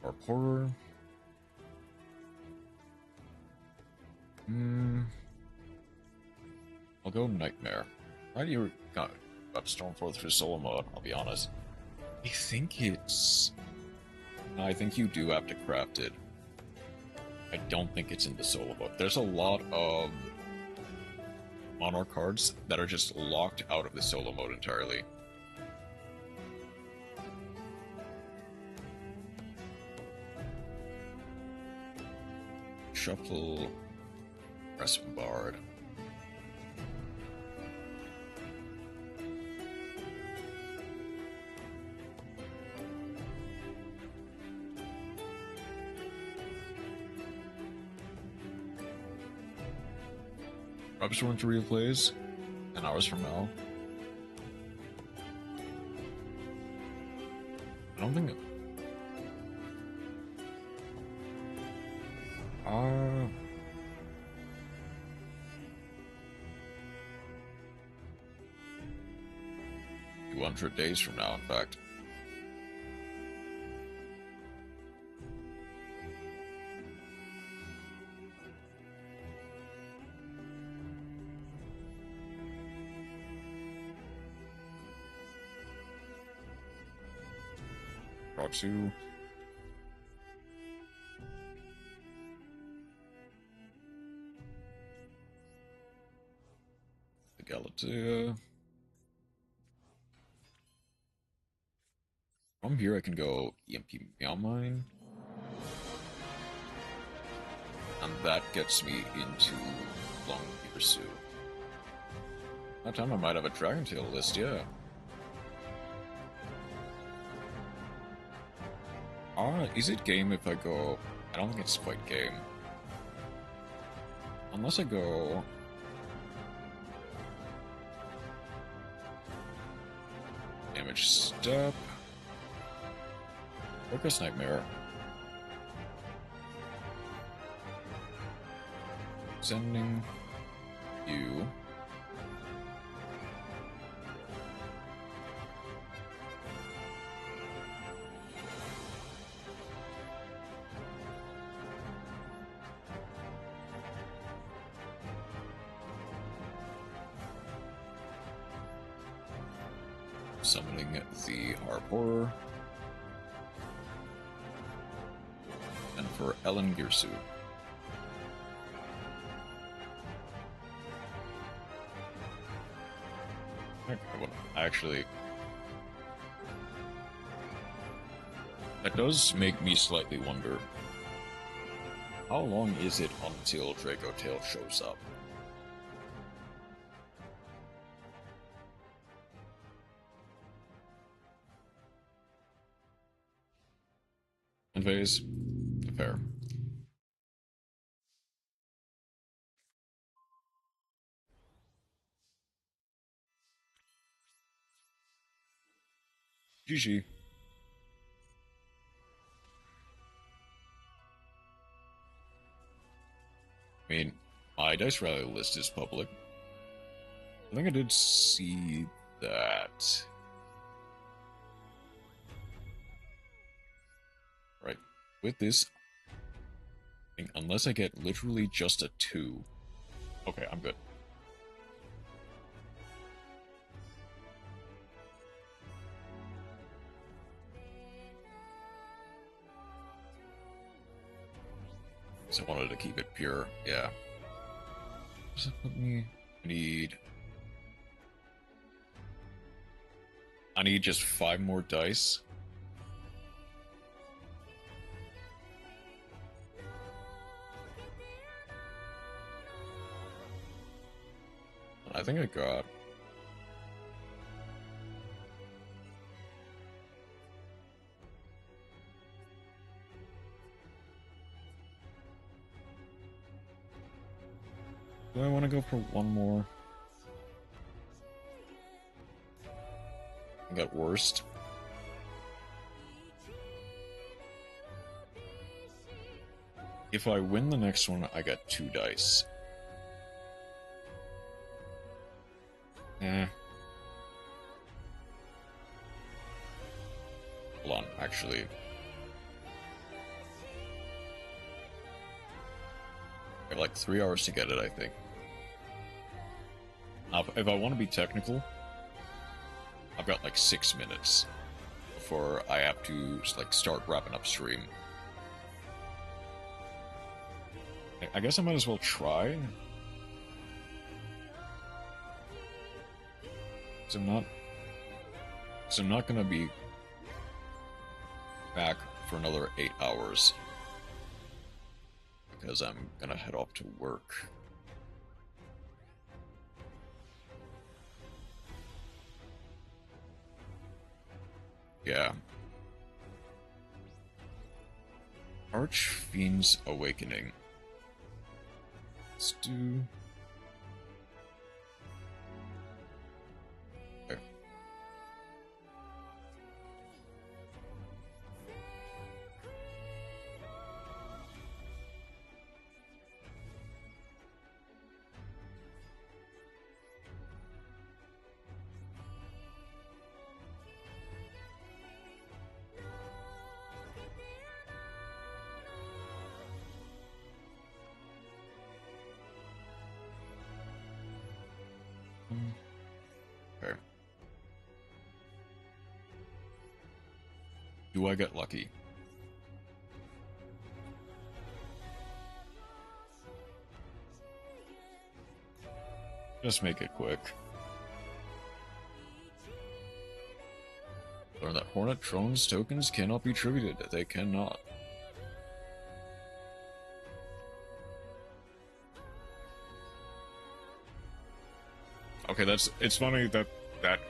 Or Horror. I'll go Nightmare. Why do you got Stormforth through solo mode, I'll be honest. I think it's... I think you do have to craft it. I don't think it's in the solo mode. There's a lot of Monarch cards that are just locked out of the solo mode entirely. Shuffle, press Bombard. Probably just want to replays 10 hours from now. I don't think... Uh... 200 days from now, in fact. Proxu. The Galatea. From here I can go EMP Meowmine. And that gets me into Long Pursuit. That time I might have a Dragon Tail list, yeah. Is it game if I go... I don't think it's quite game. Unless I go... Damage step... Focus Nightmare. Sending you... Summoning the Harp Horror. And for Ellen Girsu. Actually, that does make me slightly wonder. How long is it until Dracotail shows up? And phase? Fair. GG. I mean, my Dice Rally list is public. I think I did see that. Right. With this, unless I get literally just a 2. Okay, I'm good. So I wanted to keep it pure, yeah. Does that put me... I need just 5 more dice. I think I got... Do I want to go for one more? I got worst. If I win the next one, I got 2 dice. Hold on, actually. I have like 3 hours to get it, I think. If I want to be technical, I've got like 6 minutes before I have to like start wrapping up stream. I guess I might as well try. Because I'm not gonna be back for another 8 hours. Because I'm gonna head off to work. Yeah. Archfiend's Awakening. Let's do... Okay. Okay. Do I get lucky? Just make it quick. Learn that Hornet Throne's tokens cannot be attributed. They cannot. Okay, it's funny that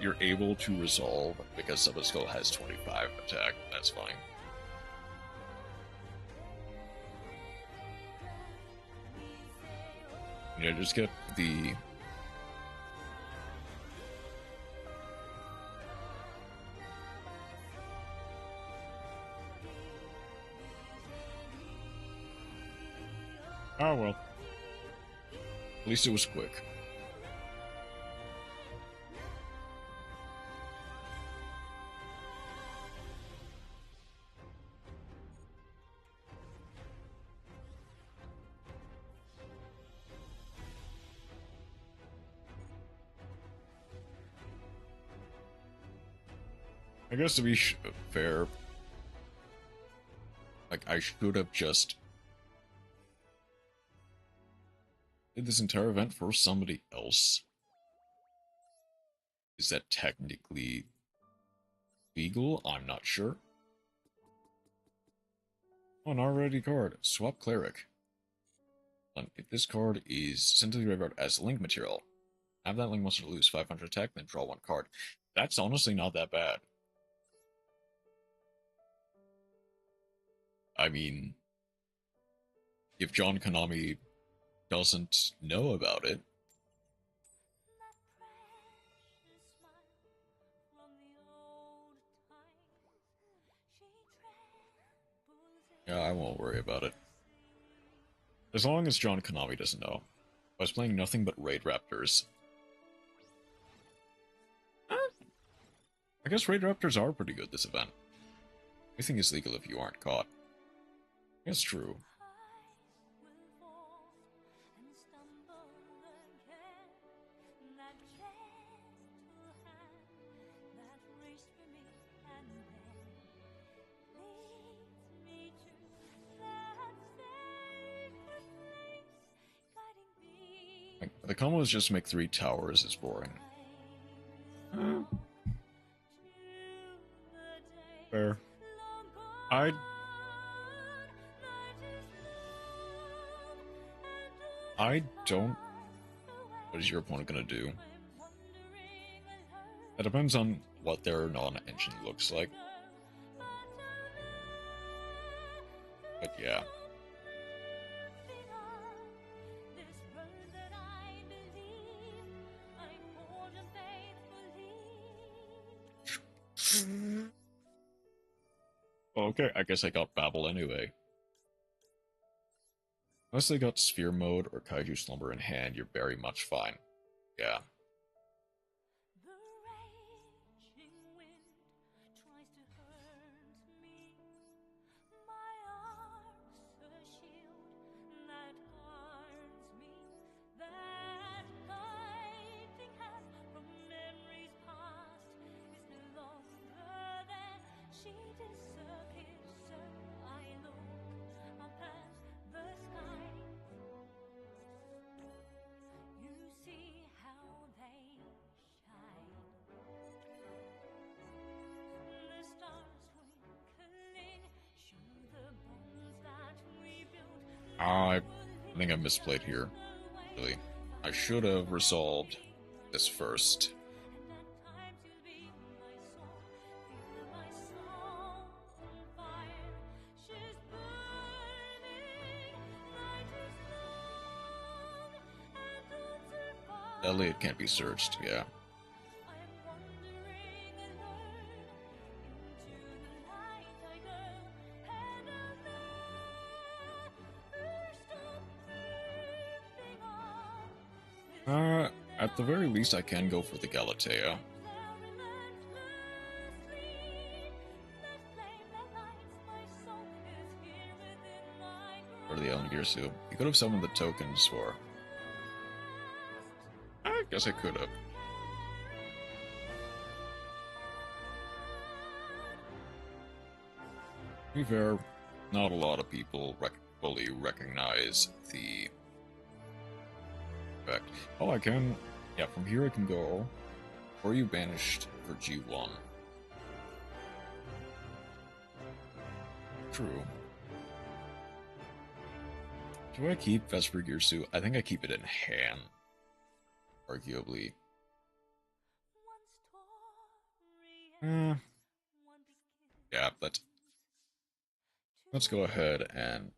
you're able to resolve because Subaskull has 25 attack. That's fine. Yeah, just get the... Oh well. At least it was quick. I guess to be fair, like, I should have just did this entire event for somebody else. Is that technically legal? I'm not sure. Oh, an already card. Swap Cleric. If this card is sent to the graveyard as link material, have that link monster lose 500 attack, then draw one card. That's honestly not that bad. I mean, if John Konami doesn't know about it, yeah, I won't worry about it. As long as John Konami doesn't know. I was playing nothing but Raid Raptors. I guess Raid Raptors are pretty good this event. Everything is legal if you aren't caught. That's true. The combos just make 3 towers is boring. Fair. I don't... What is your opponent gonna do? That depends on what their non-engine looks like. But yeah. Okay, I guess I got Babel anyway. Unless they got Sphere Mode or Kaiju Slumber in hand, you're very much fine. Yeah. I think I misplayed here. Really. I should have resolved this first. Elliot can't be searched, yeah. At the very least, I can go for the Galatea. Or the Ellen Gearsu. You could have summoned the tokens for... I guess I could have. To be fair, not a lot of people fully recognize the effect. Oh, I can... Yeah, from here I can go... Or you banished for G1. True. Do I keep Vesper Gearsu? I think I keep it in hand. Arguably. Yeah, let's go ahead and...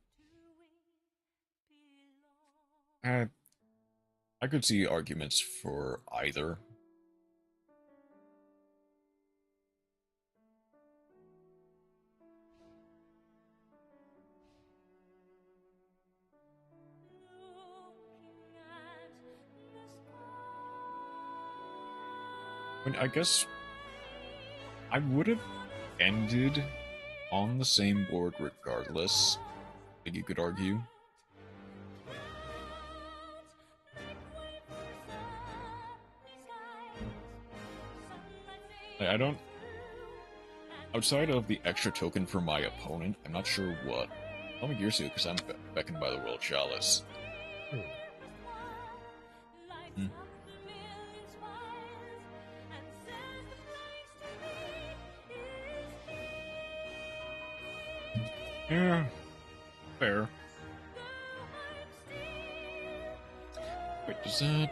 I could see arguments for either. I mean, I guess I would have ended on the same board regardless, I think you could argue. I don't... Outside of the extra token for my opponent, I'm not sure what. Tell me Gearsuit, because I'm beckoned by the World Chalice. Hmm. Yeah, fair. Wait, does that...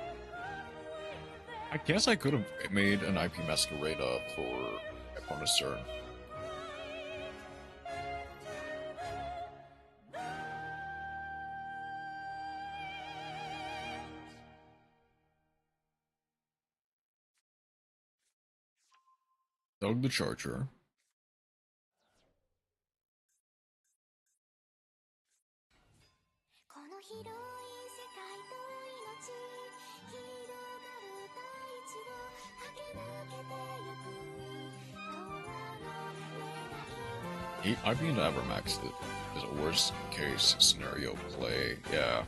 I guess I could have made an IP Masquerada for my opponent's turn. Dug the Charger. I'd be into Abermax as a worst case scenario play, yeah.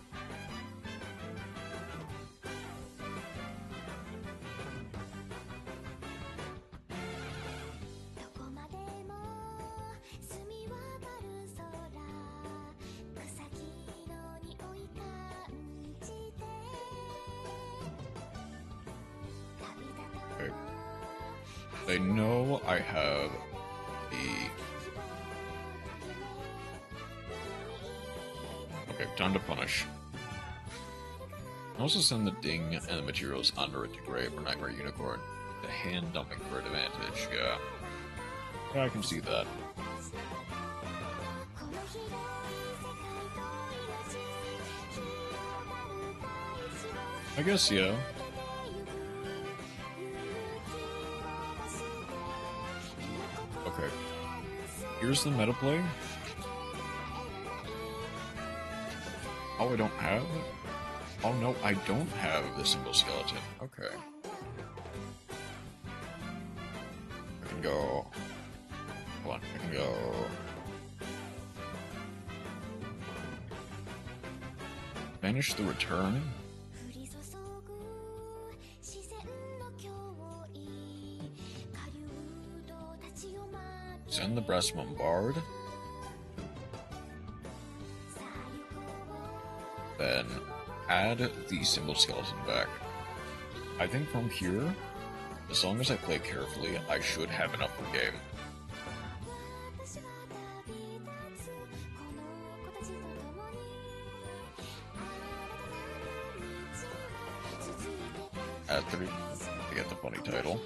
Okay. They know I have the... Okay, time to punish. I also send the ding and the materials under it to grave or Nightmare Unicorn. The hand dumping for advantage, yeah. Yeah, I can see that. I guess, yeah. Okay. Here's the meta play. Oh, I don't have it? Oh no, I don't have the single skeleton. Okay. I can go... Hold on, I can go... Banish the return? Send the Breast Bombard? Then add the single skeleton back. I think from here, as long as I play carefully, I should have enough for game. Add 3 to get the funny title.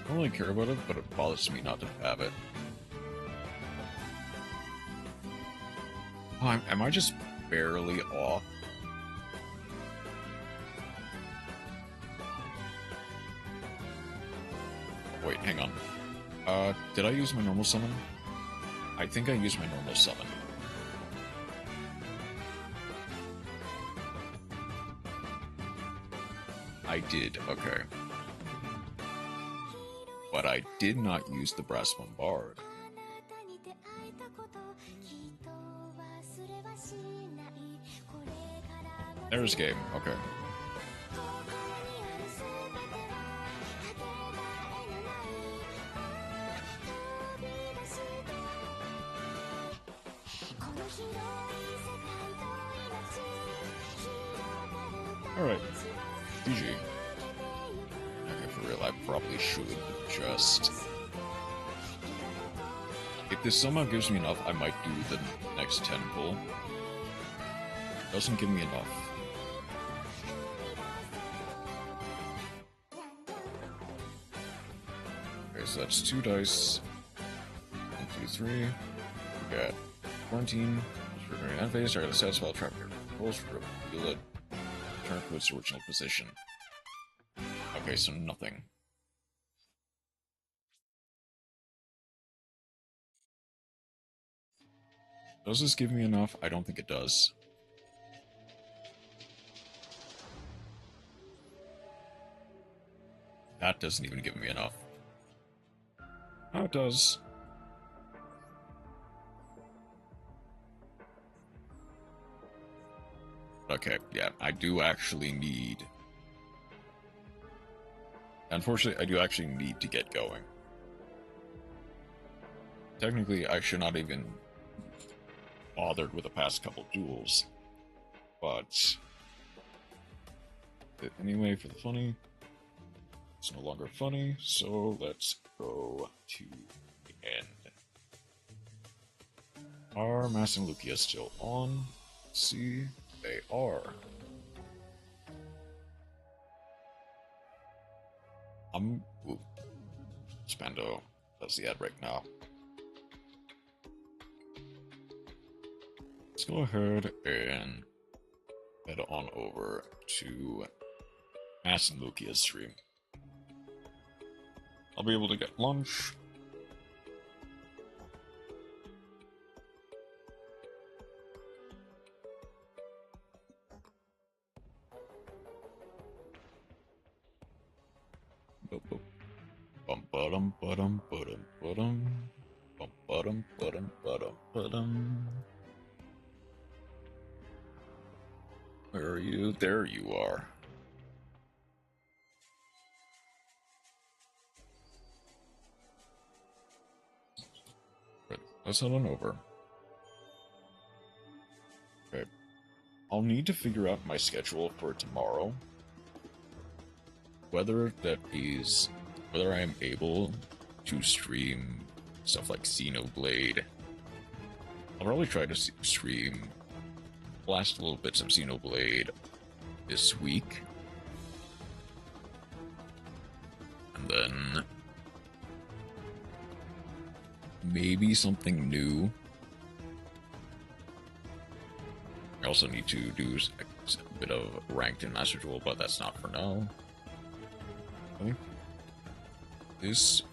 I don't really care about it, but it bothers me not to have it. Oh, am I just barely off? Wait, hang on. Did I use my normal summon? I think I used my normal summon. I did, okay. But I did not use the Brass Bombard. There's game, okay. Alright, GG. Okay, for real, I probably should just If this somehow gives me enough, I might do the next 10 pull. Doesn't give me enough. Okay, so that's 2 dice. 1, 2, 3. We got quarantine. For end phase, are to satisfy trap your controls for reveal it. Return to its original position. Okay, so nothing. Does this give me enough? I don't think it does. That doesn't even give me enough. Oh, it does. Okay, yeah, I do actually need... Unfortunately, I do actually need to get going. Technically, I should not even bothered with the past couple duels, but anyway, for the funny, it's no longer funny, so let's go to the end. Are Mass and Lucia still on? Let's see, they are. Ooh, Spando does the ad right now. Let's go ahead and head on over to Mass and Lucia's stream. I'll be able to get lunch. Bum ba-dum ba-dum ba-dum ba-dum. Bum ba-dum ba-dum ba-dum ba-dum. Where are you? There you are. Right, let's head on over. Okay. I'll need to figure out my schedule for tomorrow. Whether I am able to stream stuff like Xenoblade. I'll probably try to stream last little bits of Xenoblade this week. And then maybe something new. I also need to do a bit of ranked in Master Duel, but that's not for now. I think this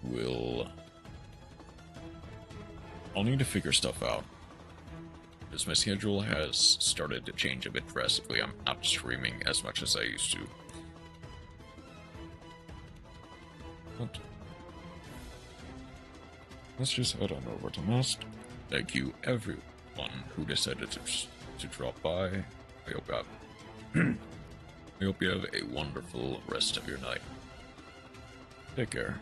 will... I'll need to figure stuff out. Because my schedule has started to change a bit drastically. I'm not streaming as much as I used to. But let's just head on over to Mast. Thank you, everyone who decided to drop by. I hope you have a wonderful rest of your night. Take care.